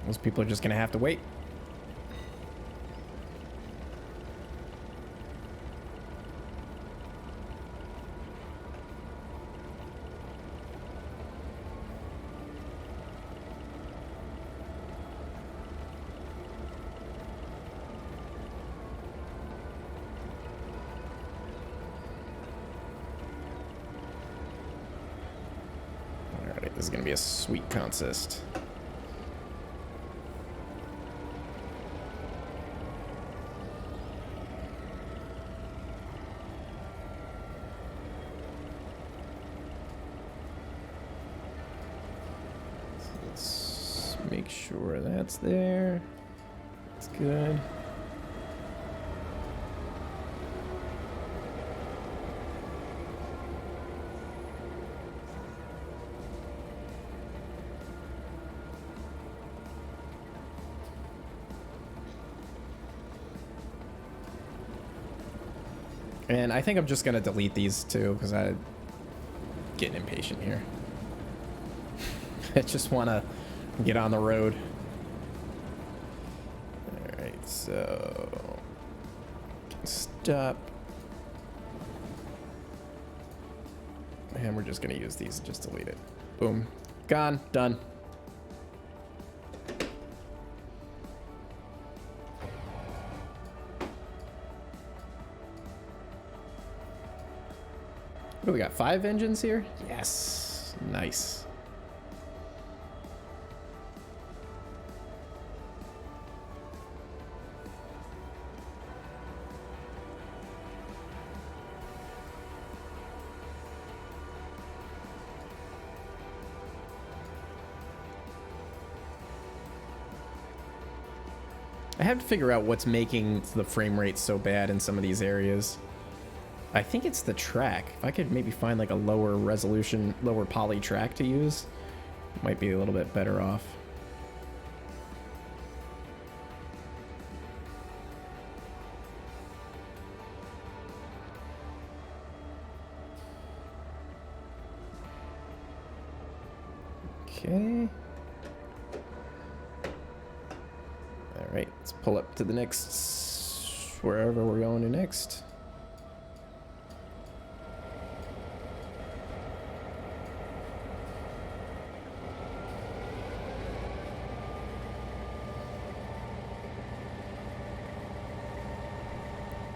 Speaker 1: Those people are just gonna have to wait. This is going to be a sweet consist. So let's make sure that's there. That's good. And I think I'm just going to delete these too, because I'm getting impatient here. I just want to get on the road. Alright, so... Stop. And we're just going to use these, just delete it. Boom. Gone. Done. What do we got? 5 engines here? Yes. Nice. I have to figure out what's making the frame rate so bad in some of these areas. I think it's the track. If I could maybe find like a lower resolution, lower poly track to use, might be a little bit better off. Okay. All right, let's pull up to the next, wherever we're going to next.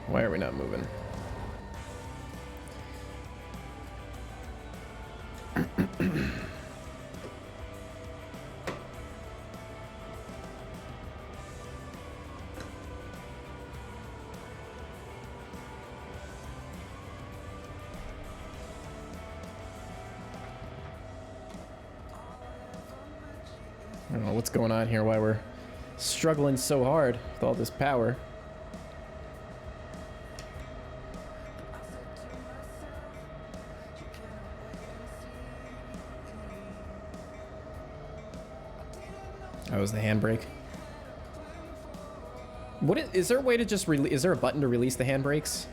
Speaker 1: Why are we not moving? I don't know what's going on here, why we're struggling so hard with all this power. Oh, is the handbrake? Is there a way to just is there a button to release the handbrakes?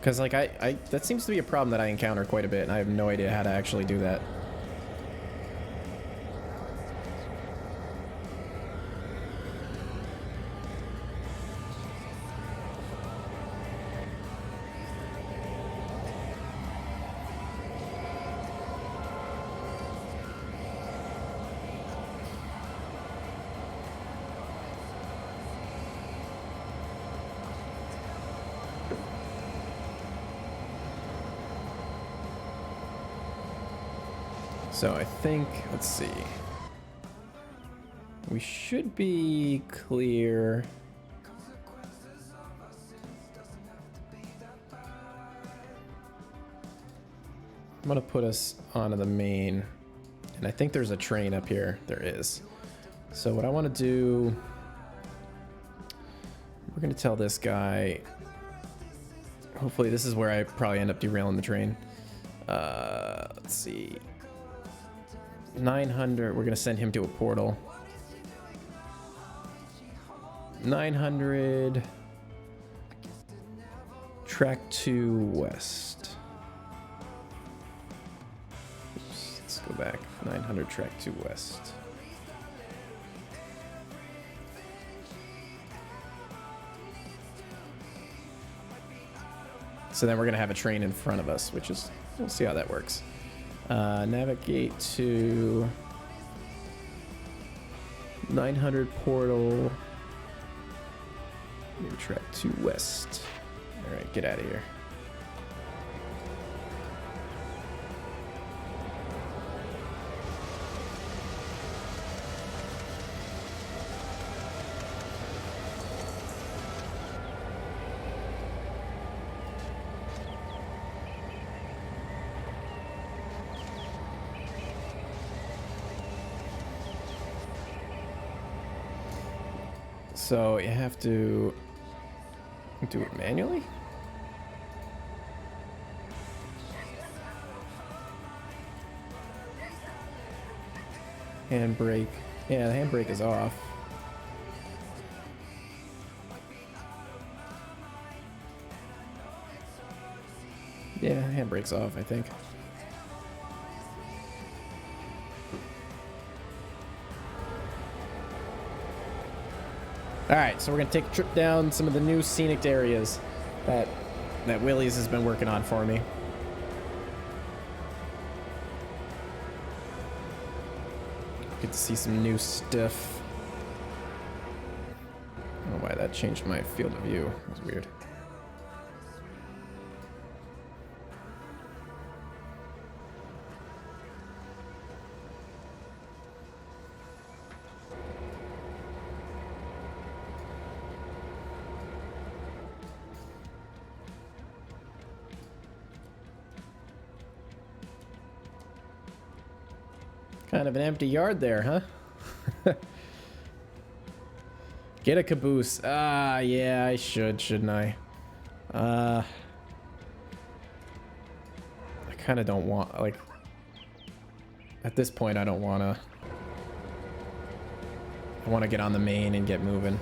Speaker 1: Because like that seems to be a problem that I encounter quite a bit, and I have no idea how to actually do that. So I think, let's see. We should be clear. I'm gonna put us onto the main, and I think there's a train up here. There is. So what I want to do, we're gonna tell this guy, hopefully this is where I probably end up derailing the train. Let's see. 900, we're gonna send him to a portal. 900 track 2 west. Oops, let's go back. 900 track 2 west. So then we're gonna have a train in front of us, which is, we'll see how that works. Navigate to 900 portal. Maybe track 2 west. All right, get out of here. So you have to do it manually? Handbrake. Yeah, the handbrake is off. Yeah, handbrake's off, I think. All right, so we're gonna take a trip down some of the new scenic areas that Willie's has been working on for me. Get to see some new stuff. I don't know why that changed my field of view. It was weird. Kind of an empty yard there, huh? Get a caboose. Ah, yeah, I should, shouldn't I? I kind of don't want, like, at this point, I don't want to. I want to get on the main and get moving.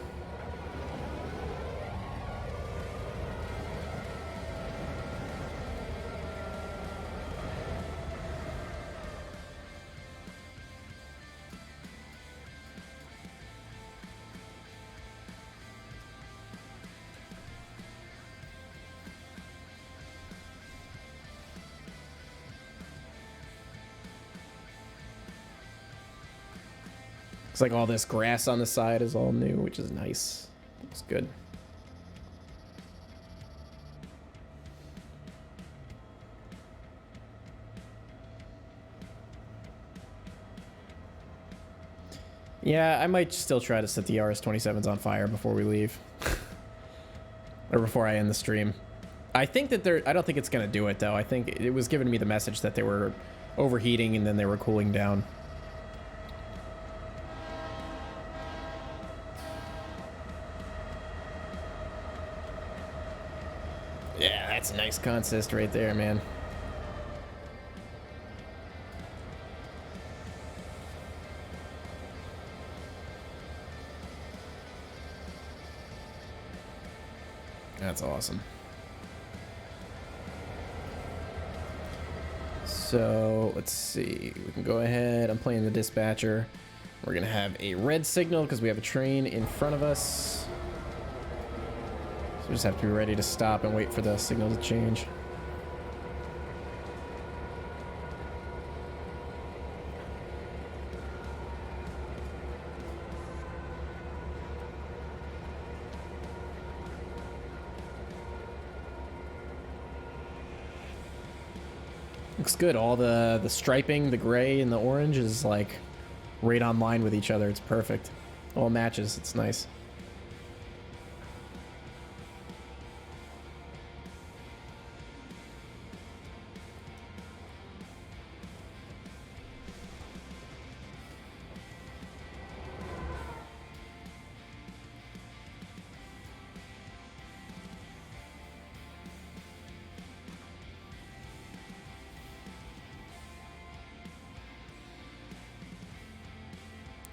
Speaker 1: It's like all this grass on the side is all new, which is nice. Looks good. Yeah, I might still try to set the RS-27s on fire before we leave. Or before I end the stream. I think that I don't think it's going to do it, though. I think it was giving me the message that they were overheating and then they were cooling down. Yeah, that's a nice consist right there, man. That's awesome. So let's see. We can go ahead. I'm playing the dispatcher. We're gonna have a red signal because we have a train in front of us. So we just have to be ready to stop and wait for the signal to change. Looks good. All the striping, the gray and the orange is like right on line with each other. It's perfect. All matches. It's nice.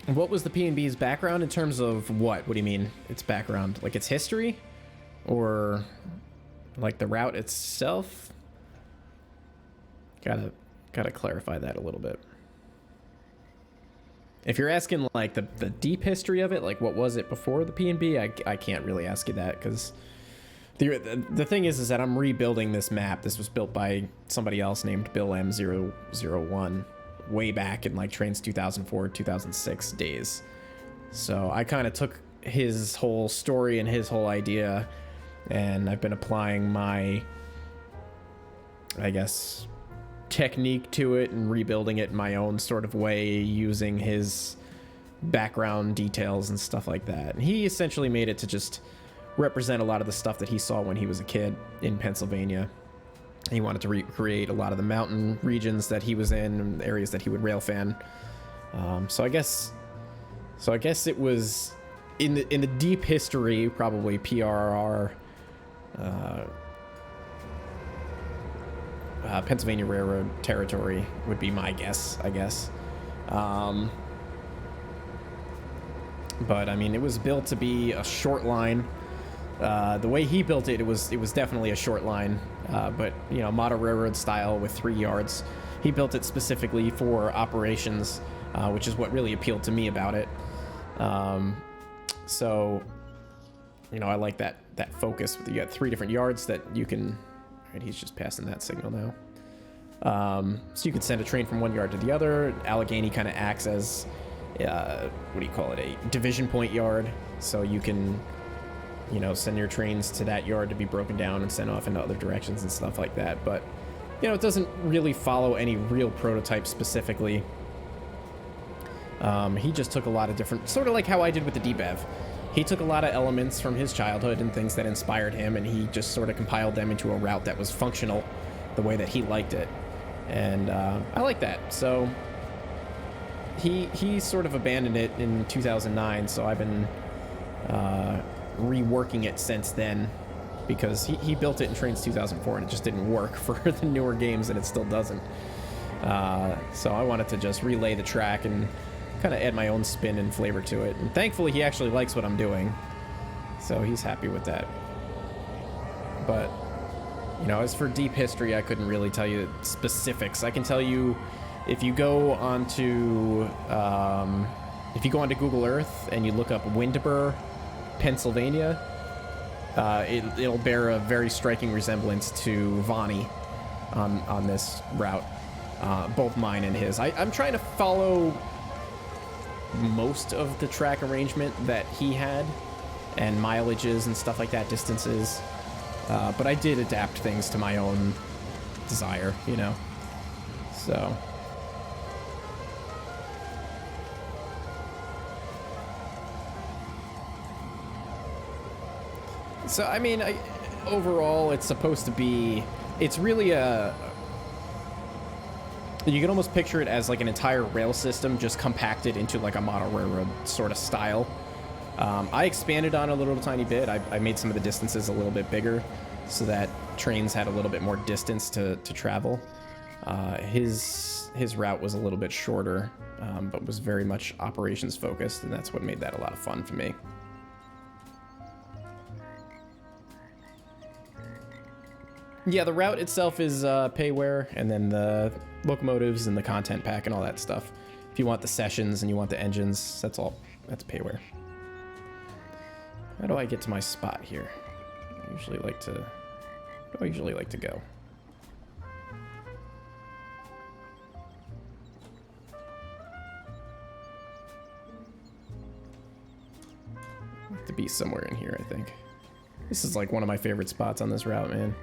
Speaker 1: What was the P&B's background in terms of what? What do you mean? Its background? Like its history? Or like the route itself? Gotta clarify that a little bit. If you're asking like the deep history of it, like what was it before the P&B, I can't really ask you that because the thing is that I'm rebuilding this map. This was built by somebody else named Bill M001. Way back in like Trainz 2004 2006 days. So I kind of took his whole story and his whole idea and I've been applying my, I guess, technique to it and rebuilding it in my own sort of way using his background details and stuff like that. And he essentially made it to just represent a lot of the stuff that he saw when he was a kid in Pennsylvania. He wanted to recreate a lot of the mountain regions that he was in and areas that he would rail fan. So I guess it was in the deep history, probably PRR, Pennsylvania Railroad territory would be my guess, I guess. But I mean, it was built to be a short line. The way he built it, it was definitely a short line, but you know, model railroad style with 3 yards. He built it specifically for operations, which is what really appealed to me about it. So, you know, I like that focus. You got 3 different yards that you can. Right, he's just passing that signal now. So you can send a train from one yard to the other. Allegheny kind of acts as, what do you call it, a division point yard. So you can, you know, send your trains to that yard to be broken down and sent off into other directions and stuff like that. But, you know, it doesn't really follow any real prototype specifically. He just took a lot of different, sort of like how I did with the DBEV. He took a lot of elements from his childhood and things that inspired him, and he just sort of compiled them into a route that was functional the way that he liked it. And I like that. So, he sort of abandoned it in 2009, so I've been reworking it since then, because he built it in Trainz 2004 and it just didn't work for the newer games, and it still doesn't. So I wanted to just relay the track and kind of add my own spin and flavor to it. And thankfully, he actually likes what I'm doing, so he's happy with that. But, you know, as for deep history, I couldn't really tell you specifics. I can tell you, if you go onto Google Earth and you look up Windber, Pennsylvania, it'll bear a very striking resemblance to Vonnie on this route, both mine and his. I'm trying to follow most of the track arrangement that he had, and mileages and stuff like that, distances, but I did adapt things to my own desire, you know, so. So, I mean, overall, it's supposed to be, it's really you can almost picture it as like an entire rail system just compacted into like a model railroad sort of style. I expanded on it a little tiny bit. I made some of the distances a little bit bigger so that trains had a little bit more distance to travel. His route was a little bit shorter, but was very much operations focused, and that's what made that a lot of fun for me. Yeah, the route itself is payware, and then the locomotives and the content pack and all that stuff. If you want the sessions and you want the engines, that's payware. How do I get to my spot here? I usually like to, where do I usually like to go? I have to be somewhere in here, I think. This is like one of my favorite spots on this route, man.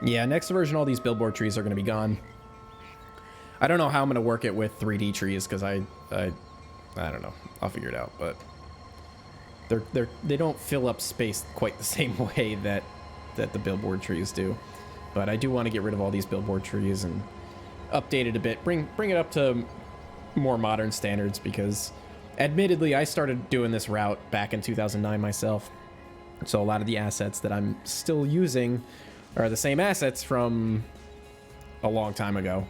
Speaker 1: Yeah, next version, all these billboard trees are going to be gone. I don't know how I'm going to work it with 3D trees, because I don't know. I'll figure it out, but they don't fill up space quite the same way that the billboard trees do. But I do want to get rid of all these billboard trees and update it a bit, bring it up to more modern standards, because admittedly, I started doing this route back in 2009 myself. So a lot of the assets that I'm still using are the same assets from a long time ago.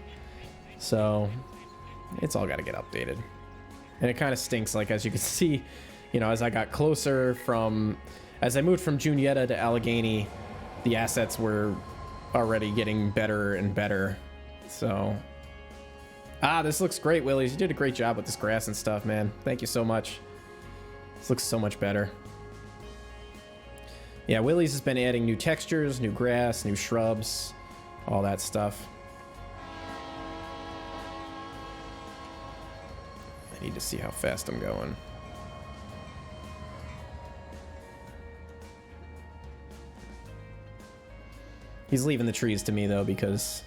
Speaker 1: So it's all got to get updated. And it kind of stinks, like, as you can see, you know, as I got closer as I moved from Juniata to Allegheny, the assets were already getting better and better. So, this looks great, Willies. You did a great job with this grass and stuff, man. Thank you so much. This looks so much better. Yeah, Willie's has been adding new textures, new grass, new shrubs, all that stuff. I need to see how fast I'm going. He's leaving the trees to me, though, because...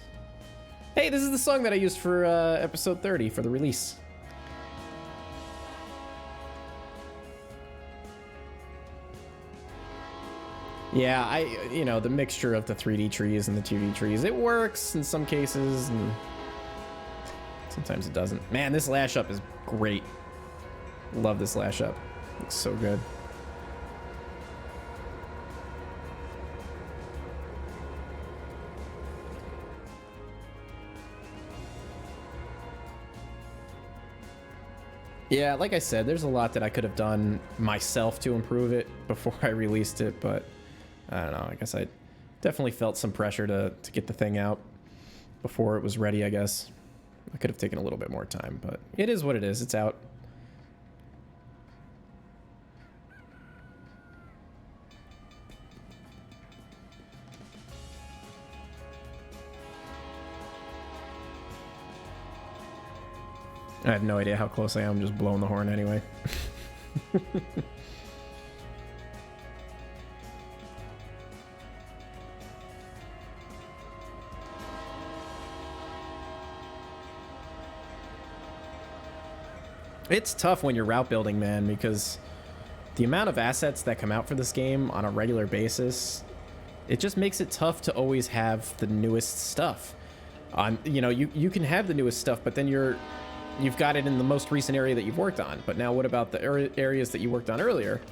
Speaker 1: Hey, this is the song that I used for episode 30 for the release. Yeah, you know, the mixture of the 3D trees and the 2D trees, it works in some cases, and sometimes it doesn't. Man, this lash up is great. Love this lash up. Looks so good. Yeah, like I said, there's a lot that I could have done myself to improve it before I released it, but I don't know. I guess I definitely felt some pressure to get the thing out before it was ready, I guess. I could have taken a little bit more time, but it is what it is. It's out. I have no idea how close I am. I'm just blowing the horn anyway. It's tough when you're route building, man, because the amount of assets that come out for this game on a regular basis, it just makes it tough to always have the newest stuff. You know, you can have the newest stuff, but then you've got it in the most recent area that you've worked on. But now what about the areas that you worked on earlier?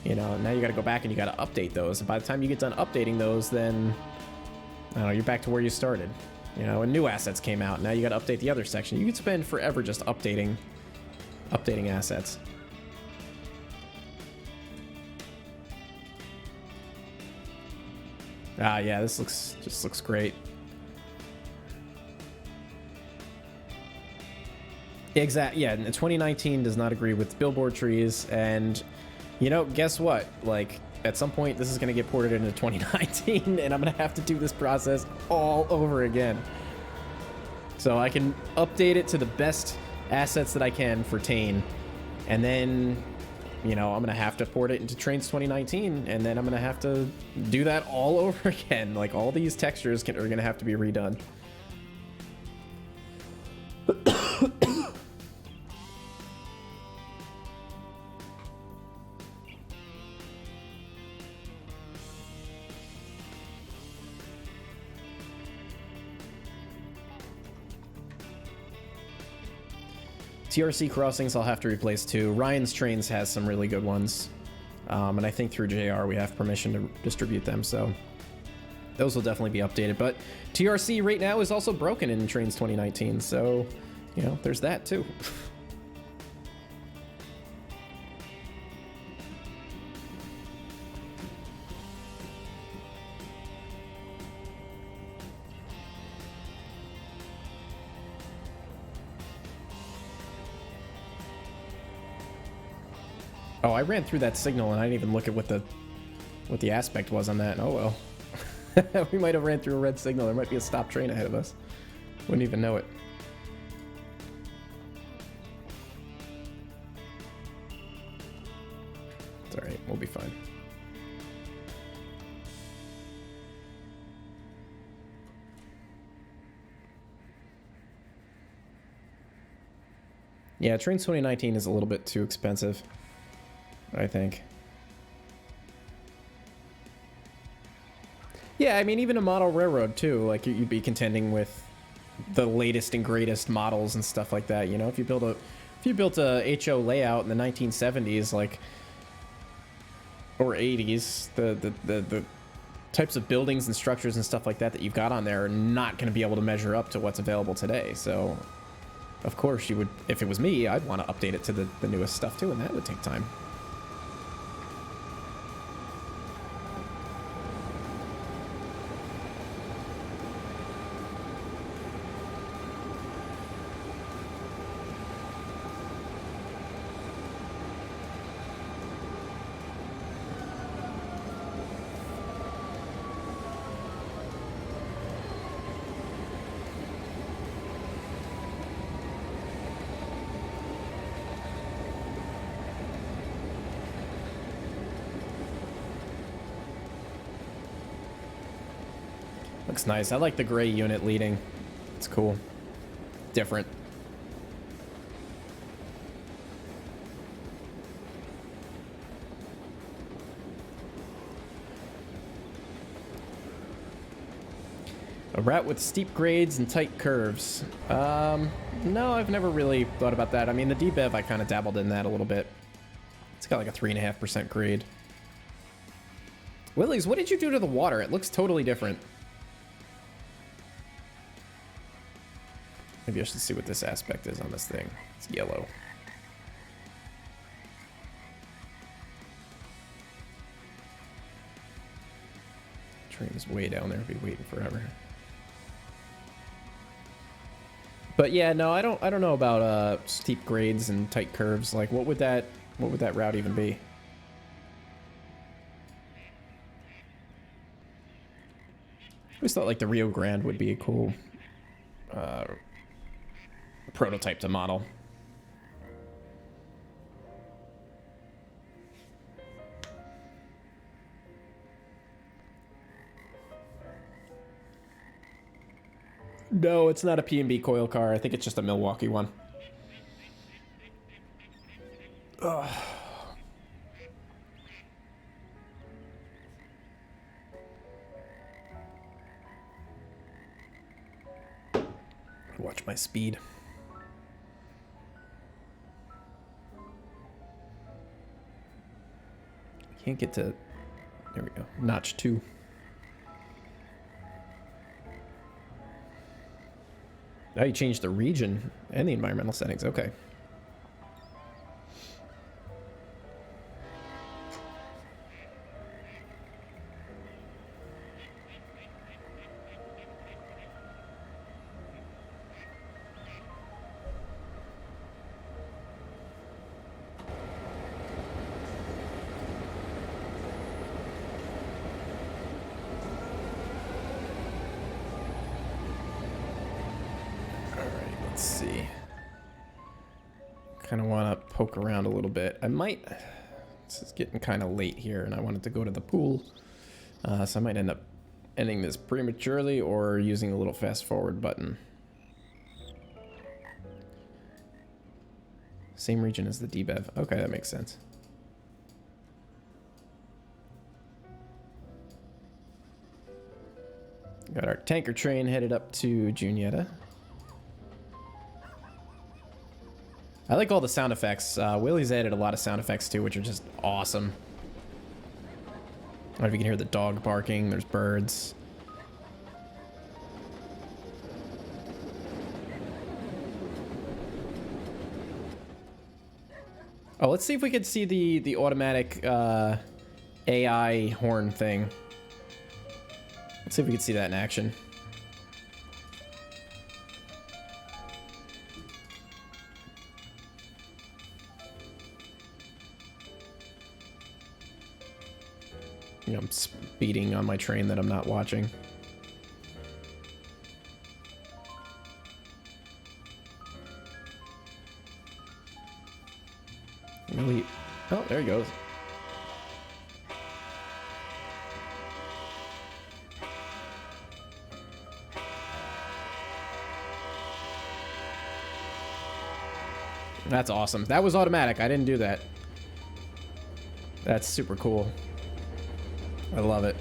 Speaker 1: You know, now you got to go back and you got to update those. And by the time you get done updating those, then I don't know, you're back to where you started. You know, and new assets came out. Now you got to update the other section. You could spend forever just updating assets. Ah, yeah, this just looks great. Exactly. Yeah, 2019 does not agree with billboard trees, and you know, guess what? Like, at some point, this is going to get ported into 2019, and I'm going to have to do this process all over again. So I can update it to the best assets that I can for Trainz, and then, you know, I'm going to have to port it into Trainz 2019, and then I'm going to have to do that all over again. Like, all these textures are going to have to be redone. TRC crossings I'll have to replace too. Ryan's Trainz has some really good ones. And I think through JR we have permission to distribute them, so those will definitely be updated. But TRC right now is also broken in Trainz 2019, so, you know, there's that too. Oh, I ran through that signal and I didn't even look at what the aspect was on that. Oh well. We might have ran through a red signal. There might be a stop train ahead of us. Wouldn't even know it. It's alright, we'll be fine. Yeah, Trainz 2019 is a little bit too expensive, I think. Yeah, I mean, even a model railroad too, like you'd be contending with the latest and greatest models and stuff like that. You know, if you built a HO layout in the 1970s, like, or 80s, the types of buildings and structures and stuff like that that you've got on there are not going to be able to measure up to what's available today. So, of course, you would, if it was me, I'd want to update it to the newest stuff too, and that would take time. Looks nice. I like the gray unit leading. It's cool. Different. A route with steep grades and tight curves. No, I've never really thought about that. I mean, the debev, I kind of dabbled in that a little bit. It's got like a 3.5% grade. Willies, what did you do to the water? It looks totally different. Maybe I should see what this aspect is on this thing. It's yellow. Train is way down there. I'll be waiting forever. But yeah, no, I don't know about steep grades and tight curves. Like, what would that route even be? I always thought like the Rio Grande would be a cool prototype to model. No, it's not a P&B coil car. I think it's just a Milwaukee one. Ugh. watch my speed. Can't get to... There we go. Notch 2. Now you changed the region and the environmental settings. Okay. Let's see. Kind of want to poke around a little bit. I might... This is getting kind of late here, and I wanted to go to the pool. So I might end up ending this prematurely or using a little fast forward button. Same region as the debev. Okay, that makes sense. Got our tanker train headed up to Junietta. I like all the sound effects. Willie's added a lot of sound effects too, which are just awesome. I don't know if you can hear the dog barking. There's birds. Oh, let's see if we could see the automatic AI horn thing. Let's see if we can see that in action. You know, I'm speeding on my train that I'm not watching. Really? Oh, there he goes. That's awesome. That was automatic. I didn't do that. That's super cool. I love it.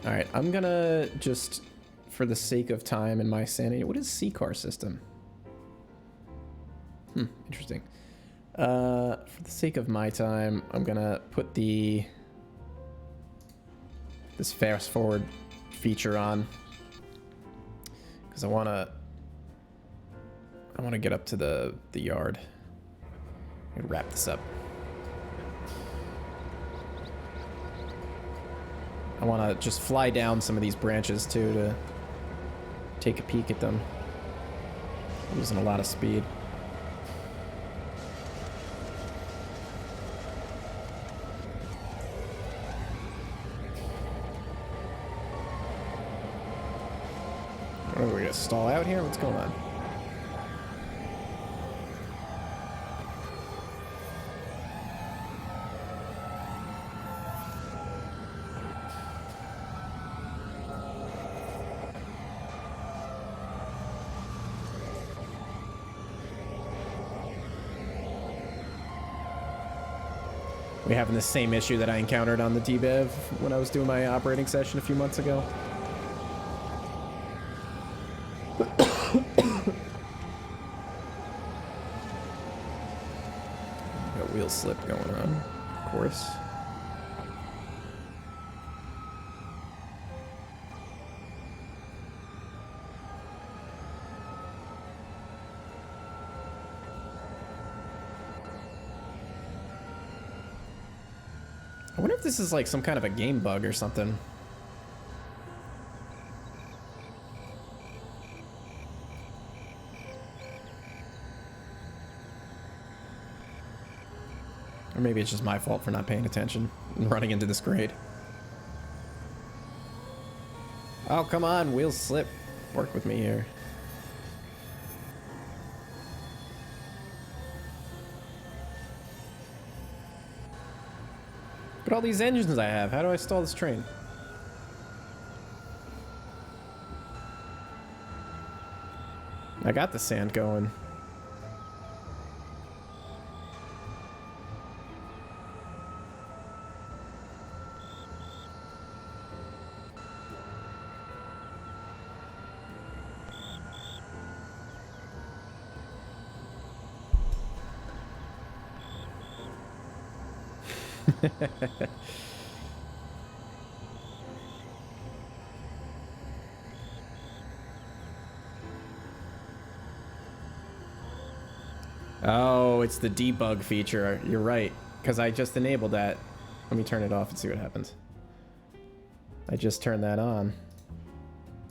Speaker 1: All right, I'm gonna just, for the sake of time and my sanity, what is C-car system? Interesting. For the sake of my time, I'm gonna put this fast forward feature on because I wanna get up to the yard and wrap this up. I wanna just fly down some of these branches too to take a peek at them. I'm losing a lot of speed. Are we gonna stall out here? What's going on? We having the same issue that I encountered on the debev when I was doing my operating session a few months ago. Got wheel slip going on, of course. I wonder if this is like some kind of a game bug or something. Or maybe it's just my fault for not paying attention and running into this grade. Oh, come on, wheels slip. Work with me here. Look at all these engines I have. How do I stall this train? I got the sand going. Oh, it's the debug feature. You're right, because I just enabled that. Let me turn it off and see what happens. I just turned that on.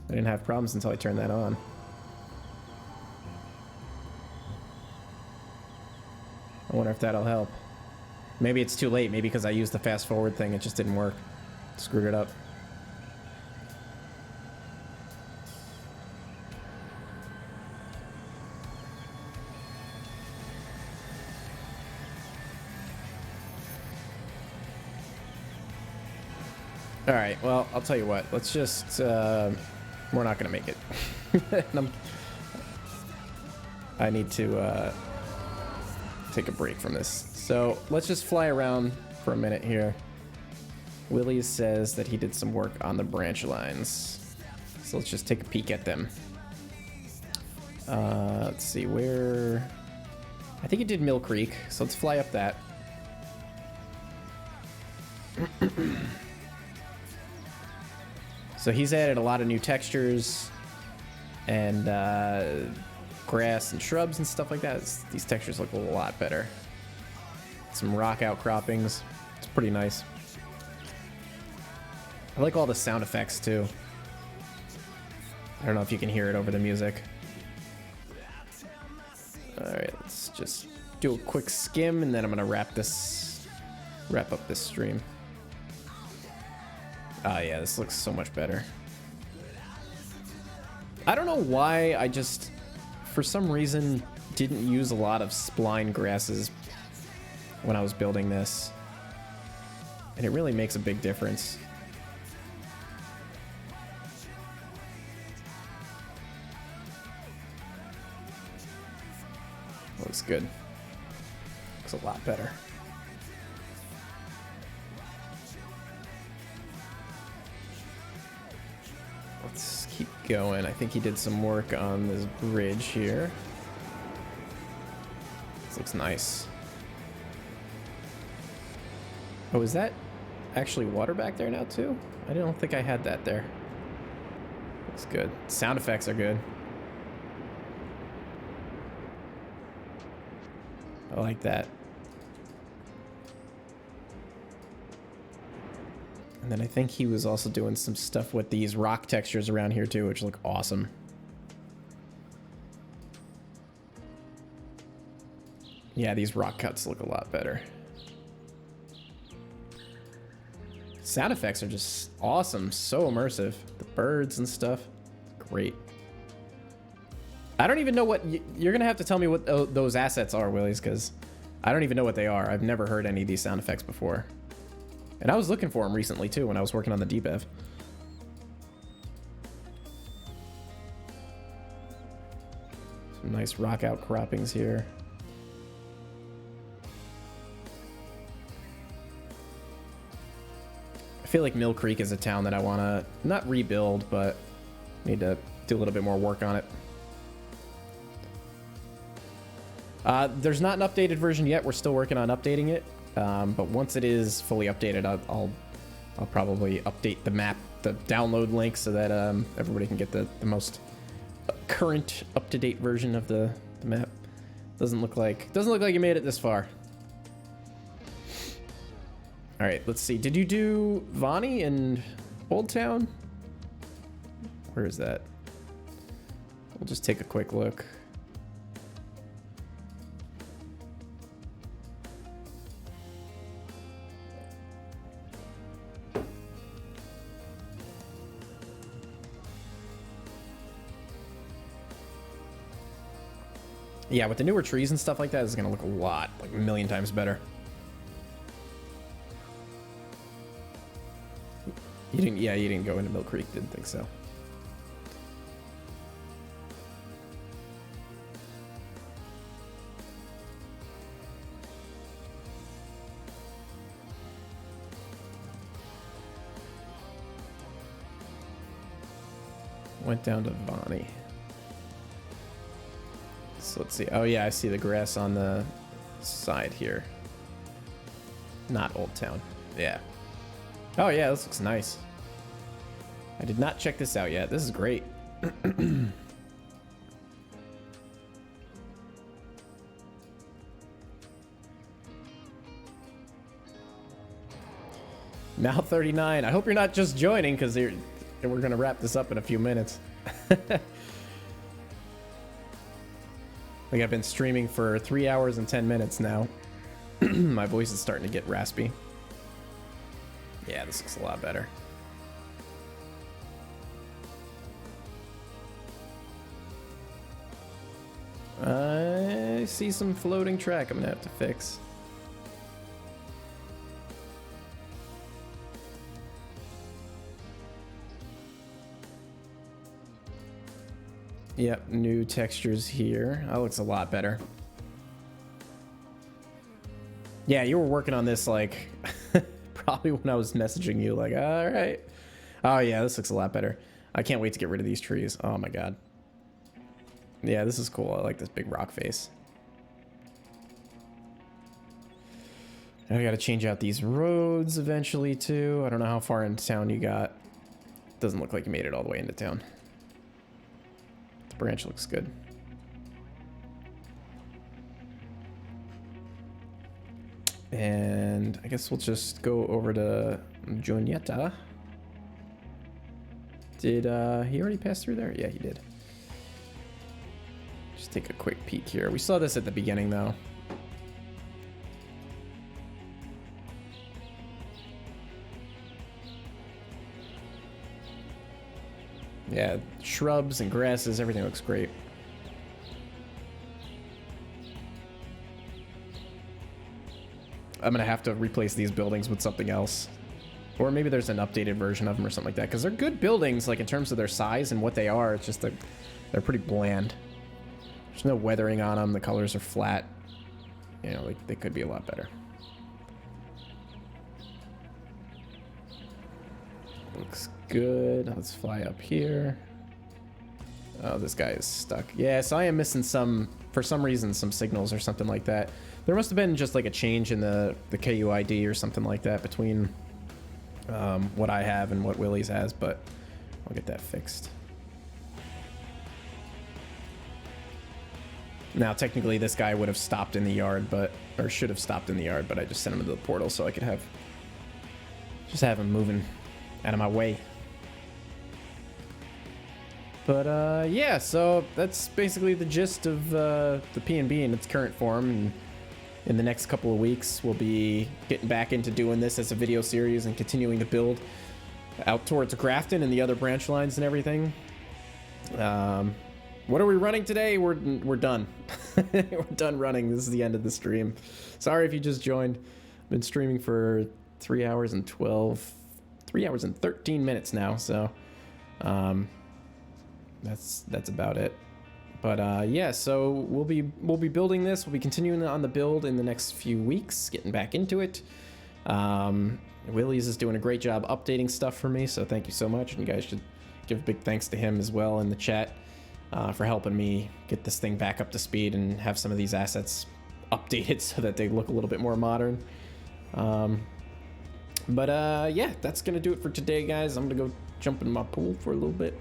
Speaker 1: I didn't have problems until I turned that on. I wonder if that'll help. Maybe it's too late. Maybe because I used the fast forward thing, it just didn't work. Screwed it up. All right, well, I'll tell you what. Let's just, we're not going to make it. I need to take a break from this. So let's just fly around for a minute here. Willie says that he did some work on the branch lines. So let's just take a peek at them. Let's see, where... I think he did Mill Creek, so let's fly up that. So he's added a lot of new textures and grass and shrubs and stuff like that. These textures look a lot better. Some rock outcroppings. It's pretty nice. I like all the sound effects too. I don't know if you can hear it over the music. Alright, let's just do a quick skim and then I'm gonna wrap up this stream. Oh yeah, this looks so much better. I don't know why I just, for some reason, didn't use a lot of spline grasses when I was building this. And it really makes a big difference. Looks good. Looks a lot better. Let's keep going. I think he did some work on this bridge here. This looks nice. Oh, is that actually water back there now too? I don't think I had that there. Looks good. Sound effects are good. I like that. And then I think he was also doing some stuff with these rock textures around here too, which look awesome. Yeah, these rock cuts look a lot better. Sound effects are just awesome, so immersive. The birds and stuff, great. I don't even know what, you're gonna have to tell me what those assets are, Willies, because I don't even know what they are. I've never heard any of these sound effects before. And I was looking for them recently too when I was working on the debev. Some nice rock outcroppings here. I feel like Mill Creek is a town that I want to not rebuild, but need to do a little bit more work on it. There's not an updated version yet. We're still working on updating it. But once it is fully updated, I'll probably update the map, the download link, so that everybody can get the most current, up-to-date version of the map. Doesn't look like you made it this far. All right, let's see. Did you do Vonnie and Old Town? Where is that? We'll just take a quick look. Yeah, with the newer trees and stuff like that, it's gonna look like a million times better. You didn't go into Mill Creek, didn't think so. went down to Vonnie. So let's see. Oh yeah, I see the grass on the side here. Not Old Town. Yeah. Oh yeah, this looks nice. I did not check this out yet. This is great. Now 39. I hope you're not just joining because we're going to wrap this up in a few minutes. Like I've been streaming for 3 hours and 10 minutes now. My voice is starting to get raspy. Yeah, this looks a lot better. I see some floating track I'm gonna have to fix. Yep, new textures here. That looks a lot better. Yeah, you were working on this like probably when I was messaging you like, all right. Oh yeah, this looks a lot better. I can't wait to get rid of these trees. Oh my god. Yeah, this is cool. I like this big rock face. I gotta change out these roads eventually too. I don't know how far into town you got. Doesn't look like you made it all the way into town. The branch looks good. And I guess we'll just go over to Juniata. Did he already pass through there? Yeah, he did. Just take a quick peek here. We saw this at the beginning though. Yeah, shrubs and grasses, everything looks great. I'm gonna have to replace these buildings with something else. Or maybe there's an updated version of them or something like that. Because they're good buildings, like in terms of their size and what they are. It's just they're pretty bland. There's no weathering on them. The colors are flat. You know, they could be a lot better. Looks good. Let's fly up here. Oh, this guy is stuck. Yeah, so I am missing for some reason, some signals or something like that. There must have been just like a change in the KUID or something like that between what I have and what Willie's has, but I'll get that fixed. Now, technically, this guy would have stopped in the yard, or should have stopped in the yard, but I just sent him to the portal so I could just have him moving out of my way. But yeah, so that's basically the gist of the PNB in its current form. And in the next couple of weeks, we'll be getting back into doing this as a video series and continuing to build out towards Grafton and the other branch lines and everything. What are we running today? We're done. We're done running. This is the end of the stream. Sorry if you just joined. I've been streaming for 3 hours and 13 minutes now. So that's about it. But yeah, so we'll be building this. We'll be continuing on the build in the next few weeks, getting back into it. Willie's is doing a great job updating stuff for me, so thank you so much. And you guys should give a big thanks to him as well in the chat for helping me get this thing back up to speed and have some of these assets updated so that they look a little bit more modern. But yeah, that's gonna do it for today, guys. I'm gonna go jump in my pool for a little bit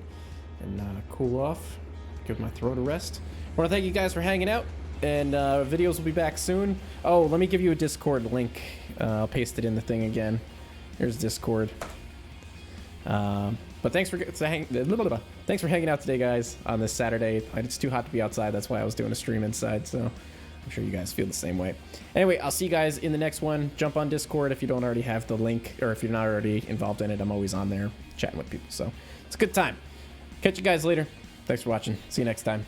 Speaker 1: and cool off. Give my throat a rest. I want to thank you guys for hanging out, and videos will be back soon. Oh, let me give you a Discord link. I'll paste it in the thing again. Here's Discord. But thanks for hanging out today, guys, on this Saturday. It's too hot to be outside. That's why I was doing a stream inside, so I'm sure you guys feel the same way. Anyway, I'll see you guys in the next one. Jump on Discord if you don't already have the link, or if you're not already involved in it. I'm always on there chatting with people, so it's a good time. Catch you guys later. Thanks for watching. See you next time.